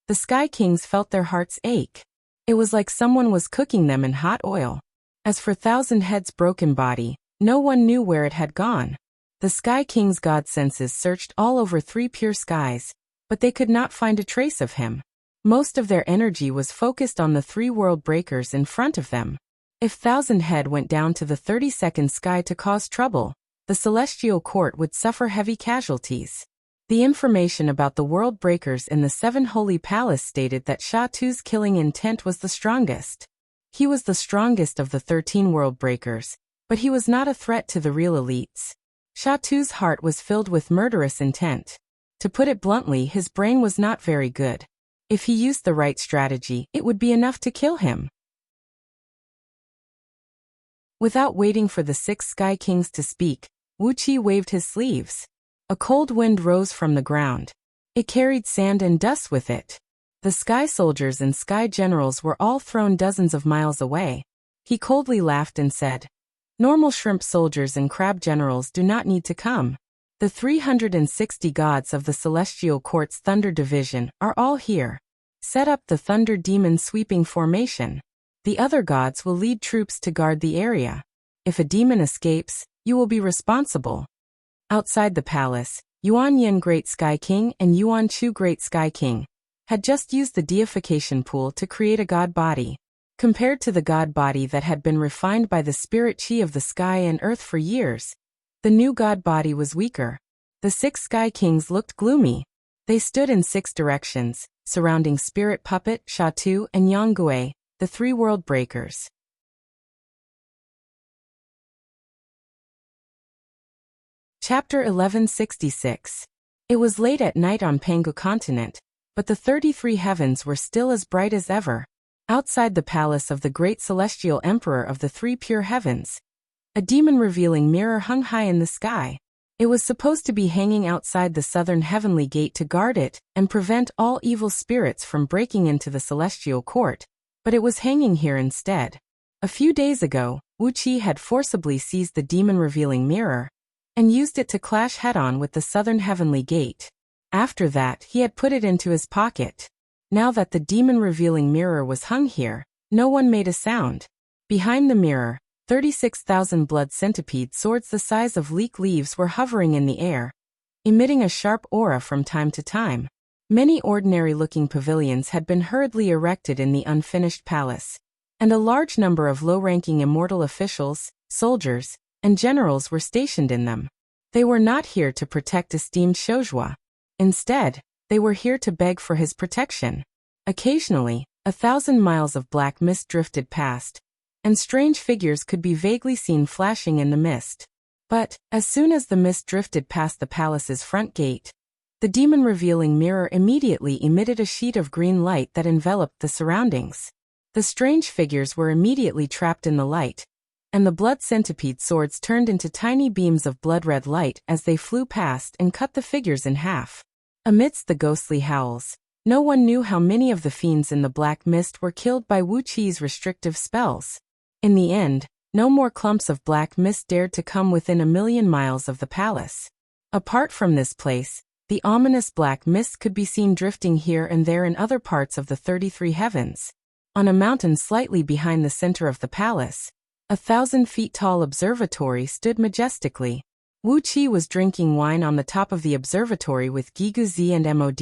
the Sky Kings felt their hearts ache. It was like someone was cooking them in hot oil. As for Thousand Head's broken body, no one knew where it had gone. The Sky King's god senses searched all over 3 pure skies, but they could not find a trace of him. Most of their energy was focused on the 3 world breakers in front of them. If Thousand Head went down to the 32nd sky to cause trouble, the celestial court would suffer heavy casualties. The information about the world breakers in the 7 Holy Palace stated that Sha-Tu's killing intent was the strongest. He was the strongest of the 13 world breakers, but he was not a threat to the real elites. Sha-Tu's heart was filled with murderous intent. To put it bluntly, his brain was not very good. If he used the right strategy, it would be enough to kill him. Without waiting for the 6 Sky Kings to speak, Wu Qi waved his sleeves. A cold wind rose from the ground. It carried sand and dust with it. The sky soldiers and sky generals were all thrown dozens of miles away. He coldly laughed and said, "Normal shrimp soldiers and crab generals do not need to come. The 360 gods of the Celestial Court's Thunder Division are all here. Set up the Thunder Demon sweeping formation. The other gods will lead troops to guard the area. If a demon escapes, you will be responsible." Outside the palace, Yuan Yin Great Sky King and Yuan Chu Great Sky King had just used the deification pool to create a god body. Compared to the god body that had been refined by the spirit chi of the sky and earth for years, the new god body was weaker. The 6 Sky Kings looked gloomy. They stood in 6 directions, surrounding Spirit Puppet, Sha-Tu, and Yang Gui, the 3 world breakers. Chapter 1166. It was late at night on Pangu continent, but the 33 heavens were still as bright as ever. Outside the palace of the great celestial emperor of the 3 pure heavens, a demon-revealing mirror hung high in the sky. It was supposed to be hanging outside the southern heavenly gate to guard it and prevent all evil spirits from breaking into the celestial court, but it was hanging here instead. A few days ago, Wuxia had forcibly seized the demon-revealing mirror and used it to clash head-on with the southern heavenly gate. After that, he had put it into his pocket. Now that the demon-revealing mirror was hung here, no one made a sound. Behind the mirror, 36,000 blood centipede swords the size of leek leaves were hovering in the air, emitting a sharp aura from time to time. Many ordinary-looking pavilions had been hurriedly erected in the unfinished palace, and a large number of low-ranking immortal officials, soldiers, and generals were stationed in them. They were not here to protect esteemed Shojua. Instead, they were here to beg for his protection. Occasionally, 1,000 miles of black mist drifted past, and strange figures could be vaguely seen flashing in the mist. But, as soon as the mist drifted past the palace's front gate, the demon-revealing mirror immediately emitted a sheet of green light that enveloped the surroundings. The strange figures were immediately trapped in the light, and the blood centipede swords turned into tiny beams of blood-red light as they flew past and cut the figures in half. Amidst the ghostly howls, no one knew how many of the fiends in the black mist were killed by Wuqi's restrictive spells. In the end, no more clumps of black mist dared to come within 1,000,000 miles of the palace. Apart from this place, the ominous black mist could be seen drifting here and there in other parts of the 33 heavens. On a mountain slightly behind the center of the palace, a 1,000-feet-tall observatory stood majestically. Wuqi was drinking wine on the top of the observatory with Giguzi and Mod,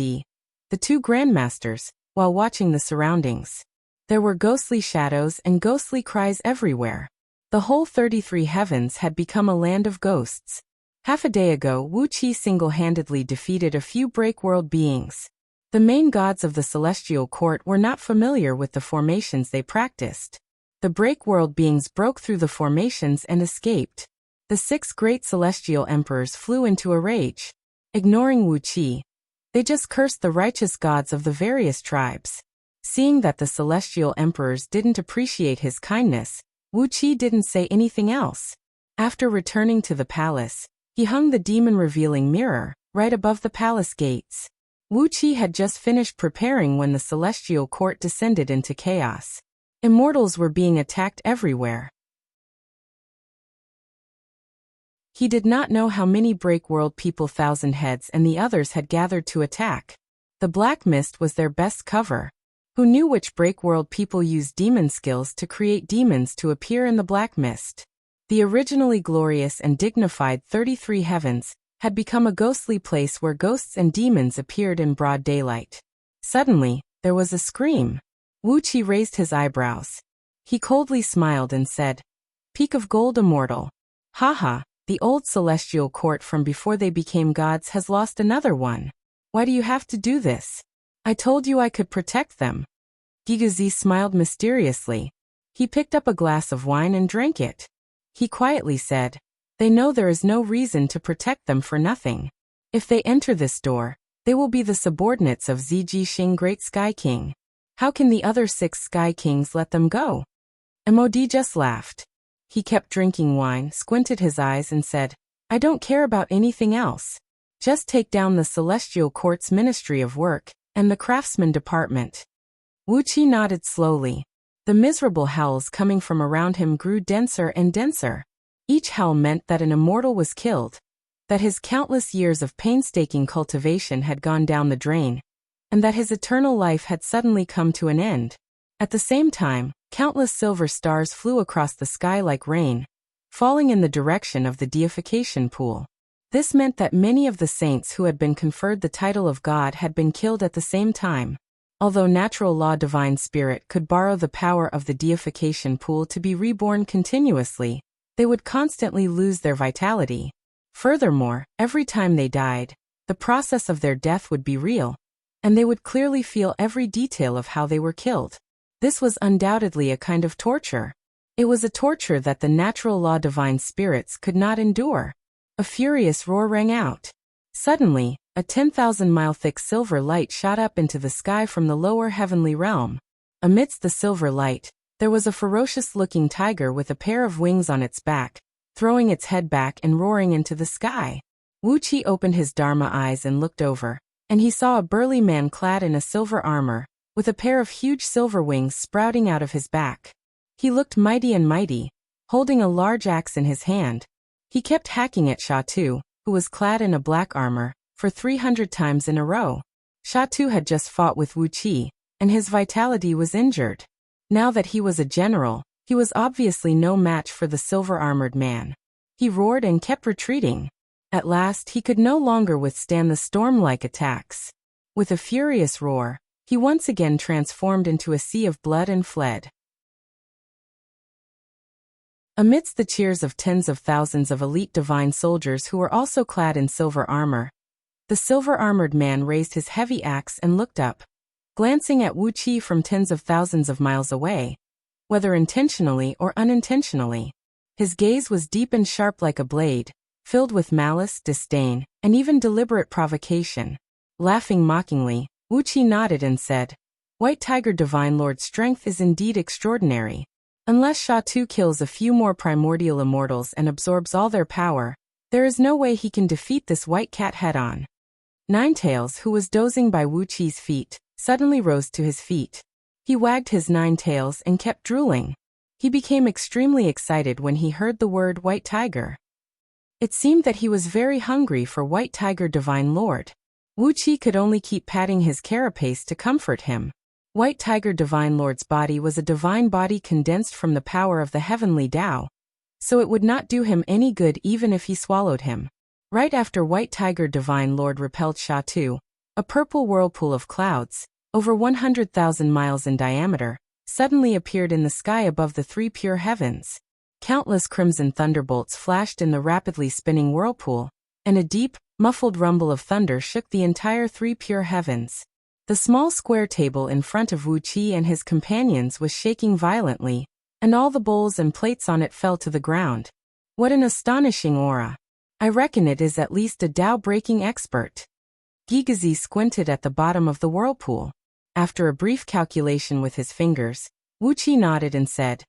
the two grandmasters, while watching the surroundings. There were ghostly shadows and ghostly cries everywhere. The whole 33 heavens had become a land of ghosts. Half a day ago, Wuqi single-handedly defeated a few break-world beings. The main gods of the celestial court were not familiar with the formations they practiced. The break-world beings broke through the formations and escaped. The 6 great celestial emperors flew into a rage. Ignoring Wuqi, they just cursed the righteous gods of the various tribes. Seeing that the celestial emperors didn't appreciate his kindness, Wuqi didn't say anything else. After returning to the palace, he hung the demon-revealing mirror right above the palace gates. Wuqi had just finished preparing when the celestial court descended into chaos. Immortals were being attacked everywhere. He did not know how many break-world people Thousand Heads and the others had gathered to attack. The black mist was their best cover. Who knew which break-world people used demon skills to create demons to appear in the black mist? The originally glorious and dignified 33 heavens had become a ghostly place where ghosts and demons appeared in broad daylight. Suddenly, there was a scream. Wuqi raised his eyebrows. He coldly smiled and said, "Peak of Gold Immortal. Haha. The old celestial court from before they became gods has lost another one. Why do you have to do this? I told you I could protect them." Giguzi smiled mysteriously. He picked up a glass of wine and drank it. He quietly said, "They know there is no reason to protect them for nothing. If they enter this door, they will be the subordinates of Ziji Xing Great Sky King. How can the other 6 Sky Kings let them go?" Mod just laughed. He kept drinking wine, squinted his eyes and said, "I don't care about anything else. Just take down the Celestial Court's Ministry of Work and the Craftsman Department." Wuqi nodded slowly. The miserable howls coming from around him grew denser and denser. Each howl meant that an immortal was killed, that his countless years of painstaking cultivation had gone down the drain, and that his eternal life had suddenly come to an end. At the same time, countless silver stars flew across the sky like rain, falling in the direction of the deification pool. This meant that many of the saints who had been conferred the title of God had been killed at the same time. Although natural law divine spirit could borrow the power of the deification pool to be reborn continuously, they would constantly lose their vitality. Furthermore, every time they died, the process of their death would be real, and they would clearly feel every detail of how they were killed. This was undoubtedly a kind of torture. It was a torture that the natural law divine spirits could not endure. A furious roar rang out. Suddenly, a 10,000-mile thick silver light shot up into the sky from the lower heavenly realm. Amidst the silver light, there was a ferocious-looking tiger with a pair of wings on its back, throwing its head back and roaring into the sky. Wuqi opened his Dharma eyes and looked over, and he saw a burly man clad in a silver armor, with a pair of huge silver wings sprouting out of his back. He looked mighty and mighty, holding a large axe in his hand. He kept hacking at Sha Tu, who was clad in a black armor, for 300 times in a row. Sha Tu had just fought with Wuxia, and his vitality was injured. Now that he was a general, he was obviously no match for the silver-armored man. He roared and kept retreating. At last he could no longer withstand the storm-like attacks. With a furious roar, he once again transformed into a sea of blood and fled. Amidst the cheers of tens of thousands of elite divine soldiers who were also clad in silver armor, the silver-armored man raised his heavy axe and looked up, glancing at Wuxia from tens of thousands of miles away, whether intentionally or unintentionally. His gaze was deep and sharp like a blade, filled with malice, disdain, and even deliberate provocation. Laughing mockingly, Wuxia nodded and said, "White Tiger Divine Lord's strength is indeed extraordinary. Unless Sha Tu kills a few more primordial immortals and absorbs all their power, there is no way he can defeat this white cat head-on." Ninetails, who was dozing by Wuqi's feet, suddenly rose to his feet. He wagged his 9 tails and kept drooling. He became extremely excited when he heard the word White Tiger. It seemed that he was very hungry for White Tiger Divine Lord. Wuxia could only keep patting his carapace to comfort him. White Tiger Divine Lord's body was a divine body condensed from the power of the heavenly Tao, so it would not do him any good even if he swallowed him. Right after White Tiger Divine Lord repelled Sha Tu, a purple whirlpool of clouds, over 100,000 miles in diameter, suddenly appeared in the sky above the 3 pure heavens. Countless crimson thunderbolts flashed in the rapidly spinning whirlpool, and a deep, muffled rumble of thunder shook the entire 3 pure heavens. The small square table in front of Wuxia and his companions was shaking violently, and all the bowls and plates on it fell to the ground. What an astonishing aura! I reckon it is at least a Tao-breaking expert. Gigazi squinted at the bottom of the whirlpool. After a brief calculation with his fingers, Wuxia nodded and said,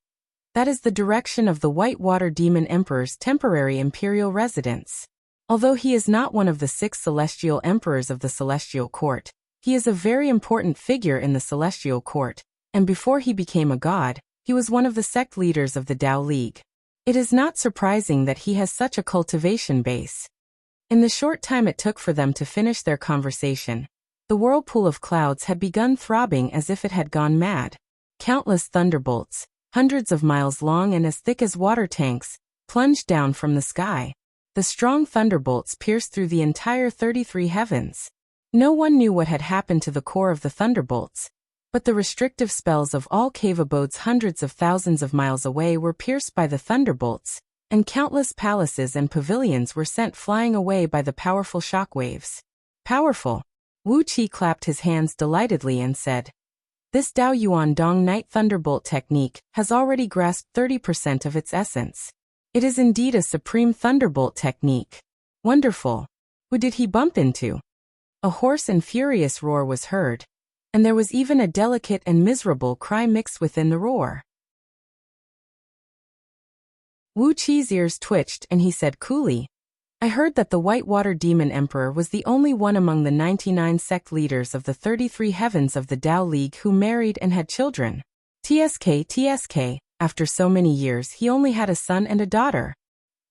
"That is the direction of the White Water Demon Emperor's temporary imperial residence. Although he is not one of the 6 celestial emperors of the Celestial Court, he is a very important figure in the Celestial Court, and before he became a god, he was one of the sect leaders of the Tao League. It is not surprising that he has such a cultivation base." In the short time it took for them to finish their conversation, the whirlpool of clouds had begun throbbing as if it had gone mad. Countless thunderbolts, hundreds of miles long and as thick as water tanks, plunged down from the sky. The strong thunderbolts pierced through the entire 33 heavens. No one knew what had happened to the core of the thunderbolts, but the restrictive spells of all cave abodes hundreds of thousands of miles away were pierced by the thunderbolts, and countless palaces and pavilions were sent flying away by the powerful shockwaves. Powerful! Wuxia clapped his hands delightedly and said, "This Dao Yuan Dong Night Thunderbolt technique has already grasped 30% of its essence. It is indeed a supreme thunderbolt technique. Wonderful! Who did he bump into?" A hoarse and furious roar was heard, and there was even a delicate and miserable cry mixed within the roar. Wuqi's ears twitched and he said coolly, "I heard that the White Water Demon Emperor was the only one among the 99 sect leaders of the 33 heavens of the Tao League who married and had children. TSK, after so many years he only had a son and a daughter.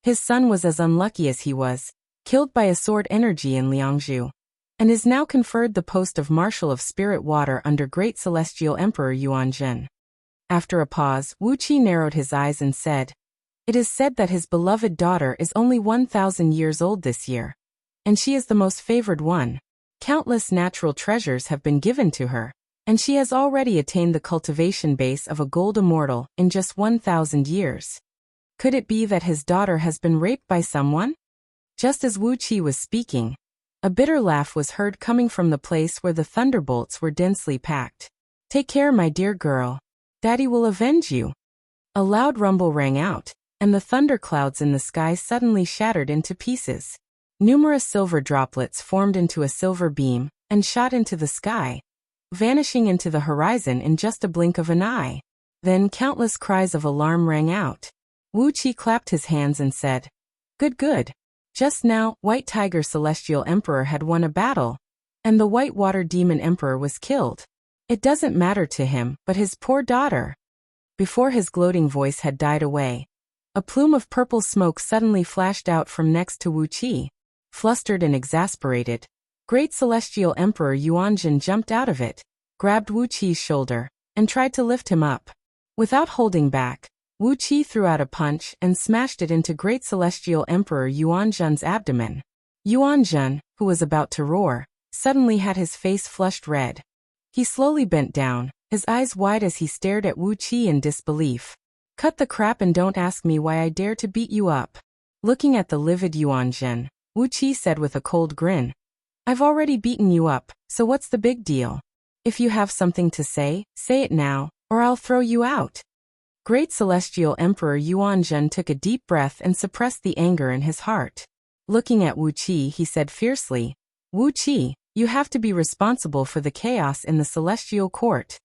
His son was as unlucky as he was, killed by a sword energy in Liangzhu, and is now conferred the post of Marshal of Spirit Water under Great Celestial Emperor Yuanzhen." After a pause, Wuxia narrowed his eyes and said, "It is said that his beloved daughter is only 1,000 years old this year, and she is the most favored one. Countless natural treasures have been given to her, and she has already attained the cultivation base of a gold immortal in just 1,000 years. Could it be that his daughter has been raped by someone?" Just as Wuxia was speaking, a bitter laugh was heard coming from the place where the thunderbolts were densely packed. "Take care, my dear girl. Daddy will avenge you." A loud rumble rang out, and the thunderclouds in the sky suddenly shattered into pieces. Numerous silver droplets formed into a silver beam and shot into the sky, vanishing into the horizon in just a blink of an eye. Then countless cries of alarm rang out. Wuxia clapped his hands and said, "Good, good. Just now, White Tiger Celestial Emperor had won a battle, and the White Water Demon Emperor was killed. It doesn't matter to him, but his poor daughter." Before his gloating voice had died away, A plume of purple smoke suddenly flashed out from next to Wuxia. Flustered and exasperated, Great Celestial Emperor Yuanjun jumped out of it, grabbed Wuxia's shoulder, and tried to lift him up. Without holding back, Wuxia threw out a punch and smashed it into Great Celestial Emperor Yuanjun's abdomen. Yuanjun, who was about to roar, suddenly had his face flushed red. He slowly bent down, his eyes wide as he stared at Wuxia in disbelief. "Cut the crap and don't ask me why I dare to beat you up." Looking at the livid Yuanjun, Wuxia said with a cold grin, "I've already beaten you up, so what's the big deal? If you have something to say it now, or I'll throw you out." Great Celestial Emperor Yuanjun took a deep breath and suppressed the anger in his heart. Looking at Wuxia, he said fiercely, "Wuxia, you have to be responsible for the chaos in the Celestial Court.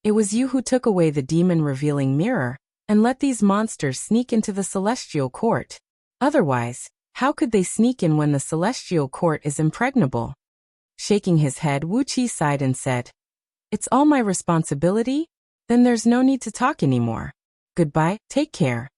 It was you who took away the demon-revealing mirror, and let these monsters sneak into the Celestial Court. Otherwise, how could they sneak in when the Celestial Court is impregnable?" Shaking his head, Wuxia sighed and said, "It's all my responsibility? Then there's no need to talk anymore. Goodbye, take care."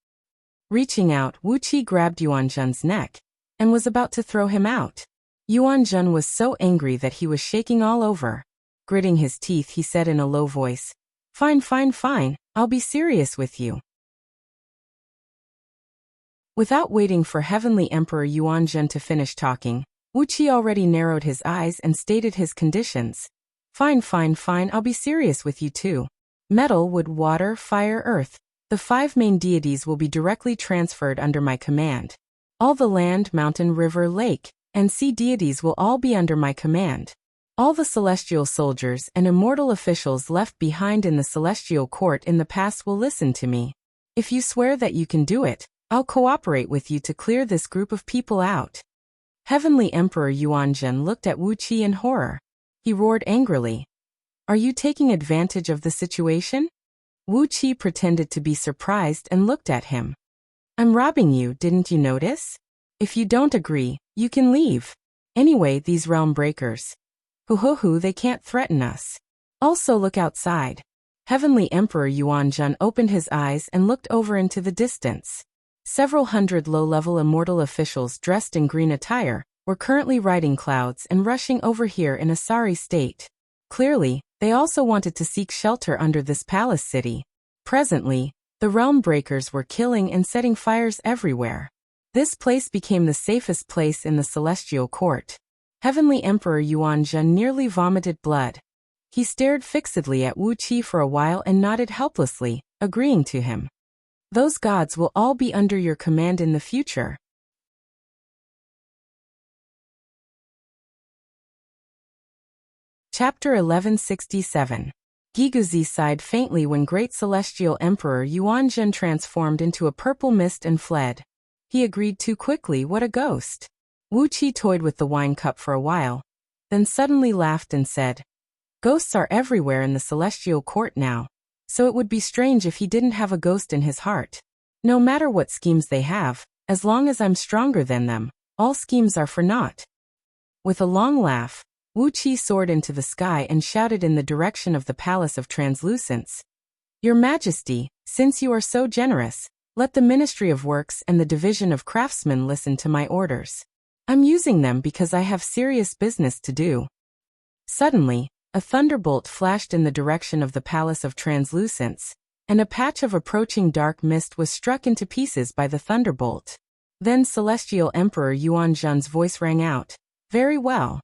Reaching out, Wuxia grabbed Yuanjun's neck, and was about to throw him out. Yuanjun was so angry that he was shaking all over. Gritting his teeth, he said in a low voice, Fine, I'll be serious with you." Without waiting for Heavenly Emperor Yuanjun to finish talking, Wuxia already narrowed his eyes and stated his conditions. Fine, I'll be serious with you too. Metal, wood, water, fire, earth. The 5 main deities will be directly transferred under my command. All the land, mountain, river, lake, and sea deities will all be under my command. All the celestial soldiers and immortal officials left behind in the Celestial Court in the past will listen to me. If you swear that you can do it, I'll cooperate with you to clear this group of people out." Heavenly Emperor Yuanjun looked at Wuxia in horror. He roared angrily, "Are you taking advantage of the situation?" Wuxia pretended to be surprised and looked at him. "I'm robbing you, didn't you notice? If you don't agree, you can leave. Anyway, these realm breakers. They can't threaten us. Also look outside." Heavenly Emperor Yuanjun opened his eyes and looked over into the distance. Several hundred low-level immortal officials dressed in green attire were currently riding clouds and rushing over here in a sorry state. Clearly, they also wanted to seek shelter under this palace city. Presently, the realm breakers were killing and setting fires everywhere. This place became the safest place in the Celestial Court. Heavenly Emperor Yuanjun nearly vomited blood. He stared fixedly at Wuxia for a while and nodded helplessly, agreeing to him. "Those gods will all be under your command in the future." Chapter 1167. Giguzi sighed faintly when Great Celestial Emperor Yuanjun transformed into a purple mist and fled. He agreed too quickly. What a ghost. Wuxia toyed with the wine cup for a while, then suddenly laughed and said, "Ghosts are everywhere in the Celestial Court now, so it would be strange if he didn't have a ghost in his heart. No matter what schemes they have, as long as I'm stronger than them, all schemes are for naught." With a long laugh, Wuxia soared into the sky and shouted in the direction of the Palace of Translucence, "Your Majesty, since you are so generous, let the Ministry of Works and the Division of Craftsmen listen to my orders. I'm using them because I have serious business to do." Suddenly, a thunderbolt flashed in the direction of the Palace of Translucence, and a patch of approaching dark mist was struck into pieces by the thunderbolt. Then Celestial Emperor Yuanjun's voice rang out, "Very well.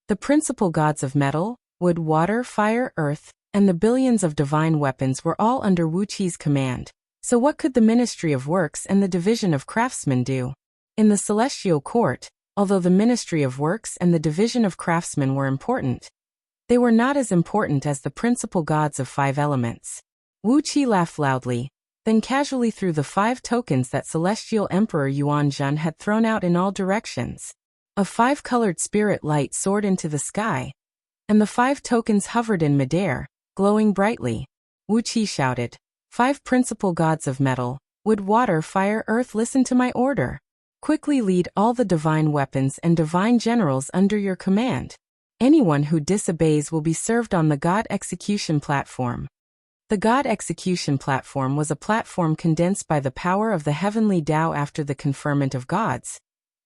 The principal gods of metal, wood, water, fire, earth, and the billions of divine weapons were all under Wuxia's command. So what could the Ministry of Works and the Division of Craftsmen do? In the Celestial Court, although the Ministry of Works and the Division of Craftsmen were important, they were not as important as the principal gods of 5 elements." Wuxia laughed loudly, then casually threw the 5 tokens that Celestial Emperor Yuanjun had thrown out in all directions. A 5-colored spirit light soared into the sky, and the 5 tokens hovered in midair, glowing brightly. Wuxia shouted, "5 principal gods of metal, wood, water, fire, earth, listen to my order. Quickly lead all the divine weapons and divine generals under your command. Anyone who disobeys will be served on the God execution platform." The God Execution Platform was a platform condensed by the power of the heavenly Tao after the conferment of gods,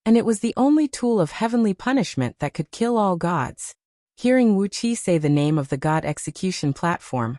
and it was the only tool of heavenly punishment that could kill all gods. Hearing Wuxia say the name of the God Execution Platform,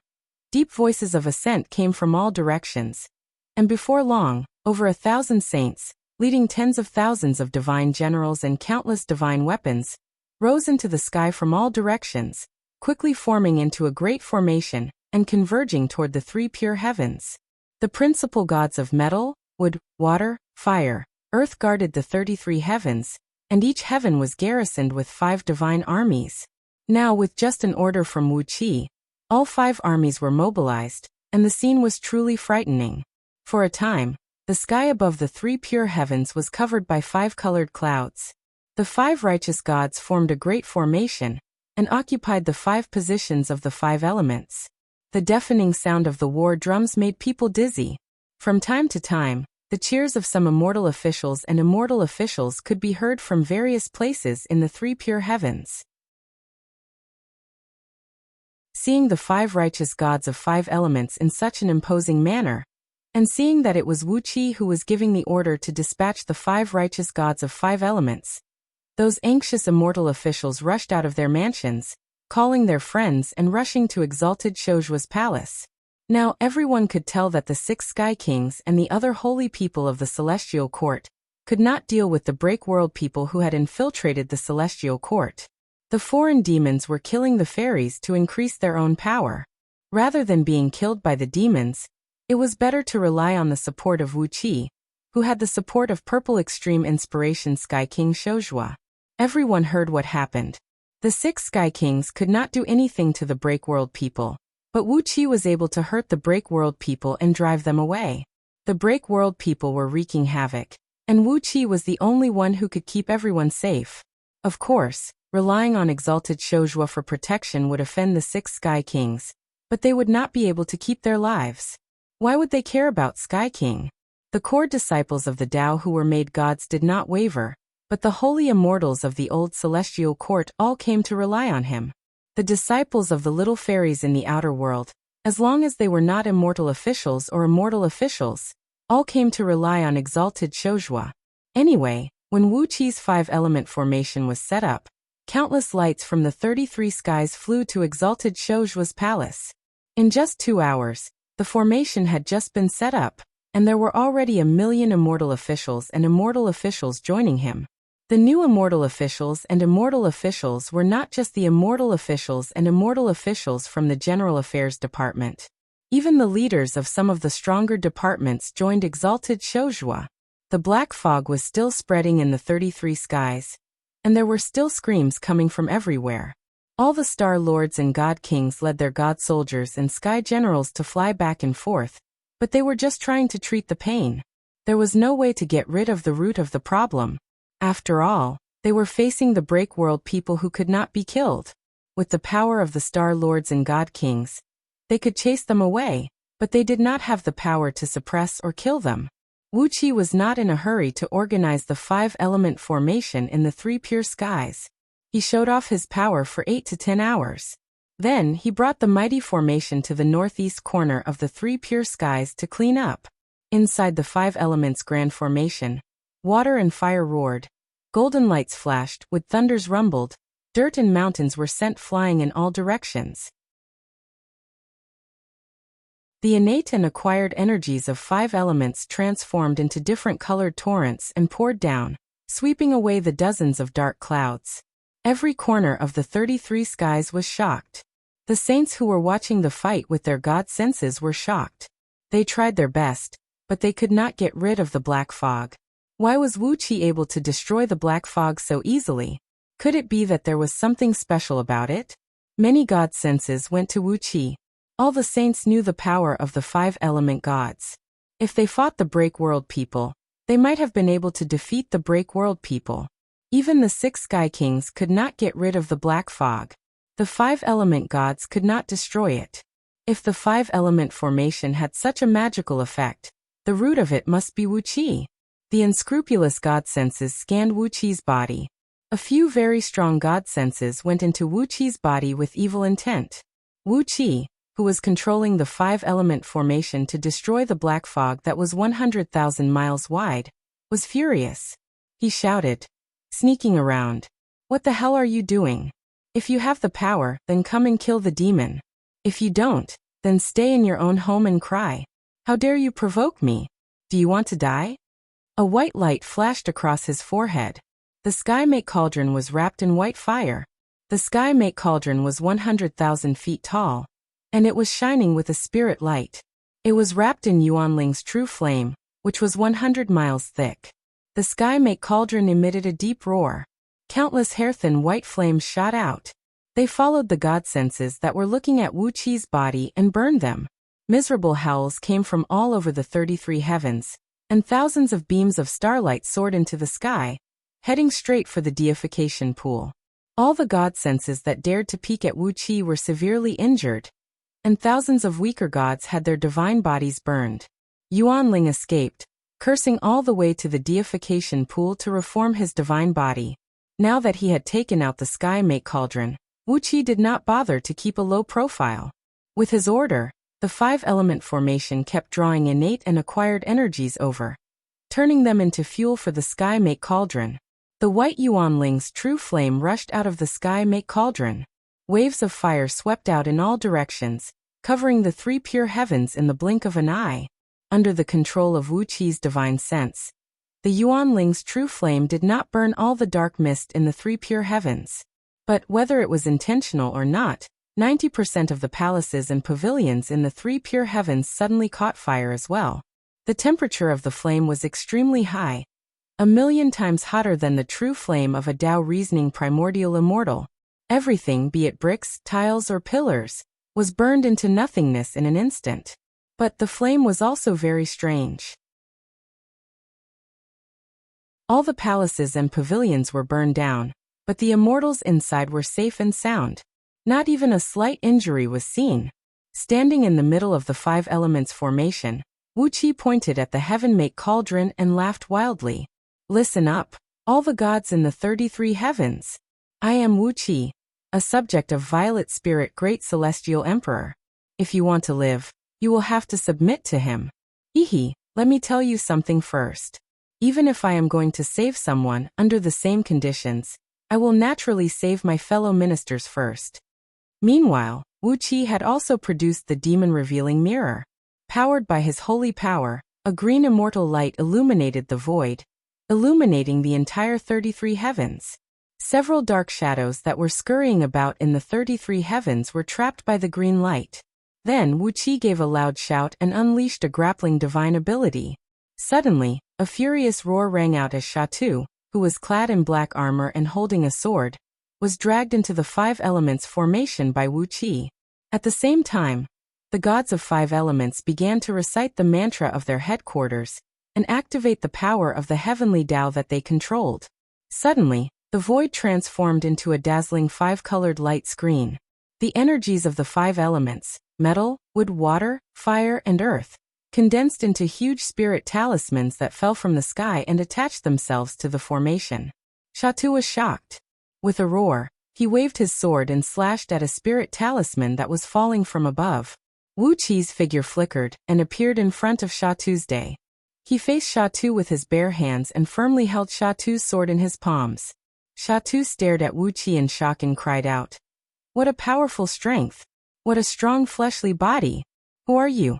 deep voices of assent came from all directions, and before long, over 1,000 saints, leading tens of thousands of divine generals and countless divine weapons, rose into the sky from all directions, quickly forming into a great formation and converging toward the three pure heavens. The principal gods of metal, wood, water, fire, earth guarded the 33 heavens, and each heaven was garrisoned with 5 divine armies. Now, with just an order from Wuxia, all 5 armies were mobilized, and the scene was truly frightening. For a time, the sky above the 3 pure heavens was covered by 5 colored clouds. The 5 righteous gods formed a great formation and occupied the 5 positions of the 5 elements. The deafening sound of the war drums made people dizzy. From time to time, the cheers of some immortal officials and immortal officials could be heard from various places in the 3 pure heavens. Seeing the 5 righteous gods of 5 elements in such an imposing manner, and seeing that it was Wuxia who was giving the order to dispatch the 5 righteous gods of 5 elements, those anxious immortal officials rushed out of their mansions, calling their friends and rushing to exalted Shoujua's palace. Now everyone could tell that the 6 sky kings and the other holy people of the celestial court could not deal with the break world people who had infiltrated the celestial court. The foreign demons were killing the fairies to increase their own power. Rather than being killed by the demons, it was better to rely on the support of Wuxia, who had the support of Purple Extreme Inspiration Sky King Shoujua. Everyone heard what happened. The 6 sky kings could not do anything to the break world people, but Wuxia was able to hurt the break world people and drive them away. The break world people were wreaking havoc, and Wuxia was the only one who could keep everyone safe. Of course, relying on exalted Shoujua for protection would offend the 6 sky kings, but they would not be able to keep their lives. Why would they care about Sky King? The core disciples of the Tao who were made gods did not waver, but the holy immortals of the old celestial court all came to rely on him. The disciples of the little fairies in the outer world, as long as they were not immortal officials or immortal officials, all came to rely on exalted Shoujua. Anyway, when Wuqi's 5-element formation was set up, countless lights from the 33 skies flew to exalted Shoujua's palace. In just 2 hours, the formation had just been set up, and there were already 1,000,000 immortal officials and immortal officials joining him. The new immortal officials and immortal officials were not just the immortal officials and immortal officials from the General Affairs Department. Even the leaders of some of the stronger departments joined exalted Shoujua. The black fog was still spreading in the 33 skies, and there were still screams coming from everywhere. All the star lords and god kings led their god soldiers and sky generals to fly back and forth, but they were just trying to treat the pain. There was no way to get rid of the root of the problem. After all, they were facing the break world people who could not be killed. With the power of the star lords and god kings, they could chase them away, but they did not have the power to suppress or kill them. Wuxia was not in a hurry to organize the 5-element formation in the 3 pure skies. He showed off his power for 8 to 10 hours. Then he brought the mighty formation to the northeast corner of the 3 pure skies to clean up. Inside the 5 elements grand formation, water and fire roared, golden lights flashed, wood thunders rumbled, dirt and mountains were sent flying in all directions. The innate and acquired energies of 5 elements transformed into different colored torrents and poured down, sweeping away the dozens of dark clouds. Every corner of the 33 skies was shocked. The saints who were watching the fight with their god senses were shocked. They tried their best, but they could not get rid of the black fog. Why was Wuxia able to destroy the black fog so easily? Could it be that there was something special about it? Many god senses went to Wuxia. All the saints knew the power of the 5-element gods. If they fought the break world people, they might have been able to defeat the break world people. Even the 6 sky kings could not get rid of the black fog. The 5-element gods could not destroy it. If the 5-element formation had such a magical effect, the root of it must be Wuxia. The unscrupulous god senses scanned Wuqi's body. A few very strong god senses went into Wuqi's body with evil intent. Wuxia, who was controlling the five-element formation to destroy the black fog that was 100,000 miles wide, was furious. He shouted, sneaking around. What the hell are you doing? If you have the power, then come and kill the demon. If you don't, then stay in your own home and cry. How dare you provoke me? Do you want to die? A white light flashed across his forehead. The sky-mate cauldron was wrapped in white fire. The sky-mate cauldron was 100,000 feet tall, and it was shining with a spirit light. It was wrapped in Yuanling's true flame, which was 100 miles thick. The sky-mate cauldron emitted a deep roar. Countless hair-thin white flames shot out. They followed the god senses that were looking at Wuqi's body and burned them. Miserable howls came from all over the 33 heavens, and thousands of beams of starlight soared into the sky, heading straight for the deification pool. All the god senses that dared to peek at Wuqi were severely injured, and thousands of weaker gods had their divine bodies burned. Yuanling escaped, cursing all the way to the deification pool to reform his divine body. Now that he had taken out the sky-mate cauldron, Wuqi did not bother to keep a low profile. With his order, the five-element formation kept drawing innate and acquired energies over, turning them into fuel for the sky-mate cauldron. The white Yuanling's true flame rushed out of the sky-mate cauldron. Waves of fire swept out in all directions, covering the three pure heavens in the blink of an eye. Under the control of Wuqi's divine sense, the Yuanling's true flame did not burn all the dark mist in the three pure heavens. But whether it was intentional or not, 90% of the palaces and pavilions in the three pure heavens suddenly caught fire as well. The temperature of the flame was extremely high, 1,000,000 times hotter than the true flame of a Tao reasoning primordial immortal. Everything, be it bricks, tiles, or pillars, was burned into nothingness in an instant. But the flame was also very strange. All the palaces and pavilions were burned down, but the immortals inside were safe and sound. Not even a slight injury was seen. Standing in the middle of the five elements formation, Wuqi pointed at the heaven-mate cauldron and laughed wildly. Listen up, all the gods in the 33 heavens. I am Wuqi, a subject of Violet Spirit, Great Celestial Emperor. If you want to live, you will have to submit to him. Let me tell you something first. Even if I am going to save someone under the same conditions, I will naturally save my fellow ministers first. Meanwhile, Wuqi had also produced the demon-revealing mirror. Powered by his holy power, a green immortal light illuminated the void, illuminating the entire 33 heavens. Several dark shadows that were scurrying about in the 33 heavens were trapped by the green light. Then Wuqi gave a loud shout and unleashed a grappling divine ability. Suddenly, a furious roar rang out as Shatu, who was clad in black armor and holding a sword, was dragged into the five elements formation by Wuqi. At the same time, the gods of five elements began to recite the mantra of their headquarters and activate the power of the heavenly Tao that they controlled. Suddenly, the void transformed into a dazzling five-colored light screen. The energies of the five elements, metal, wood, water, fire, and earth, condensed into huge spirit talismans that fell from the sky and attached themselves to the formation. Shatu was shocked. With a roar, he waved his sword and slashed at a spirit talisman that was falling from above. Wuqi's figure flickered and appeared in front of Shatu's day. He faced Shatu with his bare hands and firmly held Shatu's sword in his palms. Shatu stared at Wuqi in shock and cried out, "What a powerful strength! What a strong fleshly body! Who are you?"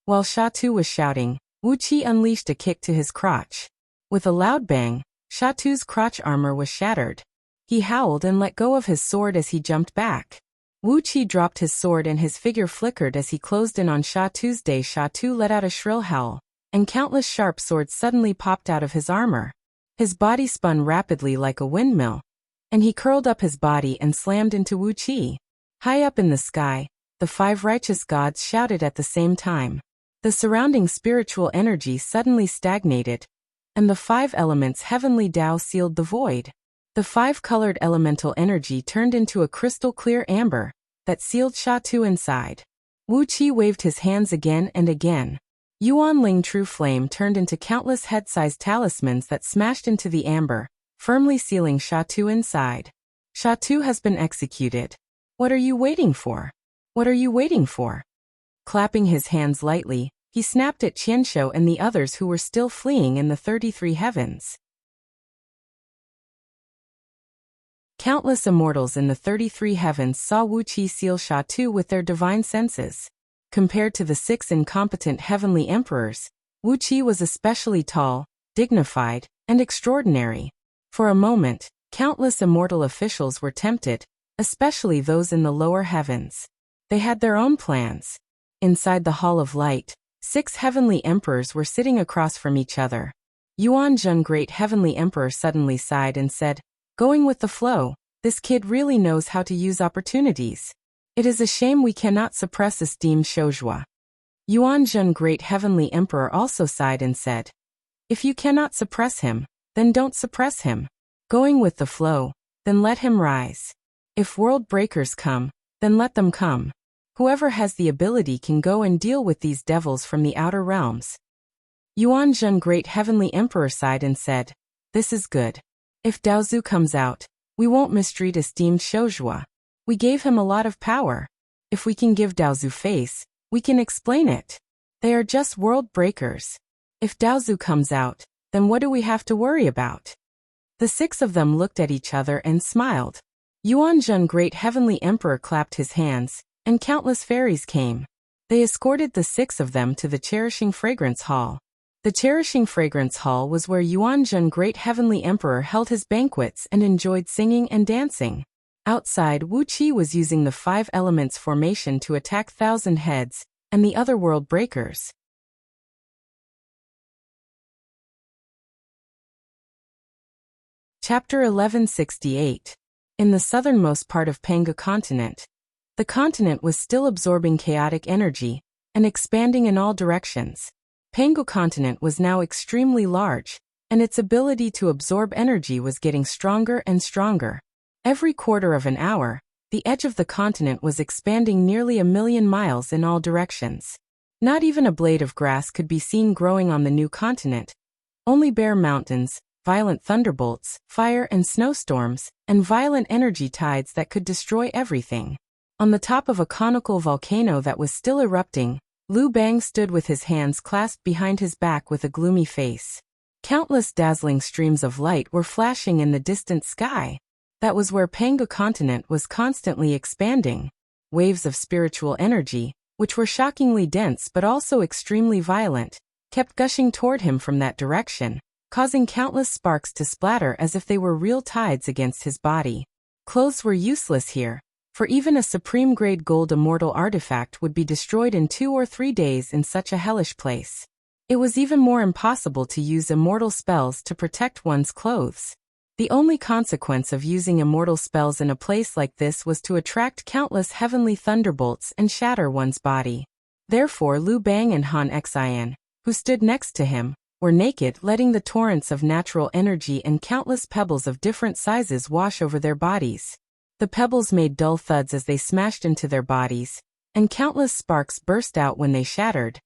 While Shatu was shouting, Wuqi unleashed a kick to his crotch. With a loud bang, Shatu's crotch armor was shattered. He howled and let go of his sword as he jumped back. Wuqi dropped his sword and his figure flickered as he closed in on Shatu's day. Shatu let out a shrill howl, and countless sharp swords suddenly popped out of his armor. His body spun rapidly like a windmill, and he curled up his body and slammed into Wuqi. High up in the sky, the five righteous gods shouted at the same time. The surrounding spiritual energy suddenly stagnated, and the five elements' heavenly Tao sealed the void. The five-colored elemental energy turned into a crystal-clear amber that sealed Shatu inside. Wuqi waved his hands again and again. Yuanling True Flame turned into countless head-sized talismans that smashed into the amber, firmly sealing Shatu inside. Shatu has been executed. What are you waiting for? What are you waiting for? Clapping his hands lightly, he snapped at Qianshou and the others who were still fleeing in the 33 heavens. Countless immortals in the 33 heavens saw Wuxia seal Sha Tu with their divine senses. Compared to the 6 incompetent heavenly emperors, Wuxia was especially tall, dignified, and extraordinary. For a moment, countless immortal officials were tempted, especially those in the lower heavens. They had their own plans. Inside the Hall of Light, 6 heavenly emperors were sitting across from each other. Yuanzheng, Great Heavenly Emperor, suddenly sighed and said, "Going with the flow, this kid really knows how to use opportunities. It is a shame we cannot suppress esteemed Shouzhua." Yuanzheng, Great Heavenly Emperor, also sighed and said, "If you cannot suppress him, then don't suppress him. Going with the flow, then let him rise. If world breakers come, then let them come. Whoever has the ability can go and deal with these devils from the outer realms." Yuanzheng, Great Heavenly Emperor, sighed and said, "This is good. If Daozu comes out, we won't mistreat esteemed Shouzhua. We gave him a lot of power. If we can give Daozu face, we can explain it. They are just world breakers. If Daozu comes out, then what do we have to worry about?" The 6 of them looked at each other and smiled. Yuanzheng, Great Heavenly Emperor, clapped his hands, and countless fairies came. They escorted the 6 of them to the Cherishing Fragrance Hall. The Cherishing Fragrance Hall was where Yuanzheng, Great Heavenly Emperor, held his banquets and enjoyed singing and dancing. Outside, Wuxia was using the 5 elements formation to attack Thousand Heads and the other world breakers. Chapter 1168. In the southernmost part of Panga continent, the continent was still absorbing chaotic energy and expanding in all directions. Pangu continent was now extremely large, and its ability to absorb energy was getting stronger and stronger. Every quarter of an hour, the edge of the continent was expanding nearly 1,000,000 miles in all directions. Not even a blade of grass could be seen growing on the new continent. Only bare mountains, violent thunderbolts, fire and snowstorms, and violent energy tides that could destroy everything. On the top of a conical volcano that was still erupting, Lu Bang stood with his hands clasped behind his back with a gloomy face. Countless dazzling streams of light were flashing in the distant sky. That was where Panga continent was constantly expanding. Waves of spiritual energy, which were shockingly dense but also extremely violent, kept gushing toward him from that direction, causing countless sparks to splatter as if they were real tides against his body. Clothes were useless here, for even a supreme-grade gold immortal artifact would be destroyed in 2 or 3 days in such a hellish place. It was even more impossible to use immortal spells to protect one's clothes. The only consequence of using immortal spells in a place like this was to attract countless heavenly thunderbolts and shatter one's body. Therefore Lu Bang and Han Xian, who stood next to him, were naked, letting the torrents of natural energy and countless pebbles of different sizes wash over their bodies. The pebbles made dull thuds as they smashed into their bodies, and countless sparks burst out when they shattered,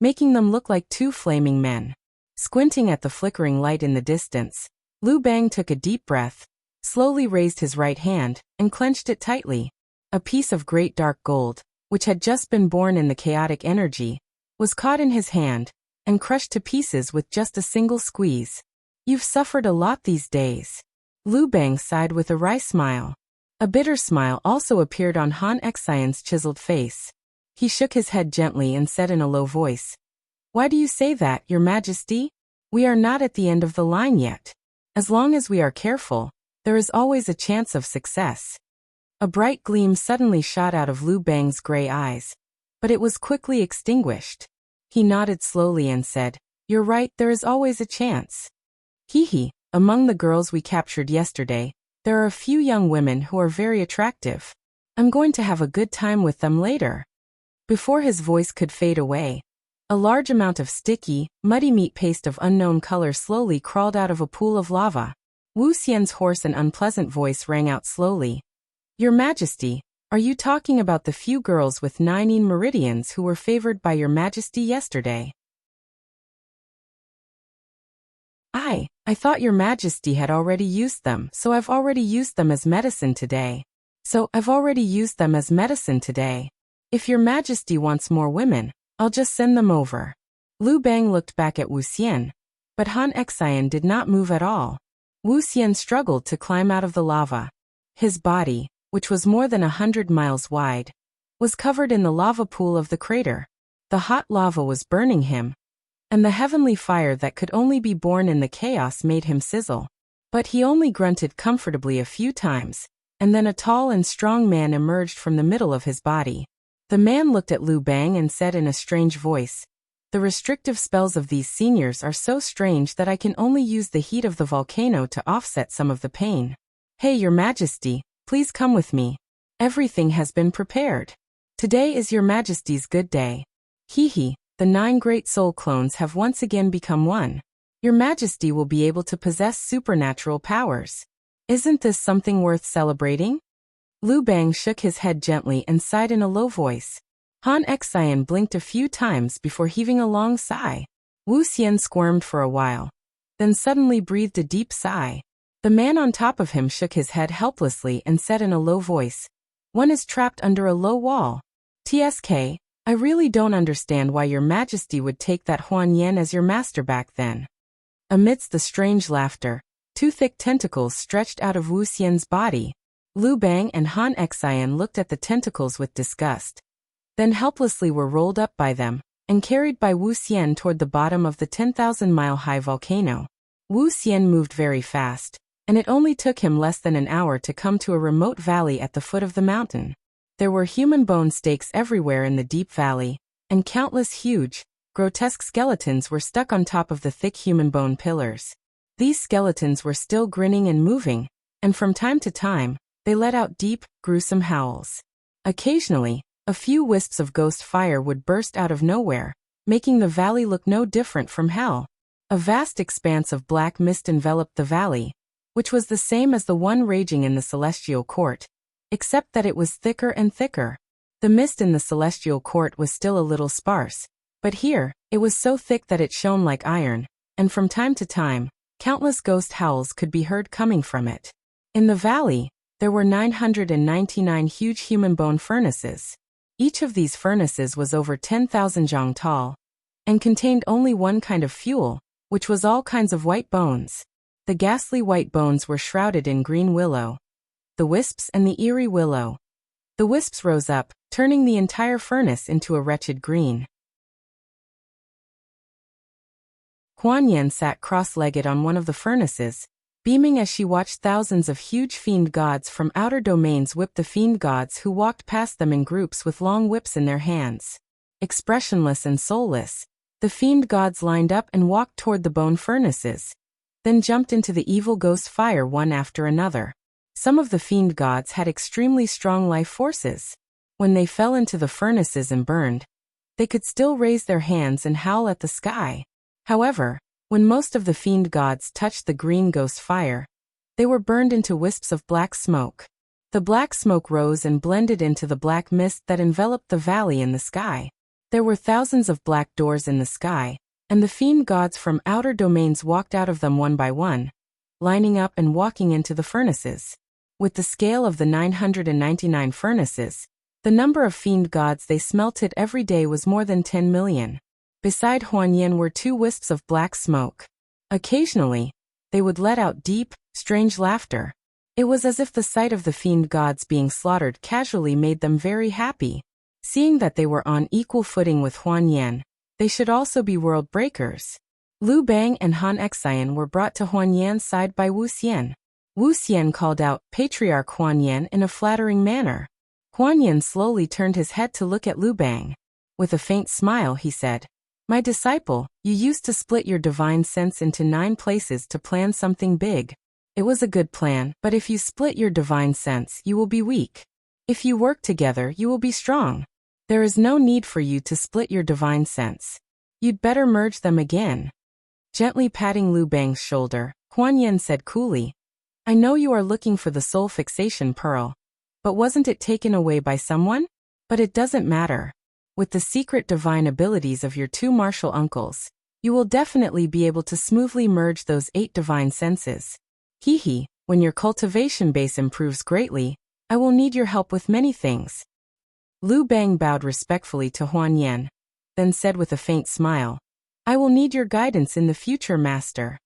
making them look like 2 flaming men. Squinting at the flickering light in the distance, Lu Bang took a deep breath, slowly raised his right hand, and clenched it tightly. A piece of great dark gold, which had just been born in the chaotic energy, was caught in his hand, and crushed to pieces with just a single squeeze. "You've suffered a lot these days." Lu Bang sighed with a wry smile. A bitter smile also appeared on Han Xian's chiseled face. He shook his head gently and said in a low voice, "Why do you say that, Your Majesty? We are not at the end of the line yet. As long as we are careful, there is always a chance of success." A bright gleam suddenly shot out of Lu Bang's gray eyes, but it was quickly extinguished. He nodded slowly and said, "You're right, there is always a chance. Hee. Among the girls we captured yesterday, there are a few young women who are very attractive. I'm going to have a good time with them later." Before his voice could fade away, a large amount of sticky, muddy meat paste of unknown color slowly crawled out of a pool of lava. Wu Xian's hoarse and unpleasant voice rang out slowly. "Your Majesty, are you talking about the few girls with 9 meridians who were favored by Your Majesty yesterday?" I thought Your Majesty had already used them, so I've already used them as medicine today. If your majesty wants more women, I'll just send them over. Lu Bang looked back at Wuxian, but Han Xian did not move at all. Wuxian struggled to climb out of the lava. His body, which was more than 100 miles wide, was covered in the lava pool of the crater. The hot lava was burning him, and the heavenly fire that could only be born in the chaos made him sizzle. But he only grunted comfortably a few times, and then a tall and strong man emerged from the middle of his body. The man looked at Lu Bang and said in a strange voice, "The restrictive spells of these seniors are so strange that I can only use the heat of the volcano to offset some of the pain. Hey, your majesty, please come with me. Everything has been prepared. Today is your majesty's good day. Hee, the 9 great soul clones have once again become one. Your majesty will be able to possess supernatural powers. Isn't this something worth celebrating?" Lu Bang shook his head gently and sighed in a low voice. Han Xian blinked a few times before heaving a long sigh. Wuxian squirmed for a while, then suddenly breathed a deep sigh. The man on top of him shook his head helplessly and said in a low voice, "One is trapped under a low wall. TSK, I really don't understand why your majesty would take that Huan Yan as your master back then." Amidst the strange laughter, 2 thick tentacles stretched out of Wuxian's body. Lu Bang and Han Xian looked at the tentacles with disgust, then helplessly were rolled up by them, and carried by Wuxian toward the bottom of the 10,000-mile-high volcano. Wuxian moved very fast, and it only took him less than an hour to come to a remote valley at the foot of the mountain. There were human bone stakes everywhere in the deep valley, and countless huge, grotesque skeletons were stuck on top of the thick human bone pillars. These skeletons were still grinning and moving, and from time to time, they let out deep, gruesome howls. Occasionally, a few wisps of ghost fire would burst out of nowhere, making the valley look no different from hell. A vast expanse of black mist enveloped the valley, which was the same as the one raging in the celestial court, except that it was thicker and thicker. The mist in the celestial court was still a little sparse, but here, it was so thick that it shone like iron, and from time to time, countless ghost howls could be heard coming from it. In the valley, there were 999 huge human bone furnaces. Each of these furnaces was over 10,000 zhang tall, and contained only one kind of fuel, which was all kinds of white bones. The ghastly white bones were shrouded in green willow, the wisps and the eerie willow. The wisps rose up, turning the entire furnace into a wretched green. Huan Yan sat cross-legged on one of the furnaces, beaming as she watched thousands of huge fiend gods from outer domains whip the fiend gods who walked past them in groups with long whips in their hands. Expressionless and soulless, the fiend gods lined up and walked toward the bone furnaces, then jumped into the evil ghost fire one after another. Some of the fiend gods had extremely strong life forces. When they fell into the furnaces and burned, they could still raise their hands and howl at the sky. However, when most of the fiend gods touched the green ghost fire, they were burned into wisps of black smoke. The black smoke rose and blended into the black mist that enveloped the valley and the sky. There were thousands of black doors in the sky, and the fiend gods from outer domains walked out of them one by one, lining up and walking into the furnaces. With the scale of the 999 furnaces, the number of fiend gods they smelted every day was more than 10 million. Beside Huan Yan were 2 wisps of black smoke. Occasionally, they would let out deep, strange laughter. It was as if the sight of the fiend gods being slaughtered casually made them very happy. Seeing that they were on equal footing with Huan Yan, they should also be world breakers. Lu Bang and Han Xian were brought to Huan Yan's side by Wuxian. Wuxian called out Patriarch Huan Yan in a flattering manner. Huan Yan slowly turned his head to look at Lu Bang. With a faint smile, he said, "My disciple, you used to split your divine sense into 9 places to plan something big. It was a good plan, but if you split your divine sense, you will be weak. If you work together, you will be strong. There is no need for you to split your divine sense. You'd better merge them again." Gently patting Lu Bang's shoulder, Huan Yan said coolly, "I know you are looking for the soul fixation pearl, but wasn't it taken away by someone? But it doesn't matter. With the secret divine abilities of your 2 martial uncles, you will definitely be able to smoothly merge those 8 divine senses. Hee, when your cultivation base improves greatly, I will need your help with many things." Lu Bang bowed respectfully to Huan Yan, then said with a faint smile, "I will need your guidance in the future, master."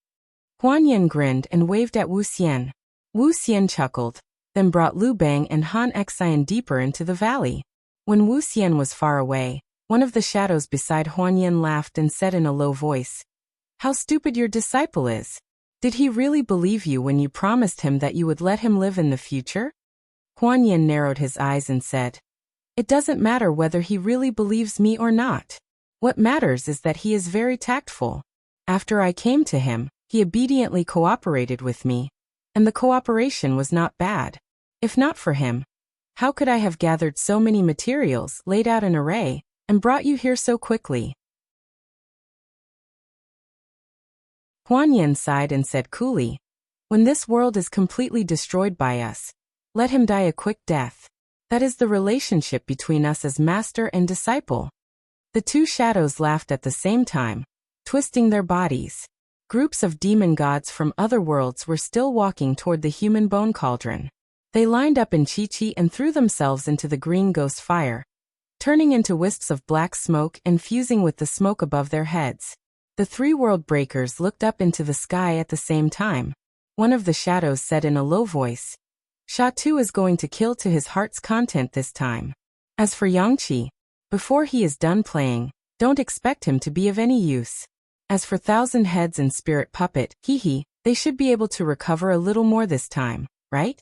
Huan Yan grinned and waved at Wu Xian. Wu Xian chuckled, then brought Lu Bang and Han Xian deeper into the valley. When Wu Xian was far away, one of the shadows beside Huan Yan laughed and said in a low voice, "How stupid your disciple is. Did he really believe you when you promised him that you would let him live in the future?" Huan Yan narrowed his eyes and said, "It doesn't matter whether he really believes me or not. What matters is that he is very tactful. After I came to him, he obediently cooperated with me. And the cooperation was not bad. If not for him, how could I have gathered so many materials, laid out an array, and brought you here so quickly?" Huan Yan sighed and said coolly, "When this world is completely destroyed by us, let him die a quick death. That is the relationship between us as master and disciple." The two shadows laughed at the same time, twisting their bodies. Groups of demon gods from other worlds were still walking toward the human bone cauldron. They lined up in chi-chi and threw themselves into the green ghost fire, turning into wisps of black smoke and fusing with the smoke above their heads. The three world breakers looked up into the sky at the same time. One of the shadows said in a low voice, "Sha Tu is going to kill to his heart's content this time. As for Yangqi, before he is done playing, don't expect him to be of any use. As for Thousand Heads and Spirit Puppet, they should be able to recover a little more this time, right?"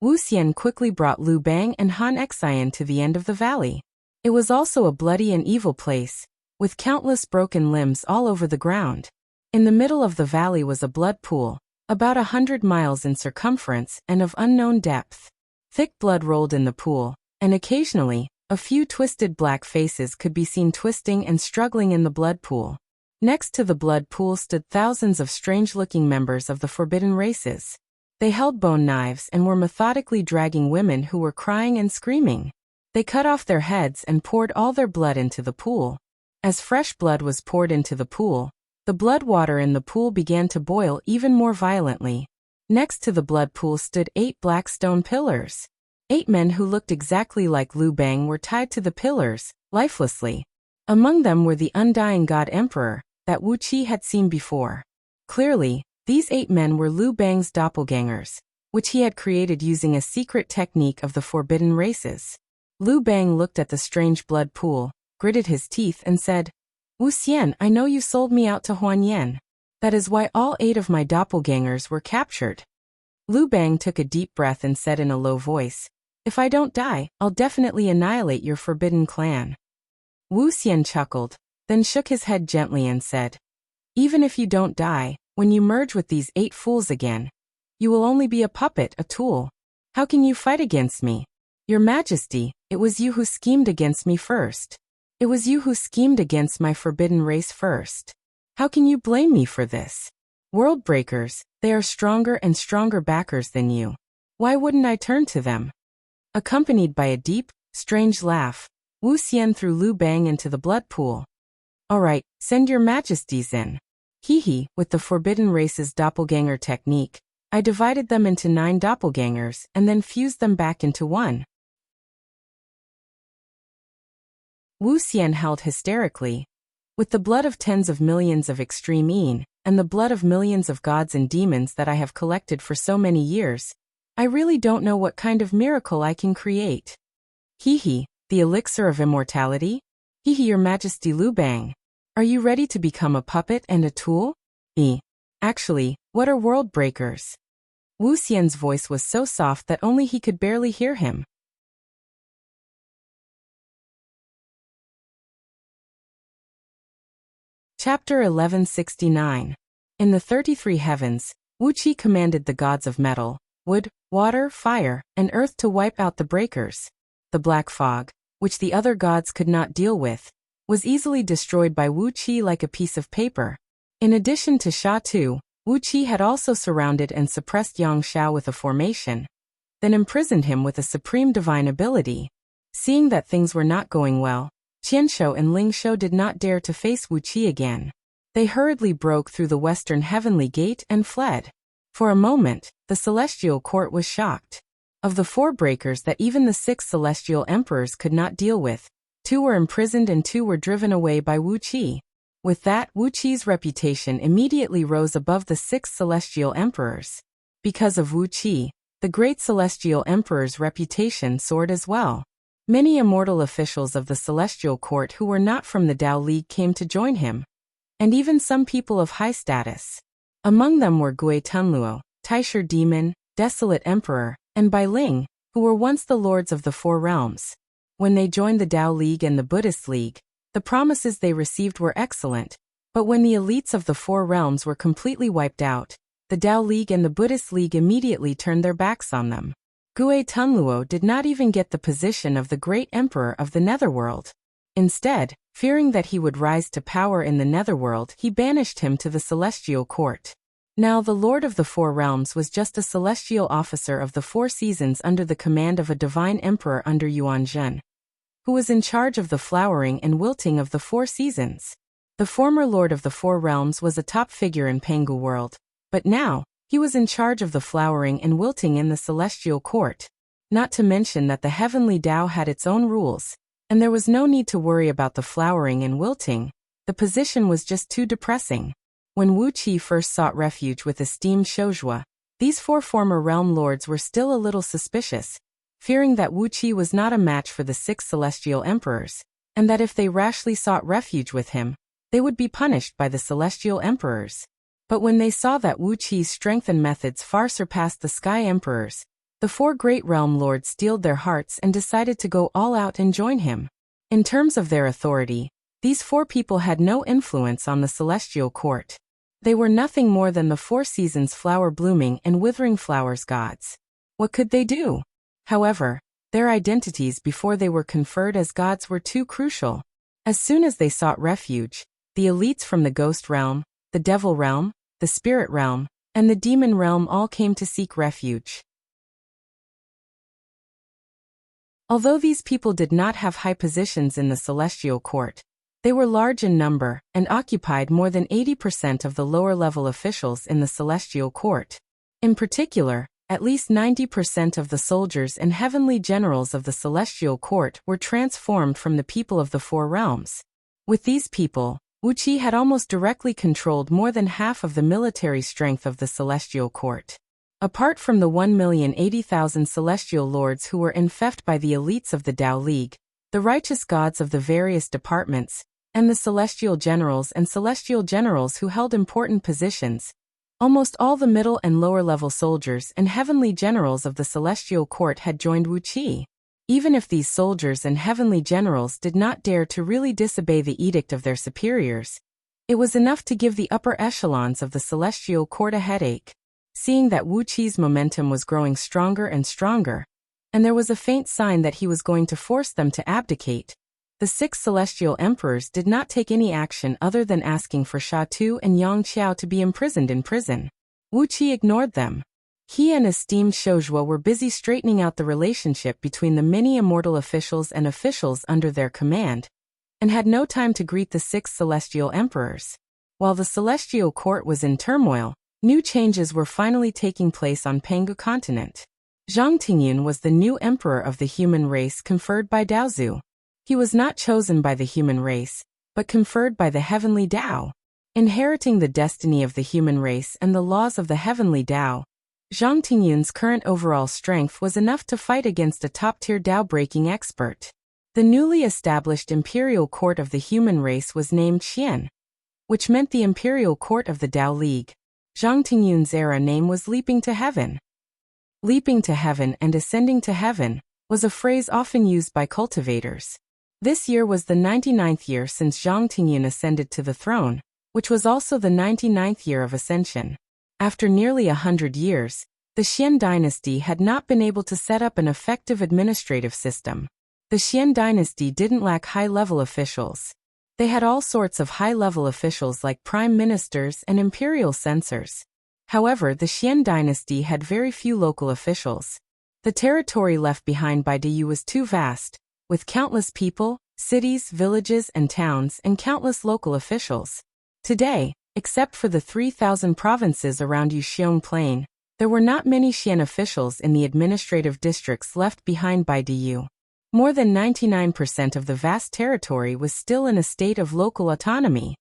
Wu Xian quickly brought Lu Bang and Han Xian to the end of the valley. It was also a bloody and evil place, with countless broken limbs all over the ground. In the middle of the valley was a blood pool, about 100 miles in circumference and of unknown depth. Thick blood rolled in the pool, and occasionally, a few twisted black faces could be seen twisting and struggling in the blood pool. Next to the blood pool stood thousands of strange-looking members of the forbidden races. They held bone knives and were methodically dragging women who were crying and screaming. They cut off their heads and poured all their blood into the pool. As fresh blood was poured into the pool, the blood water in the pool began to boil even more violently. Next to the blood pool stood 8 black stone pillars. 8 men who looked exactly like Lu Bang were tied to the pillars, lifelessly. Among them were the undying God Emperor that Wu Qi had seen before. Clearly, these 8 men were Lu Bang's doppelgangers, which he had created using a secret technique of the forbidden races. Lu Bang looked at the strange blood pool, gritted his teeth and said, "Wu Xian, I know you sold me out to Huan Yan. That is why all 8 of my doppelgangers were captured." Lu Bang took a deep breath and said in a low voice, "If I don't die, I'll definitely annihilate your forbidden clan." Wu Xian chuckled, then shook his head gently and said, "Even if you don't die, when you merge with these 8 fools again, you will only be a puppet, a tool. How can you fight against me? Your Majesty, it was you who schemed against me first. It was you who schemed against my forbidden race first. How can you blame me for this? World breakers, they are stronger and stronger backers than you. Why wouldn't I turn to them?" Accompanied by a deep, strange laugh, Wu Xian threw Lu Bang into the blood pool. "All right, send your majesties in." With the forbidden race's doppelganger technique, I divided them into 9 doppelgangers and then fused them back into one. Wu Xian howled hysterically. "With the blood of tens of millions of extreme Yin, and the blood of millions of gods and demons that I have collected for so many years, I really don't know what kind of miracle I can create." The elixir of immortality? Your Majesty Lu Bang. Are you ready to become a puppet and a tool? Actually, what are world breakers? Wu Xian's voice was so soft that only he could barely hear him. Chapter 1169. In the 33 heavens, Wu Qi commanded the gods of metal, wood, water, fire, and earth to wipe out the breakers. The black fog, which the other gods could not deal with, was easily destroyed by Wu Qi like a piece of paper. In addition to Sha Tu, Wu Qi had also surrounded and suppressed Yang Xiao with a formation, then imprisoned him with a supreme divine ability. Seeing that things were not going well, Qianshou and Lingshou did not dare to face Wu Qi again. They hurriedly broke through the western heavenly gate and fled. For a moment, the celestial court was shocked. Of the 4 breakers that even the 6 celestial emperors could not deal with, 2 were imprisoned and 2 were driven away by Wuxia. With that, Wuxia's reputation immediately rose above the 6 celestial emperors. Because of Wuxia, the great celestial emperor's reputation soared as well. Many immortal officials of the celestial court who were not from the Tao League came to join him, and even some people of high status. Among them were Gui Tunluo, Taisher Demon, Desolate Emperor, and Bai Ling, who were once the lords of the 4 realms. When they joined the Tao League and the Buddhist League, the promises they received were excellent, but when the elites of the 4 realms were completely wiped out, the Tao League and the Buddhist League immediately turned their backs on them. Gui Tunluo did not even get the position of the great emperor of the Netherworld. Instead, fearing that he would rise to power in the Netherworld, he banished him to the celestial court. Now the Lord of the 4 realms was just a celestial officer of the 4 seasons under the command of a divine emperor under Yuan Zhen, who was in charge of the flowering and wilting of the 4 seasons. The former Lord of the 4 realms was a top figure in Pangu world, but now, he was in charge of the flowering and wilting in the celestial court. Not to mention that the heavenly Tao had its own rules, and there was no need to worry about the flowering and wilting. The position was just too depressing. When Wuxia first sought refuge with esteemed Shouzhua, these 4 former realm lords were still a little suspicious, fearing that Wuxia was not a match for the 6 celestial emperors, and that if they rashly sought refuge with him, they would be punished by the celestial emperors. But when they saw that Wuxia's strength and methods far surpassed the Sky Emperors, the 4 great realm lords steeled their hearts and decided to go all out and join him. In terms of their authority, these 4 people had no influence on the celestial court. They were nothing more than the 4 seasons flower blooming and withering flowers gods. What could they do? However, their identities before they were conferred as gods were too crucial. As soon as they sought refuge, the elites from the ghost realm, the devil realm, the spirit realm, and the demon realm all came to seek refuge. Although these people did not have high positions in the celestial court, they were large in number and occupied more than 80% of the lower-level officials in the celestial court. In particular, at least 90% of the soldiers and heavenly generals of the celestial court were transformed from the people of the 4 realms. With these people, Wuxia had almost directly controlled more than half of the military strength of the celestial court. Apart from the 1,080,000 celestial lords who were infected by the elites of the Tao League, the righteous gods of the various departments, and the celestial generals who held important positions, almost all the middle and lower-level soldiers and heavenly generals of the celestial court had joined Wuxia. Even if these soldiers and heavenly generals did not dare to really disobey the edict of their superiors, it was enough to give the upper echelons of the celestial court a headache. Seeing that Wuxia's momentum was growing stronger and stronger, and there was a faint sign that he was going to force them to abdicate, the 6 celestial emperors did not take any action other than asking for Sha Tu and Yang Qiao to be imprisoned in prison. Wuxia ignored them. He and esteemed Shouzhua were busy straightening out the relationship between the many immortal officials and officials under their command, and had no time to greet the 6 celestial emperors. While the celestial court was in turmoil, new changes were finally taking place on Pangu continent. Zhang Tingyun was the new emperor of the human race conferred by Daozu. He was not chosen by the human race, but conferred by the heavenly Tao. Inheriting the destiny of the human race and the laws of the heavenly Tao, Zhang Tingyun's current overall strength was enough to fight against a top-tier Tao-breaking expert. The newly established imperial court of the human race was named Xian, which meant the imperial court of the Tao League. Zhang Tingyun's era name was Leaping to Heaven. Leaping to heaven and ascending to heaven was a phrase often used by cultivators. This year was the 99th year since Zhang Tingyun ascended to the throne, which was also the 99th year of ascension. After nearly 100 years, the Xian dynasty had not been able to set up an effective administrative system. The Xian dynasty didn't lack high-level officials. They had all sorts of high-level officials like prime ministers and imperial censors. However, the Xian dynasty had very few local officials. The territory left behind by Diyu was too vast, with countless people, cities, villages, and towns, and countless local officials. Today, except for the 3,000 provinces around Yuxiong Plain, There were not many Xian officials in the administrative districts left behind by Du. More than 99% of the vast territory was still in a state of local autonomy.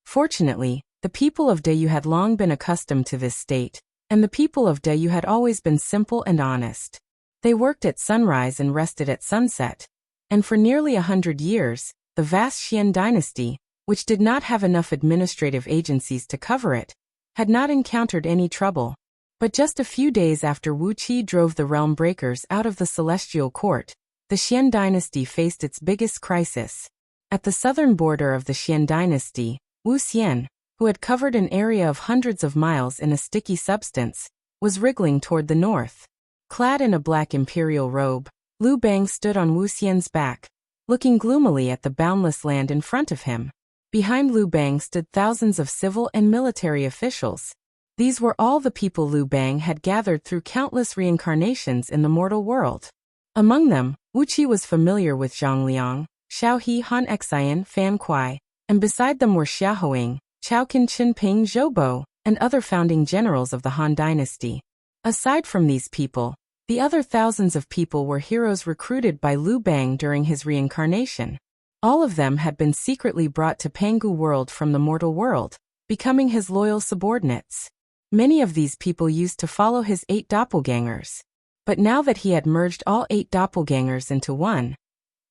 Fortunately, the people of Du had long been accustomed to this state, and the people of Du had always been simple and honest. They worked at sunrise and rested at sunset, and for nearly 100 years, the vast Xian dynasty, which did not have enough administrative agencies to cover it, had not encountered any trouble. But just a few days after Wuxia drove the realm breakers out of the celestial court, the Xian dynasty faced its biggest crisis. At the southern border of the Xian dynasty, Wuxia, who had covered an area of hundreds of miles in a sticky substance, was wriggling toward the north. Clad in a black imperial robe, Lu Bang stood on Wuxian's back, looking gloomily at the boundless land in front of him. Behind Lu Bang stood thousands of civil and military officials. These were all the people Lu Bang had gathered through countless reincarnations in the mortal world. Among them, Wuxia was familiar with Zhang Liang, Xiao He, Han Xian, Fan Kuai, and beside them were Xia Hoang, Chao Qin, Qinping, Zhoubo, and other founding generals of the Han dynasty. Aside from these people, the other thousands of people were heroes recruited by Lu Bang during his reincarnation. All of them had been secretly brought to Pangu world from the mortal world, becoming his loyal subordinates. Many of these people used to follow his 8 doppelgangers. But now that he had merged all 8 doppelgangers into one,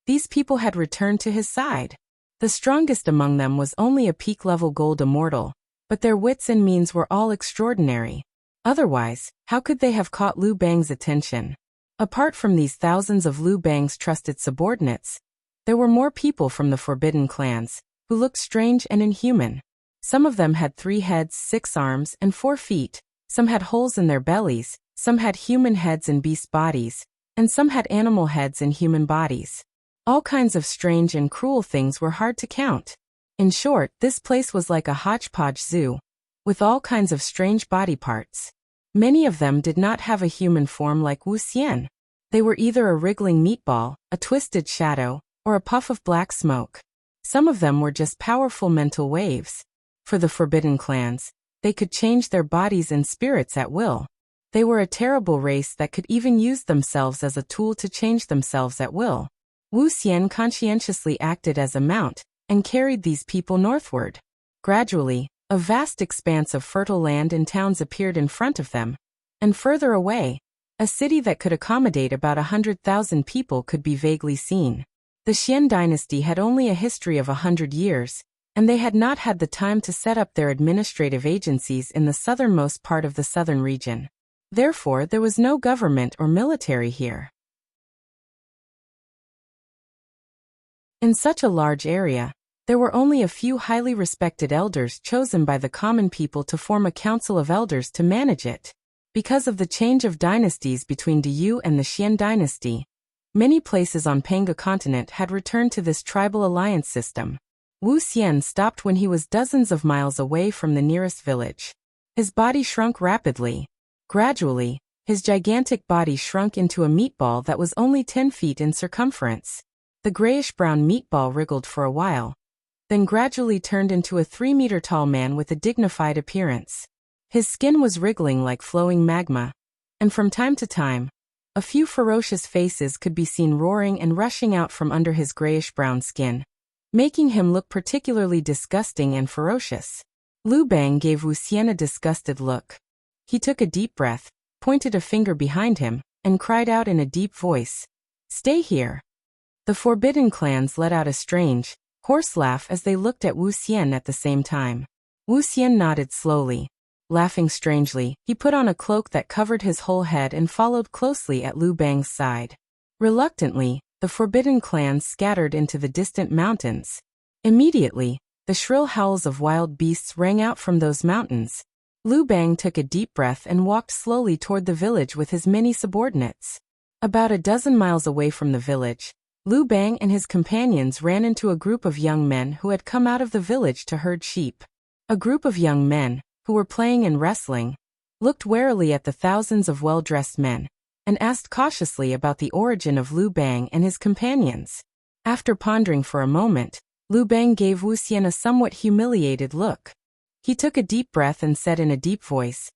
these people had returned to his side. The strongest among them was only a peak-level gold immortal, but their wits and means were all extraordinary. Otherwise, how could they have caught Lu Bang's attention? Apart from these thousands of Lu Bang's trusted subordinates, there were more people from the forbidden clans, who looked strange and inhuman. Some of them had 3 heads, 6 arms, and 4 feet, some had holes in their bellies, some had human heads and beast bodies, and some had animal heads and human bodies. All kinds of strange and cruel things were hard to count. In short, this place was like a hodgepodge zoo, with all kinds of strange body parts. Many of them did not have a human form like Wuxia. They were either a wriggling meatball, a twisted shadow, or a puff of black smoke. Some of them were just powerful mental waves. For the forbidden clans, they could change their bodies and spirits at will. They were a terrible race that could even use themselves as a tool to change themselves at will. Wuxia conscientiously acted as a mount, and carried these people northward. Gradually, a vast expanse of fertile land and towns appeared in front of them, and further away, a city that could accommodate about 100,000 people could be vaguely seen. The Xian dynasty had only a history of 100 years, and they had not had the time to set up their administrative agencies in the southernmost part of the southern region. Therefore, there was no government or military here. In such a large area, there were only a few highly respected elders chosen by the common people to form a council of elders to manage it. Because of the change of dynasties between Du and the Xian dynasty, many places on Panga continent had returned to this tribal alliance system. Wuxia stopped when he was dozens of miles away from the nearest village. His body shrunk rapidly. Gradually, his gigantic body shrunk into a meatball that was only 10 feet in circumference. The grayish-brown meatball wriggled for a while, then gradually turned into a 3-meter-tall man with a dignified appearance. His skin was wriggling like flowing magma, and from time to time, a few ferocious faces could be seen roaring and rushing out from under his grayish-brown skin, making him look particularly disgusting and ferocious. Lu Bang gave Wuxia a disgusted look. He took a deep breath, pointed a finger behind him, and cried out in a deep voice, "Stay here." The forbidden clans let out a strange, hoarse laugh as they looked at Wuxia at the same time. Wuxia nodded slowly. Laughing strangely, he put on a cloak that covered his whole head and followed closely at Lu Bang's side. Reluctantly, the forbidden clans scattered into the distant mountains. Immediately, the shrill howls of wild beasts rang out from those mountains. Lu Bang took a deep breath and walked slowly toward the village with his many subordinates. About a dozen miles away from the village, Lu Bang and his companions ran into a group of young men who had come out of the village to herd sheep. A group of young men, who were playing and wrestling, looked warily at the thousands of well-dressed men, and asked cautiously about the origin of Lu Bang and his companions. After pondering for a moment, Lu Bang gave Wuxia a somewhat humiliated look. He took a deep breath and said in a deep voice,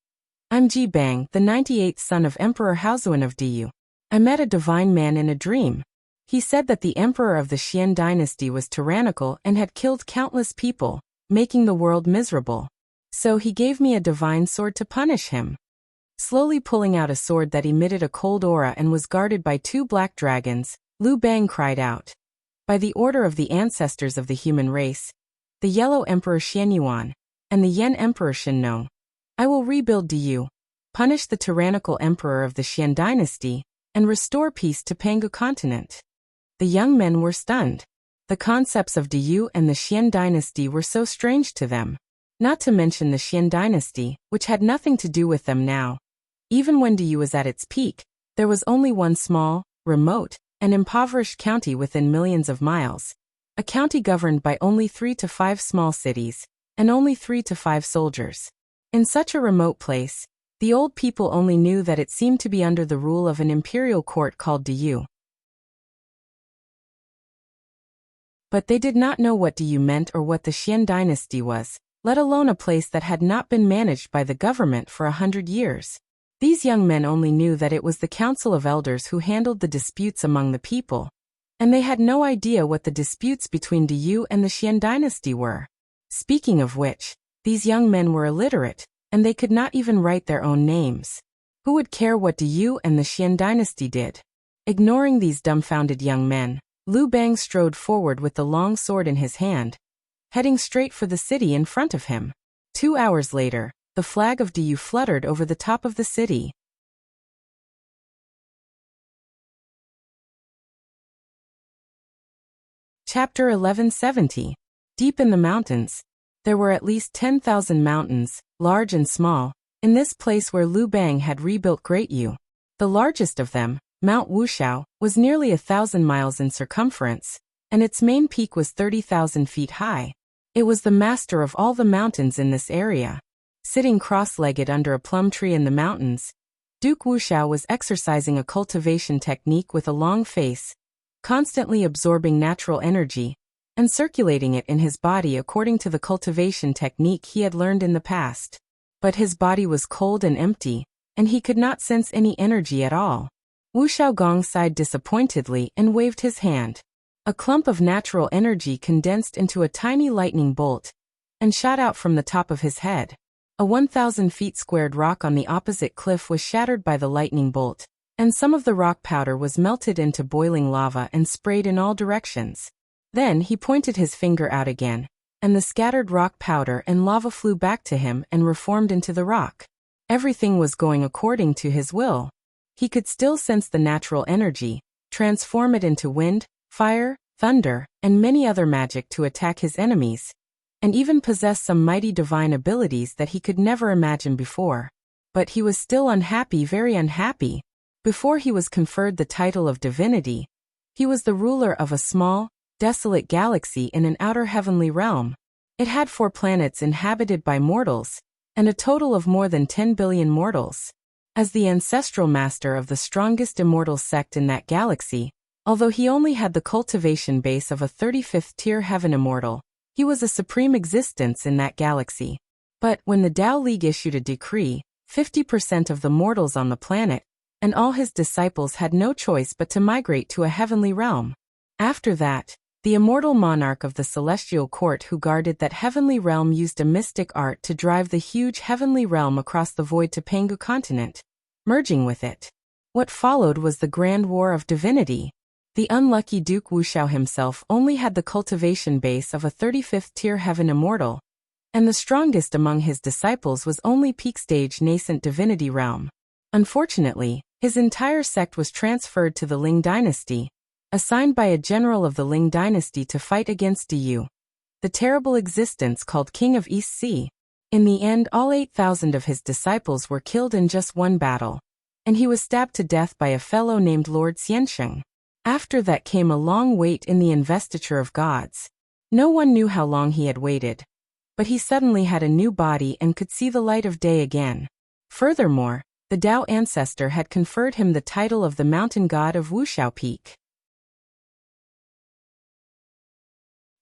I'm Ji Bang, the 98th son of Emperor Haozuan of Du. I met a divine man in a dream. He said that the emperor of the Xian dynasty was tyrannical and had killed countless people, making the world miserable. So he gave me a divine sword to punish him. Slowly pulling out a sword that emitted a cold aura and was guarded by 2 black dragons, Liu Bang cried out. By the order of the ancestors of the human race, the Yellow Emperor Xianyuan, and the Yen Emperor Shenong, I will rebuild Du, punish the tyrannical emperor of the Xian dynasty, and restore peace to Pangu continent. The young men were stunned. The concepts of Du and the Xian dynasty were so strange to them. Not to mention the Xian dynasty, which had nothing to do with them now. Even when Du was at its peak, there was only one small, remote, and impoverished county within millions of miles. A county governed by only 3 to 5 small cities, and only 3 to 5 soldiers. In such a remote place, the old people only knew that it seemed to be under the rule of an imperial court called Du. But they did not know what Du meant or what the Xian dynasty was, let alone a place that had not been managed by the government for 100 years. These young men only knew that it was the council of elders who handled the disputes among the people, and they had no idea what the disputes between Du and the Xian dynasty were. Speaking of which, these young men were illiterate, and they could not even write their own names. Who would care what Du and the Xian dynasty did? Ignoring these dumbfounded young men, Liu Bang strode forward with the long sword in his hand, heading straight for the city in front of him. 2 hours later, the flag of Du fluttered over the top of the city. Chapter 1170. Deep in the mountains. There were at least 10,000 mountains, large and small, in this place where Liu Bang had rebuilt Great Yu. The largest of them, Mount Wuxia, was nearly 1,000 miles in circumference, and its main peak was 30,000 feet high. It was the master of all the mountains in this area. Sitting cross-legged under a plum tree in the mountains, Duke Wuxia was exercising a cultivation technique with a long face, constantly absorbing natural energy, and circulating it in his body according to the cultivation technique he had learned in the past. But his body was cold and empty, and he could not sense any energy at all. Wu Xiaogong sighed disappointedly and waved his hand. A clump of natural energy condensed into a tiny lightning bolt and shot out from the top of his head. A 1,000 feet squared rock on the opposite cliff was shattered by the lightning bolt, and some of the rock powder was melted into boiling lava and sprayed in all directions. Then he pointed his finger out again, and the scattered rock powder and lava flew back to him and reformed into the rock. Everything was going according to his will. He could still sense the natural energy, transform it into wind, fire, thunder, and many other magic to attack his enemies, and even possess some mighty divine abilities that he could never imagine before. But he was still unhappy, very unhappy. Before he was conferred the title of divinity, he was the ruler of a small, desolate galaxy in an outer heavenly realm. It had 4 planets inhabited by mortals, and a total of more than 10 billion mortals. As the ancestral master of the strongest immortal sect in that galaxy, although he only had the cultivation base of a 35th tier heaven immortal, he was a supreme existence in that galaxy. But when the Tao League issued a decree, 50% of the mortals on the planet, and all his disciples had no choice but to migrate to a heavenly realm. After that, the immortal monarch of the celestial court who guarded that heavenly realm used a mystic art to drive the huge heavenly realm across the void to Pangu continent, merging with it. What followed was the Grand War of Divinity. The unlucky Duke Wuxiao himself only had the cultivation base of a 35th tier heaven immortal, and the strongest among his disciples was only peak stage nascent divinity realm. Unfortunately, his entire sect was transferred to the Ling dynasty, assigned by a general of the Ling dynasty to fight against Du, the terrible existence called King of East Sea. In the end, all 8,000 of his disciples were killed in just one battle, and he was stabbed to death by a fellow named Lord Xiansheng. After that came a long wait in the investiture of gods. No one knew how long he had waited, but he suddenly had a new body and could see the light of day again. Furthermore, the Tao ancestor had conferred him the title of the mountain god of Wuxiao Peak.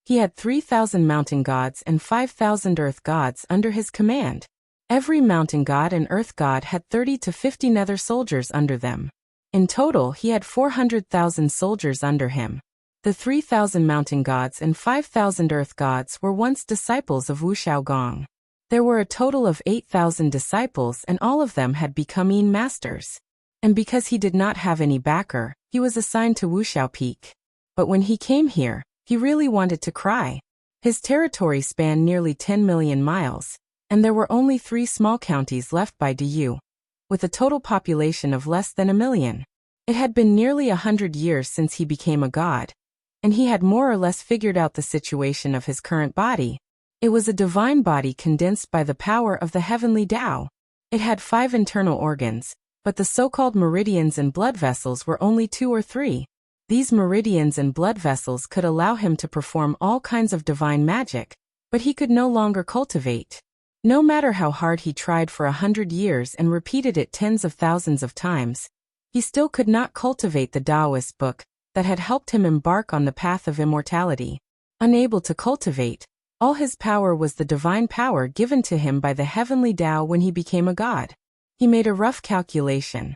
He had 3,000 mountain gods and 5,000 earth gods under his command. Every mountain god and earth god had 30 to 50 nether soldiers under them. In total, he had 400,000 soldiers under him. The 3,000 mountain gods and 5,000 earth gods were once disciples of Wuxiaogong. There were a total of 8,000 disciples and all of them had become masters. And because he did not have any backer, he was assigned to Wuxiao Peak. But when he came here, he really wanted to cry. His territory spanned nearly 10 million miles, and there were only 3 small counties left by Diyu, with a total population of less than 1 million. It had been nearly 100 years since he became a god, and he had more or less figured out the situation of his current body. It was a divine body condensed by the power of the heavenly Tao. It had 5 internal organs, but the so-called meridians and blood vessels were only 2 or 3. These meridians and blood vessels could allow him to perform all kinds of divine magic, but he could no longer cultivate. No matter how hard he tried for 100 years and repeated it tens of thousands of times, he still could not cultivate the Taoist book that had helped him embark on the path of immortality. Unable to cultivate, all his power was the divine power given to him by the heavenly Tao when he became a god. He made a rough calculation.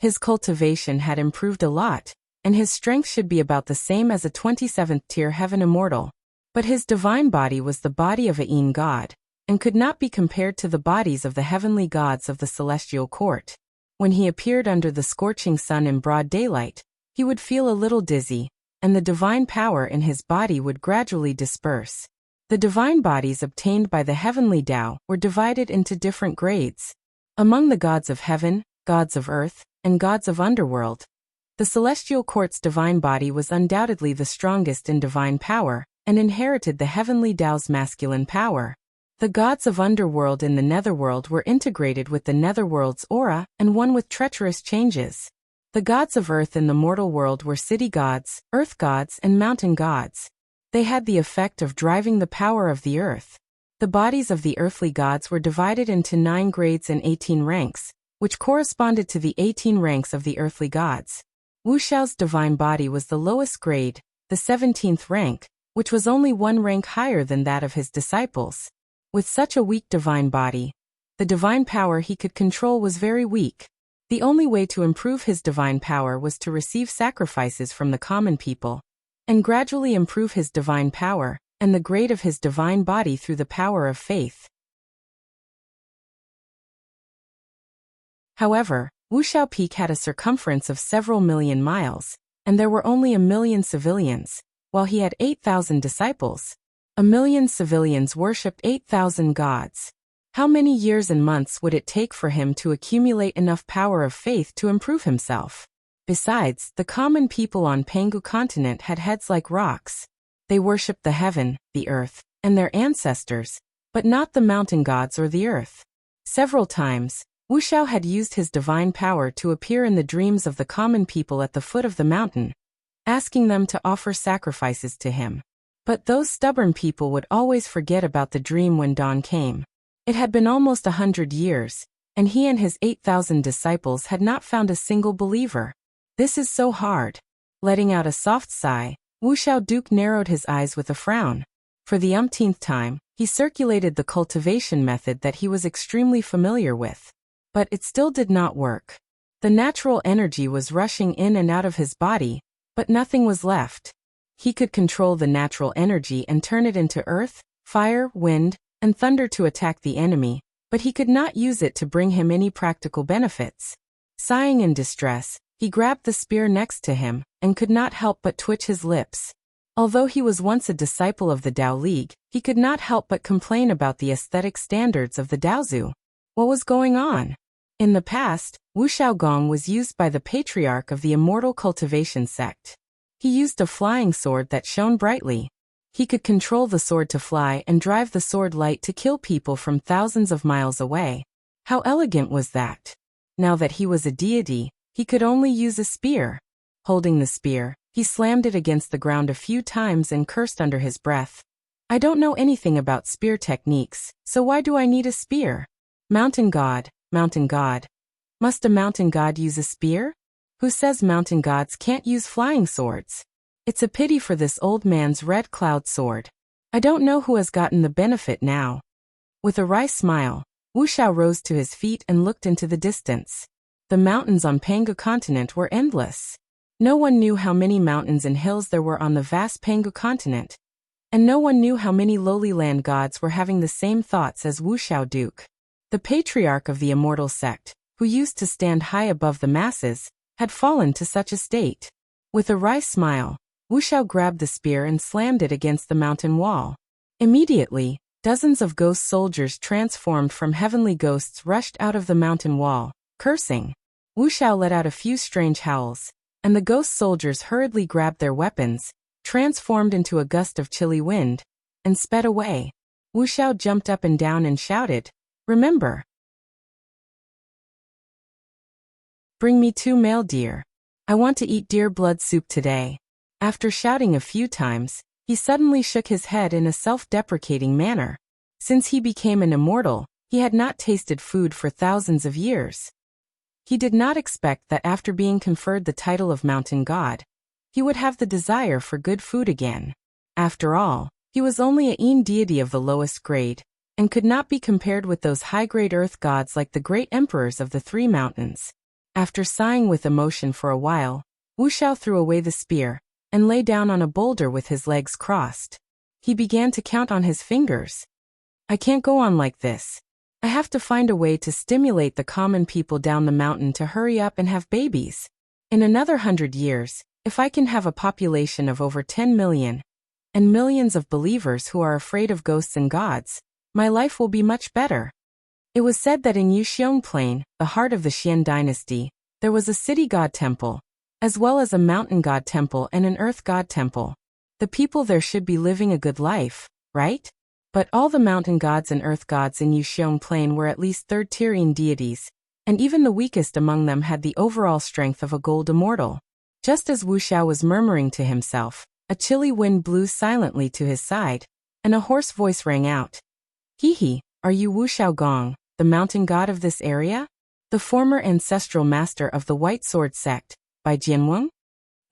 His cultivation had improved a lot, and his strength should be about the same as a 27th tier heaven immortal. But his divine body was the body of a Yin god, and could not be compared to the bodies of the heavenly gods of the celestial court. When he appeared under the scorching sun in broad daylight, he would feel a little dizzy, and the divine power in his body would gradually disperse. The divine bodies obtained by the heavenly Tao were divided into different grades. Among the gods of heaven, gods of earth, and gods of underworld, the celestial court's divine body was undoubtedly the strongest in divine power, and inherited the heavenly Tao's masculine power. The gods of underworld in the netherworld were integrated with the netherworld's aura and one with treacherous changes. The gods of earth in the mortal world were city gods, earth gods, and mountain gods. They had the effect of driving the power of the earth. The bodies of the earthly gods were divided into 9 grades and 18 ranks, which corresponded to the 18 ranks of the earthly gods. Wu Xiao's divine body was the lowest grade, the 17th rank, which was only 1 rank higher than that of his disciples. With such a weak divine body, the divine power he could control was very weak. The only way to improve his divine power was to receive sacrifices from the common people, and gradually improve his divine power and the grade of his divine body through the power of faith. However, Wuxiao Peak had a circumference of several million miles, and there were only 1 million civilians, while he had 8,000 disciples. 1 million civilians worshipped 8,000 gods. How many years and months would it take for him to accumulate enough power of faith to improve himself? Besides, the common people on Pangu continent had heads like rocks. They worshipped the heaven, the earth, and their ancestors, but not the mountain gods or the earth. Several times, Wu Xiao had used his divine power to appear in the dreams of the common people at the foot of the mountain, asking them to offer sacrifices to him. But those stubborn people would always forget about the dream when dawn came. It had been almost 100 years, and he and his 8,000 disciples had not found a single believer. This is so hard. Letting out a soft sigh, Wu Xiao Duke narrowed his eyes with a frown. For the umpteenth time, he circulated the cultivation method that he was extremely familiar with. But it still did not work. The natural energy was rushing in and out of his body, but nothing was left. He could control the natural energy and turn it into earth, fire, wind, and thunder to attack the enemy, but he could not use it to bring him any practical benefits. Sighing in distress, he grabbed the spear next to him, and could not help but twitch his lips. Although he was once a disciple of the Tao League, he could not help but complain about the aesthetic standards of the Daozu. What was going on? In the past, Wuxiao Gong was used by the patriarch of the immortal cultivation sect. He used a flying sword that shone brightly. He could control the sword to fly and drive the sword light to kill people from thousands of miles away. How elegant was that? Now that he was a deity, he could only use a spear. Holding the spear, he slammed it against the ground a few times and cursed under his breath. I don't know anything about spear techniques, so why do I need a spear? Mountain god, mountain god. Must a mountain god use a spear? Who says mountain gods can't use flying swords? It's a pity for this old man's red cloud sword. I don't know who has gotten the benefit now. With a wry smile, Wuxiao rose to his feet and looked into the distance. The mountains on Pangu continent were endless. No one knew how many mountains and hills there were on the vast Pangu continent, and no one knew how many lowly land gods were having the same thoughts as Wuxiao Duke. The patriarch of the immortal sect, who used to stand high above the masses, had fallen to such a state. With a wry smile, Wuxiao grabbed the spear and slammed it against the mountain wall. Immediately, dozens of ghost soldiers transformed from heavenly ghosts rushed out of the mountain wall, cursing. Wuxiao let out a few strange howls, and the ghost soldiers hurriedly grabbed their weapons, transformed into a gust of chilly wind, and sped away. Wuxiao jumped up and down and shouted, "Remember! Bring me 2 male deer. I want to eat deer blood soup today." After shouting a few times, he suddenly shook his head in a self-deprecating manner. Since he became an immortal, he had not tasted food for thousands of years. He did not expect that after being conferred the title of mountain god, he would have the desire for good food again. After all, he was only a Yin deity of the lowest grade, and could not be compared with those high-grade earth gods like the great emperors of the 3 mountains. After sighing with emotion for a while, Wuxiao threw away the spear, and lay down on a boulder with his legs crossed. He began to count on his fingers. "I can't go on like this. I have to find a way to stimulate the common people down the mountain to hurry up and have babies. In another 100 years, if I can have a population of over 10 million, and millions of believers who are afraid of ghosts and gods, my life will be much better." It was said that in Yuxiong Plain, the heart of the Xian dynasty, there was a city god temple, as well as a mountain god temple and an earth god temple. The people there should be living a good life, right? But all the mountain gods and earth gods in Yuxiong Plain were at least third-tier Yin deities, and even the weakest among them had the overall strength of a gold immortal. Just as Wuxiao was murmuring to himself, a chilly wind blew silently to his side, and a hoarse voice rang out. "Hehe, are you Wuxiao Gong, the mountain god of this area? The former ancestral master of the White Sword sect, by Jianweng?"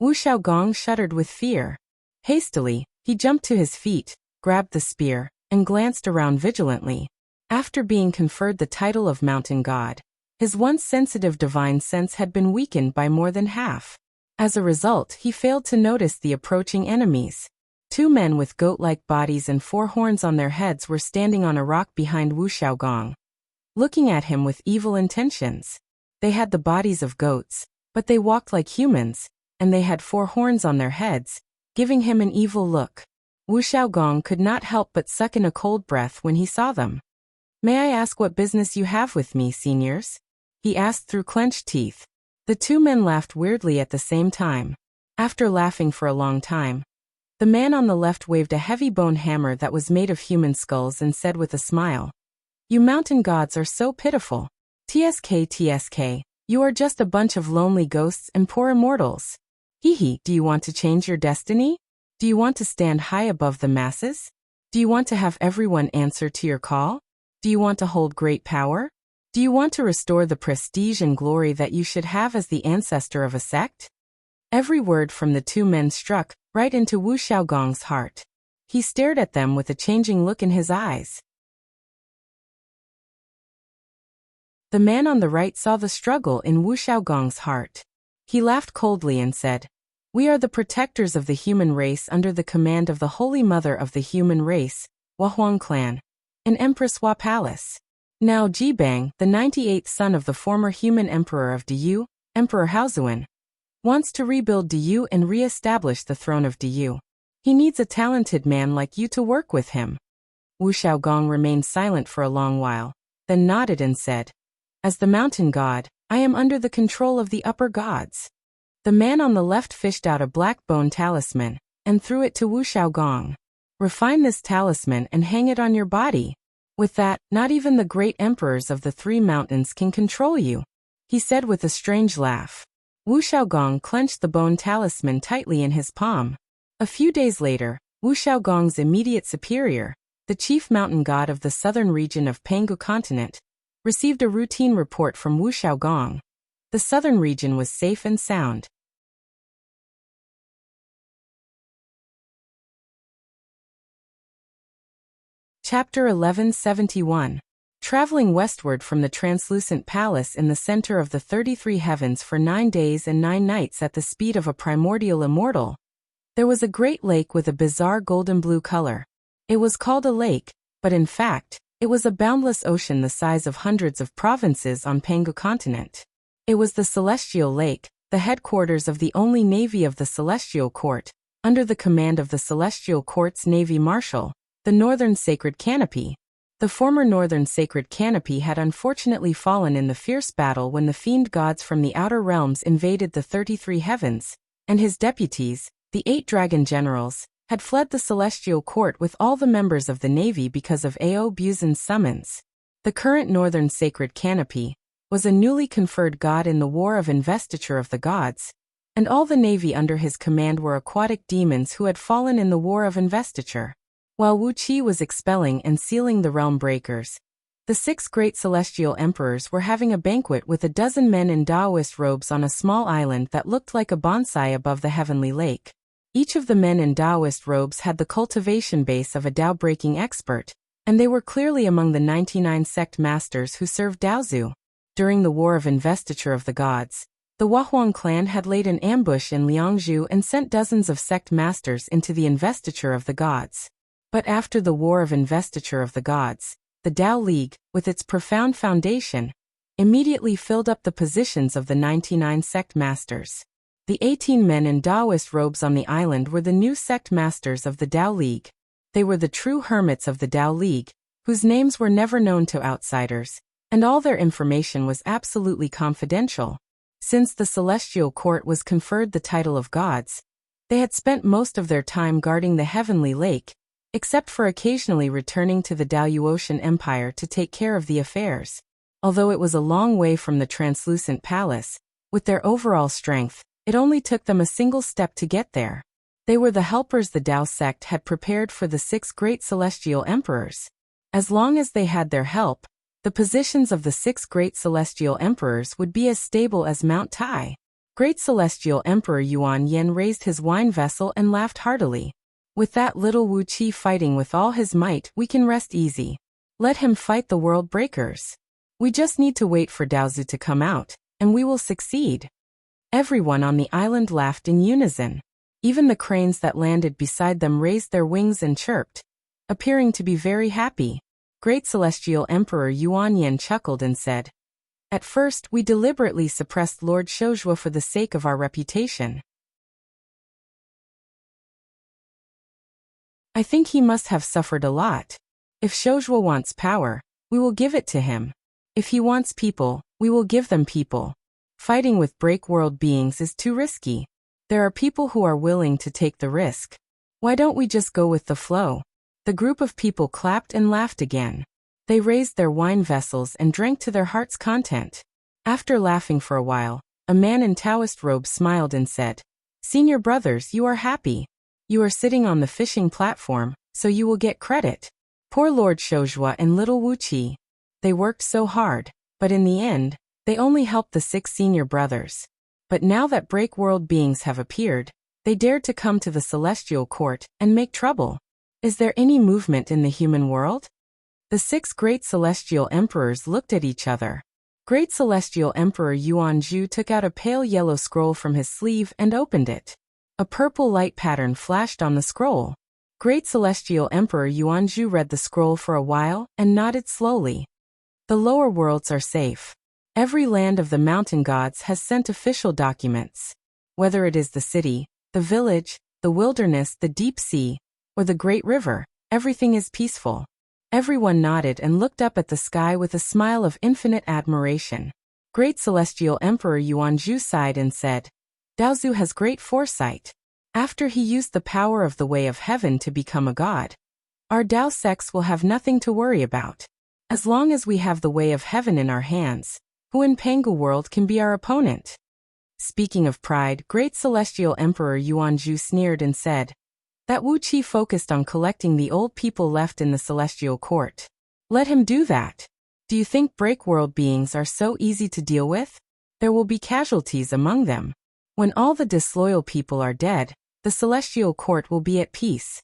Wuxiao Gong shuddered with fear. Hastily, he jumped to his feet, grabbed the spear, and glanced around vigilantly. After being conferred the title of mountain god, his once sensitive divine sense had been weakened by more than half. As a result, he failed to notice the approaching enemies. 2 men with goat-like bodies and 4 horns on their heads were standing on a rock behind Wuxiao Gong, looking at him with evil intentions. They had the bodies of goats, but they walked like humans, and they had 4 horns on their heads, giving him an evil look. Wuxiao Gong could not help but suck in a cold breath when he saw them. "May I ask what business you have with me, seniors?" he asked through clenched teeth. The 2 men laughed weirdly at the same time. After laughing for a long time, the man on the left waved a heavy bone hammer that was made of human skulls and said with a smile, "You mountain gods are so pitiful. TSK, you are just a bunch of lonely ghosts and poor immortals. Hehe, do you want to change your destiny? Do you want to stand high above the masses? Do you want to have everyone answer to your call? Do you want to hold great power? Do you want to restore the prestige and glory that you should have as the ancestor of a sect?" Every word from the 2 men struck right into Wuxiao Gong's heart. He stared at them with a changing look in his eyes. The man on the right saw the struggle in Wuxiao Gong's heart. He laughed coldly and said, "We are the protectors of the human race under the command of the Holy Mother of the human race, Huang clan, and Empress Hua Palace. Now Jibang, the 98th son of the former human emperor of Diyu, Emperor Haozuan, wants to rebuild Diyu and re-establish the throne of Diyu. He needs a talented man like you to work with him." Wuxiao Gong remained silent for a long while, then nodded and said, "As the mountain god, I am under the control of the upper gods." The man on the left fished out a black bone talisman, and threw it to Wuxiao Gong. "Refine this talisman and hang it on your body. With that, not even the great emperors of the 3 mountains can control you," he said with a strange laugh. Wuxiao Gong clenched the bone talisman tightly in his palm. A few days later, Wuxiao Gong's immediate superior, the chief mountain god of the southern region of Pangu continent, received a routine report from Wuxiao Gong. The southern region was safe and sound. Chapter 1171. Traveling westward from the translucent palace in the center of the 33 heavens for 9 days and 9 nights at the speed of a primordial immortal, there was a great lake with a bizarre golden blue color. It was called a lake, but in fact, it was a boundless ocean the size of hundreds of provinces on Pangu continent. It was the Celestial Lake, the headquarters of the only navy of the Celestial Court, under the command of the Celestial Court's Navy Marshal, the Northern Sacred Canopy. The former Northern Sacred Canopy had unfortunately fallen in the fierce battle when the fiend gods from the outer realms invaded the 33 heavens, and his deputies, the 8 dragon generals, had fled the Celestial Court with all the members of the Navy because of Ao Buzan's summons. The current Northern Sacred Canopy was a newly conferred god in the War of Investiture of the Gods, and all the Navy under his command were aquatic demons who had fallen in the War of Investiture. While Wuxia was expelling and sealing the realm breakers, the 6 great celestial emperors were having a banquet with a dozen men in Taoist robes on a small island that looked like a bonsai above the heavenly lake. Each of the men in Taoist robes had the cultivation base of a Tao-breaking expert, and they were clearly among the 99 sect masters who served Daozu. During the War of Investiture of the Gods, the Wahuang clan had laid an ambush in Liangzhu and sent dozens of sect masters into the investiture of the gods. But after the War of Investiture of the Gods, the Tao League, with its profound foundation, immediately filled up the positions of the 99 sect masters. The 18 men in Taoist robes on the island were the new sect masters of the Tao League. They were the true hermits of the Tao League, whose names were never known to outsiders, and all their information was absolutely confidential. Since the Celestial Court was conferred the title of gods, they had spent most of their time guarding the heavenly lake, except for occasionally returning to the Daoyuotian Empire to take care of the affairs. Although it was a long way from the translucent palace, with their overall strength, it only took them a single step to get there. They were the helpers the Tao sect had prepared for the 6 great celestial emperors. As long as they had their help, the positions of the 6 great celestial emperors would be as stable as Mount Tai. Great Celestial Emperor Yuan Yen raised his wine vessel and laughed heartily. With that little Wuxia fighting with all his might, we can rest easy. Let him fight the world breakers. We just need to wait for Daozu to come out, and we will succeed. Everyone on the island laughed in unison. Even the cranes that landed beside them raised their wings and chirped, appearing to be very happy. Great Celestial Emperor Yuan Yen chuckled and said, "At first, we deliberately suppressed Lord Shozhua for the sake of our reputation. I think he must have suffered a lot. If Shozhua wants power, we will give it to him. If he wants people, we will give them people. Fighting with break world beings is too risky. There are people who are willing to take the risk. Why don't we just go with the flow?" The group of people clapped and laughed again. They raised their wine vessels and drank to their heart's content. After laughing for a while, a man in Taoist robe smiled and said, "Senior brothers, you are happy. You are sitting on the fishing platform, so you will get credit. Poor Lord Shozhua and little Wuxia. They worked so hard, but in the end, they only helped the 6 senior brothers. But now that break world beings have appeared, they dared to come to the Celestial Court and make trouble. Is there any movement in the human world?" The 6 great celestial emperors looked at each other. Great Celestial Emperor Yuanzhu took out a pale yellow scroll from his sleeve and opened it. A purple light pattern flashed on the scroll. Great Celestial Emperor Yuanzhu read the scroll for a while and nodded slowly. The lower worlds are safe. Every land of the mountain gods has sent official documents. Whether it is the city, the village, the wilderness, the deep sea, or the great river, everything is peaceful. Everyone nodded and looked up at the sky with a smile of infinite admiration. Great Celestial Emperor Yuanzhu sighed and said, "Daozu has great foresight. After he used the power of the Way of Heaven to become a god, our Tao sects will have nothing to worry about. As long as we have the Way of Heaven in our hands, who in Pangu world can be our opponent?" Speaking of pride, Great Celestial Emperor Yuanzhu sneered and said, "That Wuxia focused on collecting the old people left in the Celestial Court. Let him do that. Do you think break world beings are so easy to deal with? There will be casualties among them. When all the disloyal people are dead, the Celestial Court will be at peace."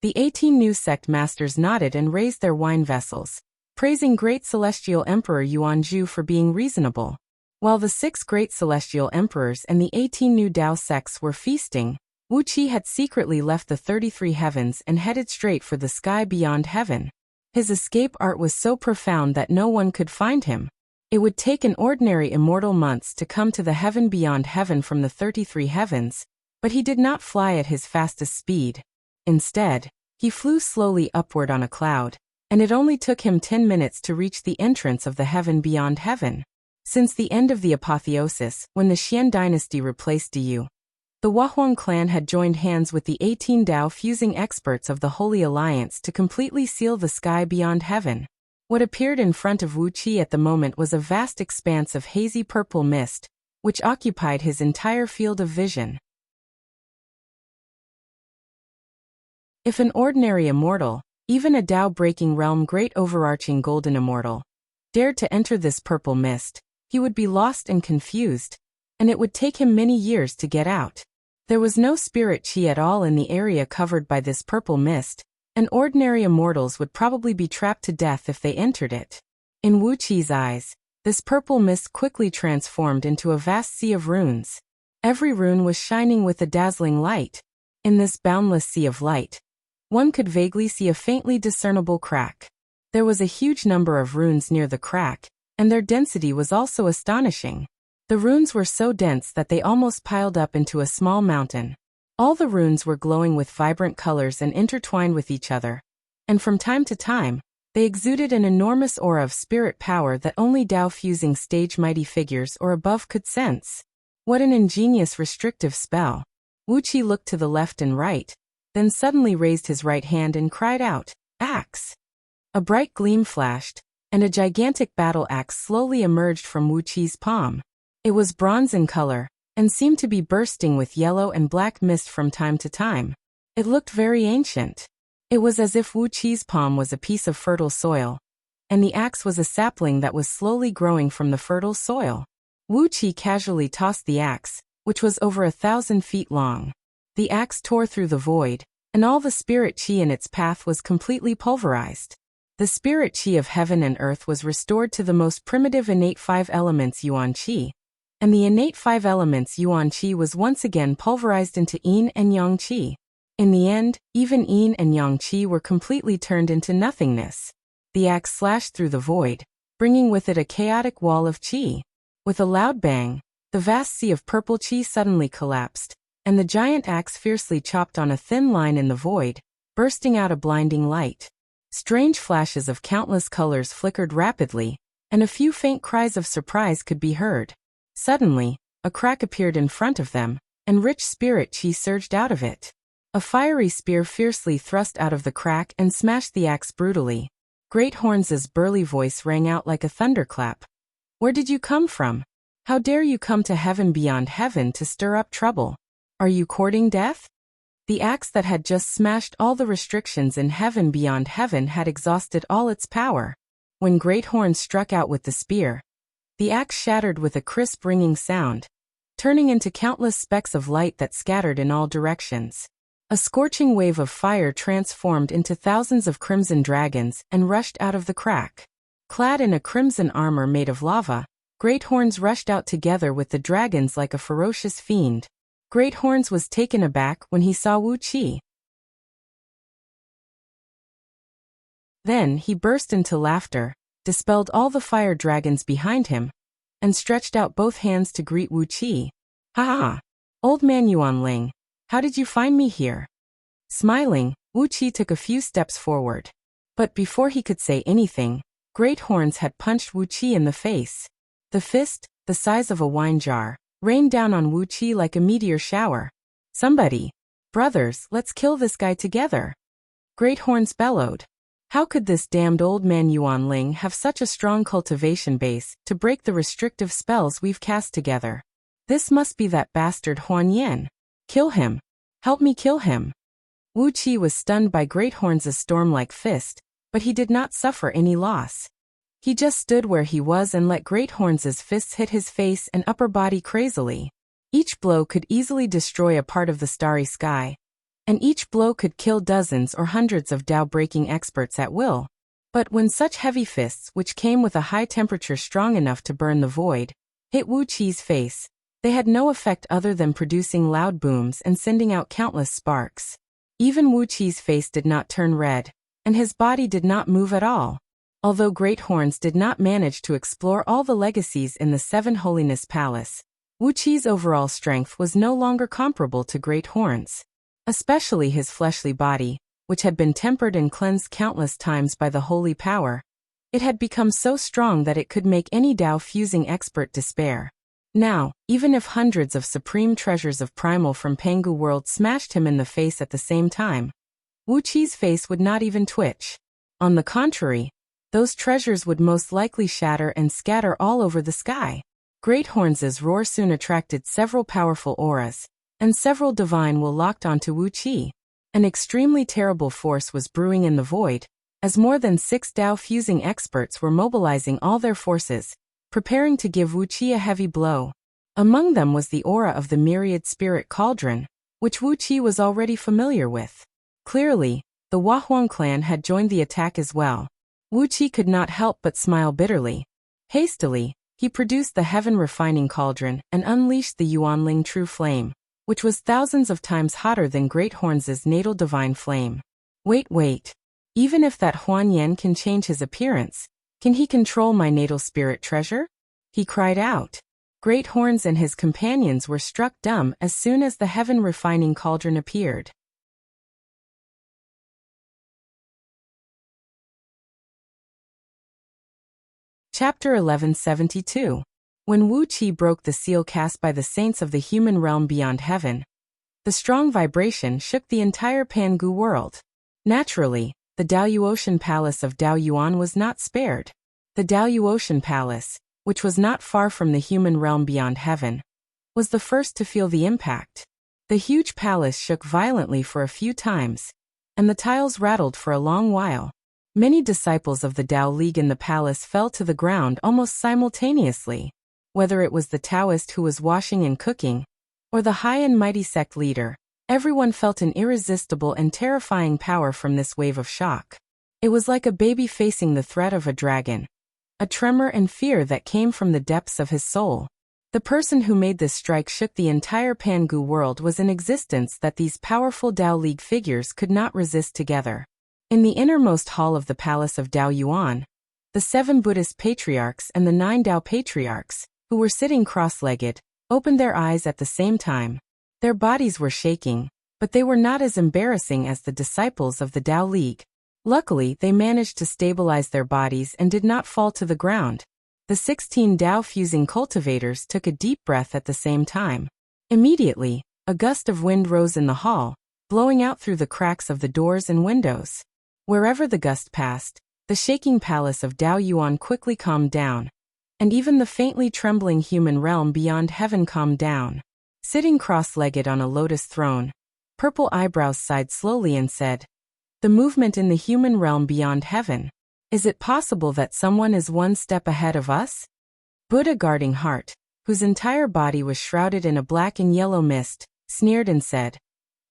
The 18 new sect masters nodded and raised their wine vessels, praising Great Celestial Emperor Yuanzhu for being reasonable. While the 6 great celestial emperors and the 18 new Dao sects were feasting, Wuxia had secretly left the 33 heavens and headed straight for the sky beyond heaven. His escape art was so profound that no one could find him. It would take an ordinary immortal months to come to the heaven beyond heaven from the 33 heavens, but he did not fly at his fastest speed. Instead, he flew slowly upward on a cloud, and it only took him 10 minutes to reach the entrance of the heaven beyond heaven. Since the end of the apotheosis, when the Xian dynasty replaced Diyu, the Huahuang clan had joined hands with the 18 Dao fusing experts of the Holy Alliance to completely seal the sky beyond heaven. What appeared in front of Wuxia at the moment was a vast expanse of hazy purple mist, which occupied his entire field of vision. If an ordinary immortal, even a Dao-breaking realm great overarching golden immortal, dared to enter this purple mist, he would be lost and confused, and it would take him many years to get out. There was no spirit chi at all in the area covered by this purple mist, and ordinary immortals would probably be trapped to death if they entered it. In Wuqi's eyes, this purple mist quickly transformed into a vast sea of runes. Every rune was shining with a dazzling light. In this boundless sea of light, one could vaguely see a faintly discernible crack. There was a huge number of runes near the crack, and their density was also astonishing. The runes were so dense that they almost piled up into a small mountain. All the runes were glowing with vibrant colors and intertwined with each other, and from time to time, they exuded an enormous aura of spirit power that only Dao-fusing stage mighty figures or above could sense. What an ingenious restrictive spell. Wuxia looked to the left and right, then suddenly raised his right hand and cried out, "Axe!" A bright gleam flashed, and a gigantic battle axe slowly emerged from Wuqi's palm. It was bronze in color, and seemed to be bursting with yellow and black mist from time to time. It looked very ancient. It was as if Wuqi's palm was a piece of fertile soil, and the axe was a sapling that was slowly growing from the fertile soil. Wuqi casually tossed the axe, which was over 1,000 feet long. The axe tore through the void, and all the spirit chi in its path was completely pulverized. The spirit chi of heaven and earth was restored to the most primitive innate 5 elements Yuan Qi, and the innate 5 elements Yuan Qi was once again pulverized into Yin and Yang Qi. In the end, even Yin and Yang Qi were completely turned into nothingness. The axe slashed through the void, bringing with it a chaotic wall of Qi. With a loud bang, the vast sea of purple Qi suddenly collapsed, and the giant axe fiercely chopped on a thin line in the void, bursting out a blinding light. Strange flashes of countless colors flickered rapidly, and a few faint cries of surprise could be heard. Suddenly, a crack appeared in front of them, and rich spirit chi surged out of it. A fiery spear fiercely thrust out of the crack and smashed the axe brutally. Great Horns' burly voice rang out like a thunderclap. "Where did you come from? How dare you come to heaven beyond heaven to stir up trouble? Are you courting death?" The axe that had just smashed all the restrictions in heaven beyond heaven had exhausted all its power. When Great Horn struck out with the spear, the axe shattered with a crisp ringing sound, turning into countless specks of light that scattered in all directions. A scorching wave of fire transformed into thousands of crimson dragons and rushed out of the crack. Clad in a crimson armor made of lava, Great Horns rushed out together with the dragons like a ferocious fiend. Great Horns was taken aback when he saw Wuqi. Then he burst into laughter, dispelled all the fire dragons behind him, and stretched out both hands to greet Wuqi. "Ha ha! Old man Yuanling, how did you find me here?" Smiling, Wuqi took a few steps forward. But before he could say anything, Great Horns had punched Wuqi in the face. The fist, the size of a wine jar, rained down on Wuqi like a meteor shower. "Somebody! Brothers, let's kill this guy together!" Great Horns bellowed. How could this damned old man Yuanling have such a strong cultivation base to break the restrictive spells we've cast together? This must be that bastard Huan Yin. Kill him! Help me kill him! Wuqi was stunned by Great Horns' storm-like fist, but he did not suffer any loss. He just stood where he was and let Great Horns' fists hit his face and upper body crazily. Each blow could easily destroy a part of the starry sky, and each blow could kill dozens or hundreds of Tao-breaking experts at will. But when such heavy fists, which came with a high temperature strong enough to burn the void, hit Wu Qi's face, they had no effect other than producing loud booms and sending out countless sparks. Even Wu Qi's face did not turn red, and his body did not move at all. Although Great Horns did not manage to explore all the legacies in the Seven Holiness Palace, Wu Qi's overall strength was no longer comparable to Great Horns. Especially his fleshly body, which had been tempered and cleansed countless times by the holy power. It had become so strong that it could make any Tao-fusing expert despair. Now, even if hundreds of supreme treasures of primal from Pangu world smashed him in the face at the same time, Wu Qi's face would not even twitch. On the contrary, those treasures would most likely shatter and scatter all over the sky. Great Horns' roar soon attracted several powerful auras, and several divine will locked onto Wu Qi. An extremely terrible force was brewing in the void, as more than 6 Tao-fusing experts were mobilizing all their forces, preparing to give Wu Qi a heavy blow. Among them was the aura of the myriad spirit cauldron, which Wu Qi was already familiar with. Clearly, the Huahuang clan had joined the attack as well. Wu Qi could not help but smile bitterly. Hastily, he produced the heaven-refining cauldron and unleashed the Yuanling true flame, which was thousands of times hotter than Great Horns' natal divine flame. Wait. Even if that Huan Yan can change his appearance, can he control my natal spirit treasure? He cried out. Great Horns and his companions were struck dumb as soon as the heaven-refining cauldron appeared. Chapter 1172. When Wu Qi broke the seal cast by the saints of the human realm beyond heaven, the strong vibration shook the entire Pangu world. Naturally, the Daoyuotian Palace of Daoyuan was not spared. The Daoyuotian Palace, which was not far from the human realm beyond heaven, was the first to feel the impact. The huge palace shook violently for a few times, and the tiles rattled for a long while. Many disciples of the Tao League in the palace fell to the ground almost simultaneously. Whether it was the Taoist who was washing and cooking, or the high and mighty sect leader, everyone felt an irresistible and terrifying power from this wave of shock. It was like a baby facing the threat of a dragon, a tremor and fear that came from the depths of his soul. The person who made this strike shook the entire Pangu world was an existence that these powerful Tao League figures could not resist together. In the innermost hall of the palace of Daoyuan, the 7 Buddhist patriarchs and the 9 Tao patriarchs, who were sitting cross-legged, opened their eyes at the same time. Their bodies were shaking, but they were not as embarrassing as the disciples of the Tao League. Luckily, they managed to stabilize their bodies and did not fall to the ground. The 16 Tao-fusing cultivators took a deep breath at the same time. Immediately, a gust of wind rose in the hall, blowing out through the cracks of the doors and windows. Wherever the gust passed, the shaking palace of Daoyuan quickly calmed down, and even the faintly trembling human realm beyond heaven calmed down. Sitting cross-legged on a lotus throne, Purple Eyebrows sighed slowly and said, "The movement in the human realm beyond heaven. Is it possible that someone is one step ahead of us?" Buddha Guarding Heart, whose entire body was shrouded in a black and yellow mist, sneered and said,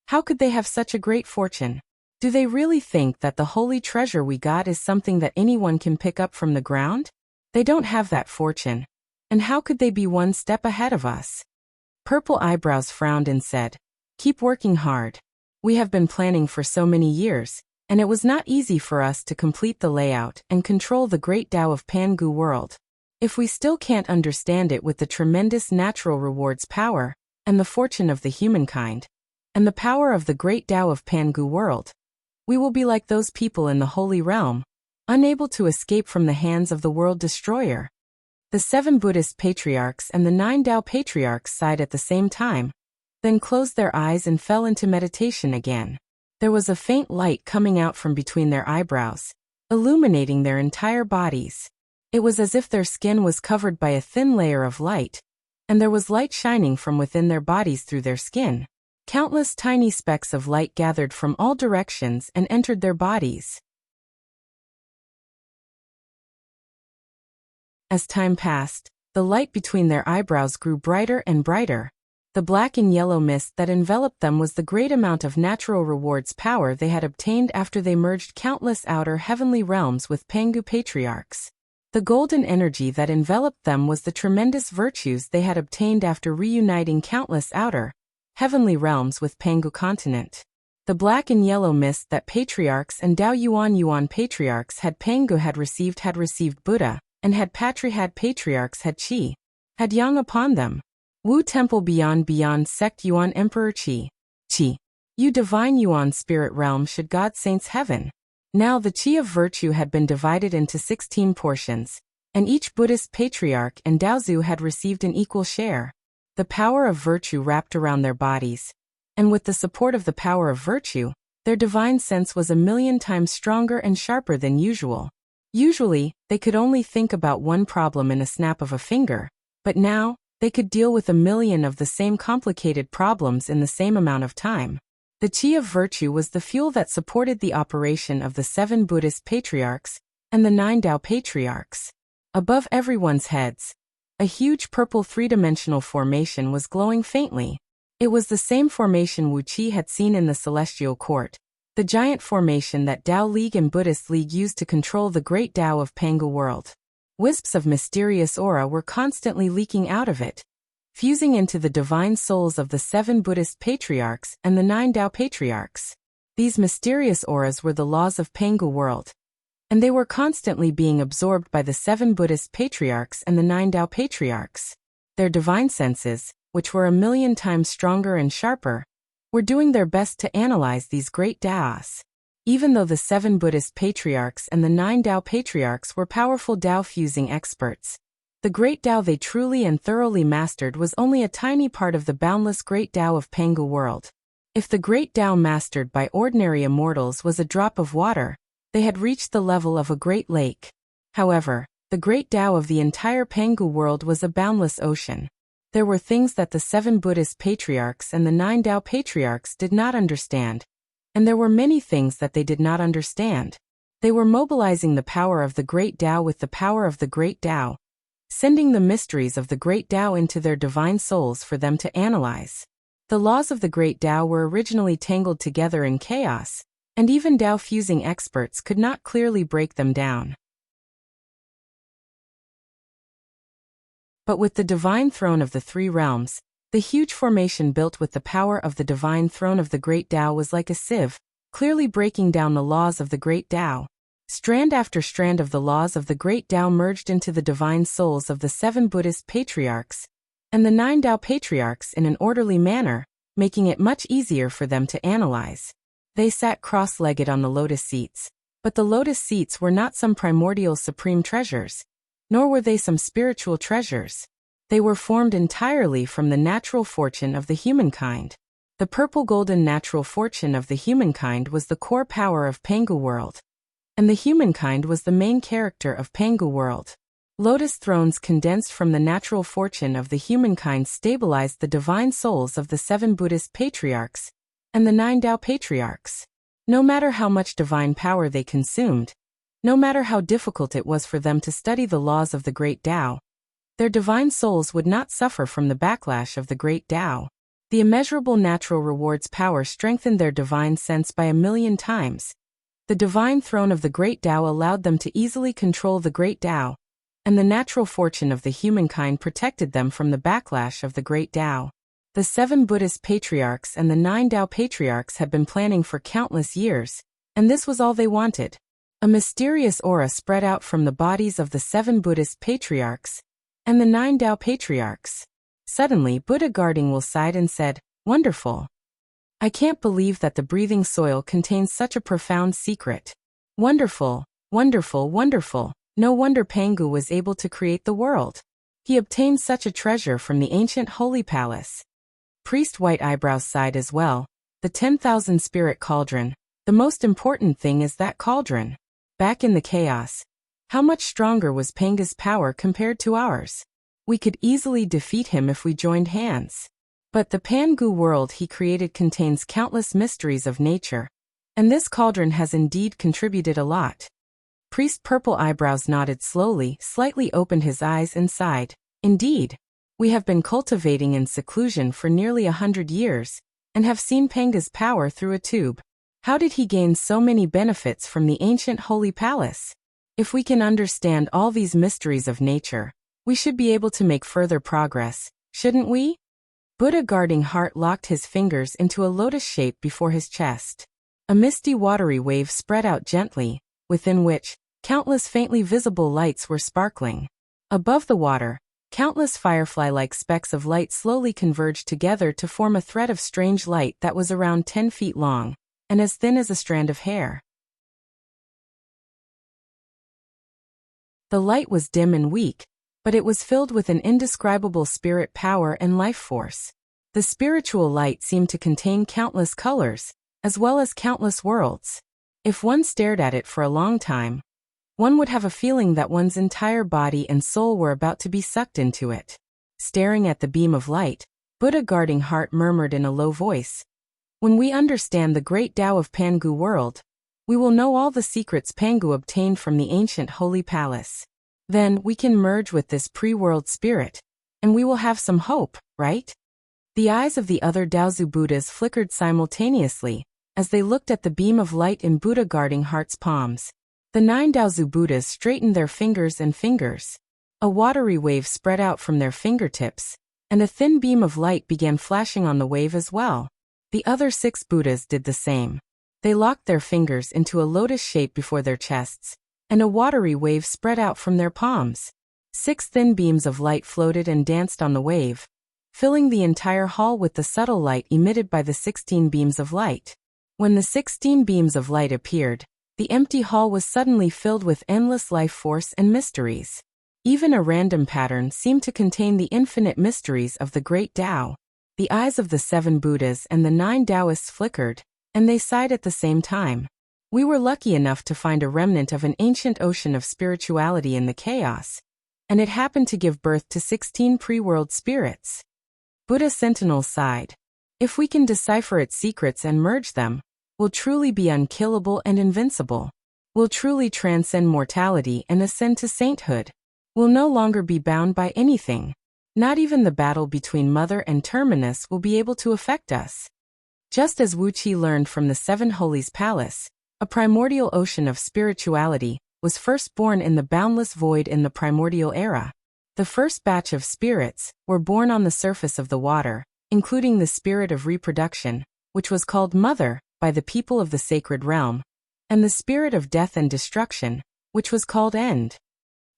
"How could they have such a great fortune? Do they really think that the holy treasure we got is something that anyone can pick up from the ground? They don't have that fortune. And how could they be one step ahead of us?" Purple Eyebrows frowned and said, "Keep working hard. We have been planning for so many years, and it was not easy for us to complete the layout and control the great Tao of Pangu world. If we still can't understand it with the tremendous natural rewards power, and the fortune of the humankind, and the power of the great Tao of Pangu world, we will be like those people in the holy realm, unable to escape from the hands of the world destroyer." The 7 Buddhist patriarchs and the 9 Tao patriarchs sighed at the same time, then closed their eyes and fell into meditation again. There was a faint light coming out from between their eyebrows, illuminating their entire bodies. It was as if their skin was covered by a thin layer of light, and there was light shining from within their bodies through their skin. Countless tiny specks of light gathered from all directions and entered their bodies. As time passed, the light between their eyebrows grew brighter and brighter. The black and yellow mist that enveloped them was the great amount of natural rewards power they had obtained after they merged countless outer heavenly realms with Pangu patriarchs. The golden energy that enveloped them was the tremendous virtues they had obtained after reuniting countless outer heavenly realms with Pangu continent. The black and yellow mist that patriarchs and Dao Yuan patriarchs had Pangu had received Buddha, and had patriarchs had Qi, had Yang upon them. Wu Temple beyond sect Yuan Emperor Qi. Qi. You divine Yuan spirit realm should God saints heaven. Now the Qi of virtue had been divided into 16 portions, and each Buddhist patriarch and Daozu had received an equal share. The power of virtue wrapped around their bodies, and with the support of the power of virtue, their divine sense was 1,000,000 times stronger and sharper than usual. Usually, they could only think about one problem in a snap of a finger, but now, they could deal with 1,000,000 of the same complicated problems in the same amount of time. The Qi of virtue was the fuel that supported the operation of the 7 Buddhist patriarchs and the 9 Tao patriarchs. Above everyone's heads, a huge purple three-dimensional formation was glowing faintly. It was the same formation Wu Qi had seen in the celestial court, the giant formation that Tao League and Buddhist League used to control the great Tao of Pangu world. Wisps of mysterious aura were constantly leaking out of it, fusing into the divine souls of the 7 Buddhist patriarchs and the 9 Tao patriarchs. These mysterious auras were the laws of Pangu world, and they were constantly being absorbed by the 7 Buddhist patriarchs and the 9 Tao patriarchs. Their divine senses, which were 1,000,000 times stronger and sharper, were doing their best to analyze these great Taos. Even though the 7 Buddhist patriarchs and the 9 Tao patriarchs were powerful Tao-fusing experts, the great Tao they truly and thoroughly mastered was only a tiny part of the boundless great Tao of Pangu world. If the great Tao mastered by ordinary immortals was a drop of water, they had reached the level of a great lake. However, the great Tao of the entire Pangu world was a boundless ocean. There were things that the 7 Buddhist patriarchs and the 9 Tao patriarchs did not understand, and there were many things that they did not understand. They were mobilizing the power of the great Tao with the power of the great Tao, sending the mysteries of the great Tao into their divine souls for them to analyze. The laws of the great Tao were originally tangled together in chaos, and even Tao-fusing experts could not clearly break them down. But with the divine throne of the 3 realms, the huge formation built with the power of the divine throne of the great Tao was like a sieve, clearly breaking down the laws of the great Tao. Strand after strand of the laws of the great Tao merged into the divine souls of the 7 Buddhist patriarchs and the 9 Tao patriarchs in an orderly manner, making it much easier for them to analyze. They sat cross-legged on the lotus seats, but the lotus seats were not some primordial supreme treasures, nor were they some spiritual treasures. They were formed entirely from the natural fortune of the humankind. The purple-golden natural fortune of the humankind was the core power of Pangu world, and the humankind was the main character of Pangu world. Lotus thrones condensed from the natural fortune of the humankind stabilized the divine souls of the 7 Buddhist patriarchs and the 9 Tao patriarchs. No matter how much divine power they consumed, no matter how difficult it was for them to study the laws of the great Tao, their divine souls would not suffer from the backlash of the great Tao. The immeasurable natural rewards power strengthened their divine sense by 1,000,000 times. The divine throne of the great Tao allowed them to easily control the great Tao, and the natural fortune of the humankind protected them from the backlash of the great Tao. The 7 Buddhist patriarchs and the 9 Tao patriarchs had been planning for countless years, and this was all they wanted. A mysterious aura spread out from the bodies of the 7 Buddhist patriarchs and the 9 Tao patriarchs. Suddenly Buddha guarding Will sighed and said, "Wonderful. I can't believe that the breathing soil contains such a profound secret. Wonderful, wonderful, wonderful. No wonder Pangu was able to create the world. He obtained such a treasure from the ancient holy palace." Priest White Eyebrows sighed as well. The 10,000 spirit cauldron. The most important thing is that cauldron. Back in the chaos, how much stronger was Pangu's power compared to ours? We could easily defeat him if we joined hands. But the Pangu world he created contains countless mysteries of nature, and this cauldron has indeed contributed a lot. Priest Purple Eyebrows nodded slowly, slightly opened his eyes and sighed. Indeed. We have been cultivating in seclusion for nearly 100 years, and have seen Panga's power through a tube. How did he gain so many benefits from the ancient holy palace? If we can understand all these mysteries of nature, we should be able to make further progress, shouldn't we? Buddha guarding heart locked his fingers into a lotus shape before his chest. A misty watery wave spread out gently, within which countless faintly visible lights were sparkling. Above the water, countless firefly-like specks of light slowly converged together to form a thread of strange light that was around 10 feet long, and as thin as a strand of hair. The light was dim and weak, but it was filled with an indescribable spirit power and life force. The spiritual light seemed to contain countless colors, as well as countless worlds. If one stared at it for a long time, one would have a feeling that one's entire body and soul were about to be sucked into it. Staring at the beam of light, Buddha guarding heart murmured in a low voice, "When we understand the great Tao of Pangu world, we will know all the secrets Pangu obtained from the ancient holy palace. Then we can merge with this pre-world spirit, and we will have some hope, right?" The eyes of the other Daozu Buddhas flickered simultaneously, as they looked at the beam of light in Buddha guarding heart's palms. The 9 Daozu Buddhas straightened their fingers and fingers. A watery wave spread out from their fingertips, and a thin beam of light began flashing on the wave as well. The other 6 Buddhas did the same. They locked their fingers into a lotus shape before their chests, and a watery wave spread out from their palms. 6 thin beams of light floated and danced on the wave, filling the entire hall with the subtle light emitted by the 16 beams of light. When the 16 beams of light appeared, the empty hall was suddenly filled with endless life force and mysteries. Even a random pattern seemed to contain the infinite mysteries of the great Tao. The eyes of the 7 Buddhas and the 9 Taoists flickered, and they sighed at the same time. We were lucky enough to find a remnant of an ancient ocean of spirituality in the chaos, and it happened to give birth to 16 pre-world spirits. Buddha Sentinel sighed. If we can decipher its secrets and merge them, we'll truly be unkillable and invincible. We'll truly transcend mortality and ascend to sainthood. We'll no longer be bound by anything. Not even the battle between Mother and Terminus will be able to affect us. Just as Wuxia learned from the 7 Holies Palace, a primordial ocean of spirituality was first born in the boundless void in the primordial era. The first batch of spirits were born on the surface of the water, including the spirit of reproduction, which was called Mother by the people of the sacred realm, and the spirit of death and destruction, which was called End.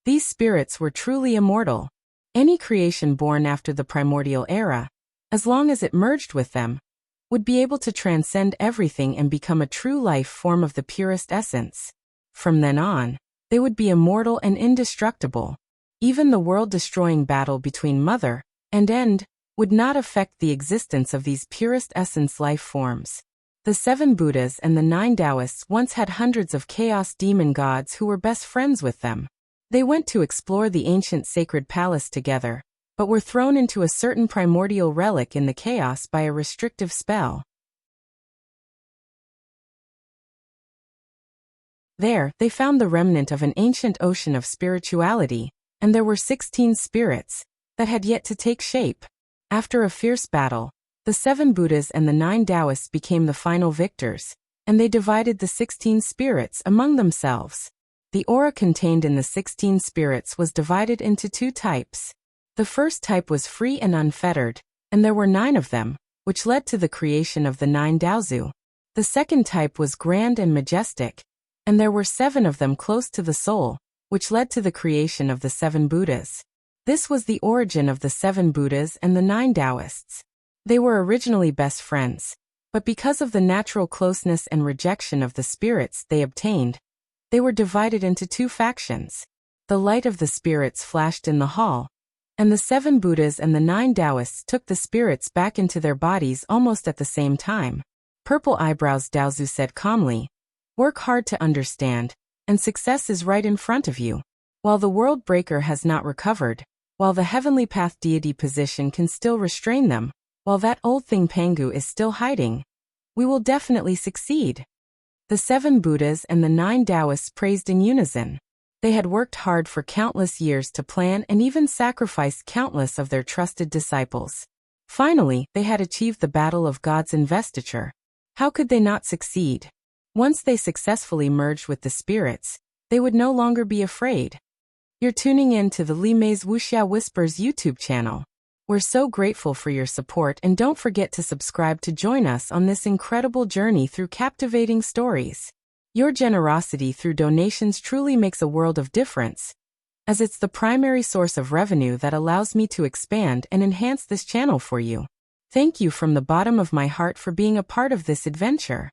These spirits were truly immortal. Any creation born after the primordial era, as long as it merged with them, would be able to transcend everything and become a true life form of the purest essence. From then on, they would be immortal and indestructible. Even the world-destroying battle between Mother and End would not affect the existence of these purest essence life forms. The 7 Buddhas and the 9 Taoists once had hundreds of chaos demon gods who were best friends with them. They went to explore the ancient sacred palace together, but were thrown into a certain primordial relic in the chaos by a restrictive spell. There, they found the remnant of an ancient ocean of spirituality, and there were 16 spirits that had yet to take shape. After a fierce battle, the 7 Buddhas and the 9 Taoists became the final victors, and they divided the 16 spirits among themselves. The aura contained in the 16 spirits was divided into 2 types. The first type was free and unfettered, and there were 9 of them, which led to the creation of the 9 Daozu. The second type was grand and majestic, and there were 7 of them close to the soul, which led to the creation of the 7 Buddhas. This was the origin of the 7 Buddhas and the 9 Taoists. They were originally best friends, but because of the natural closeness and rejection of the spirits they obtained, they were divided into 2 factions. The light of the spirits flashed in the hall, and the 7 Buddhas and the 9 Taoists took the spirits back into their bodies almost at the same time. Purple Eyebrows Daozu said calmly, "Work hard to understand, and success is right in front of you. While the World Breaker has not recovered, while the Heavenly Path deity position can still restrain them, while that old thing Pangu is still hiding, we will definitely succeed." The 7 Buddhas and the 9 Taoists praised in unison. They had worked hard for countless years to plan and even sacrificed countless of their trusted disciples. Finally, they had achieved the battle of God's investiture. How could they not succeed? Once they successfully merged with the spirits, they would no longer be afraid. You're tuning in to the Li Mei's Wuxia Whispers YouTube channel. We're so grateful for your support, and don't forget to subscribe to join us on this incredible journey through captivating stories. Your generosity through donations truly makes a world of difference, as it's the primary source of revenue that allows me to expand and enhance this channel for you. Thank you from the bottom of my heart for being a part of this adventure.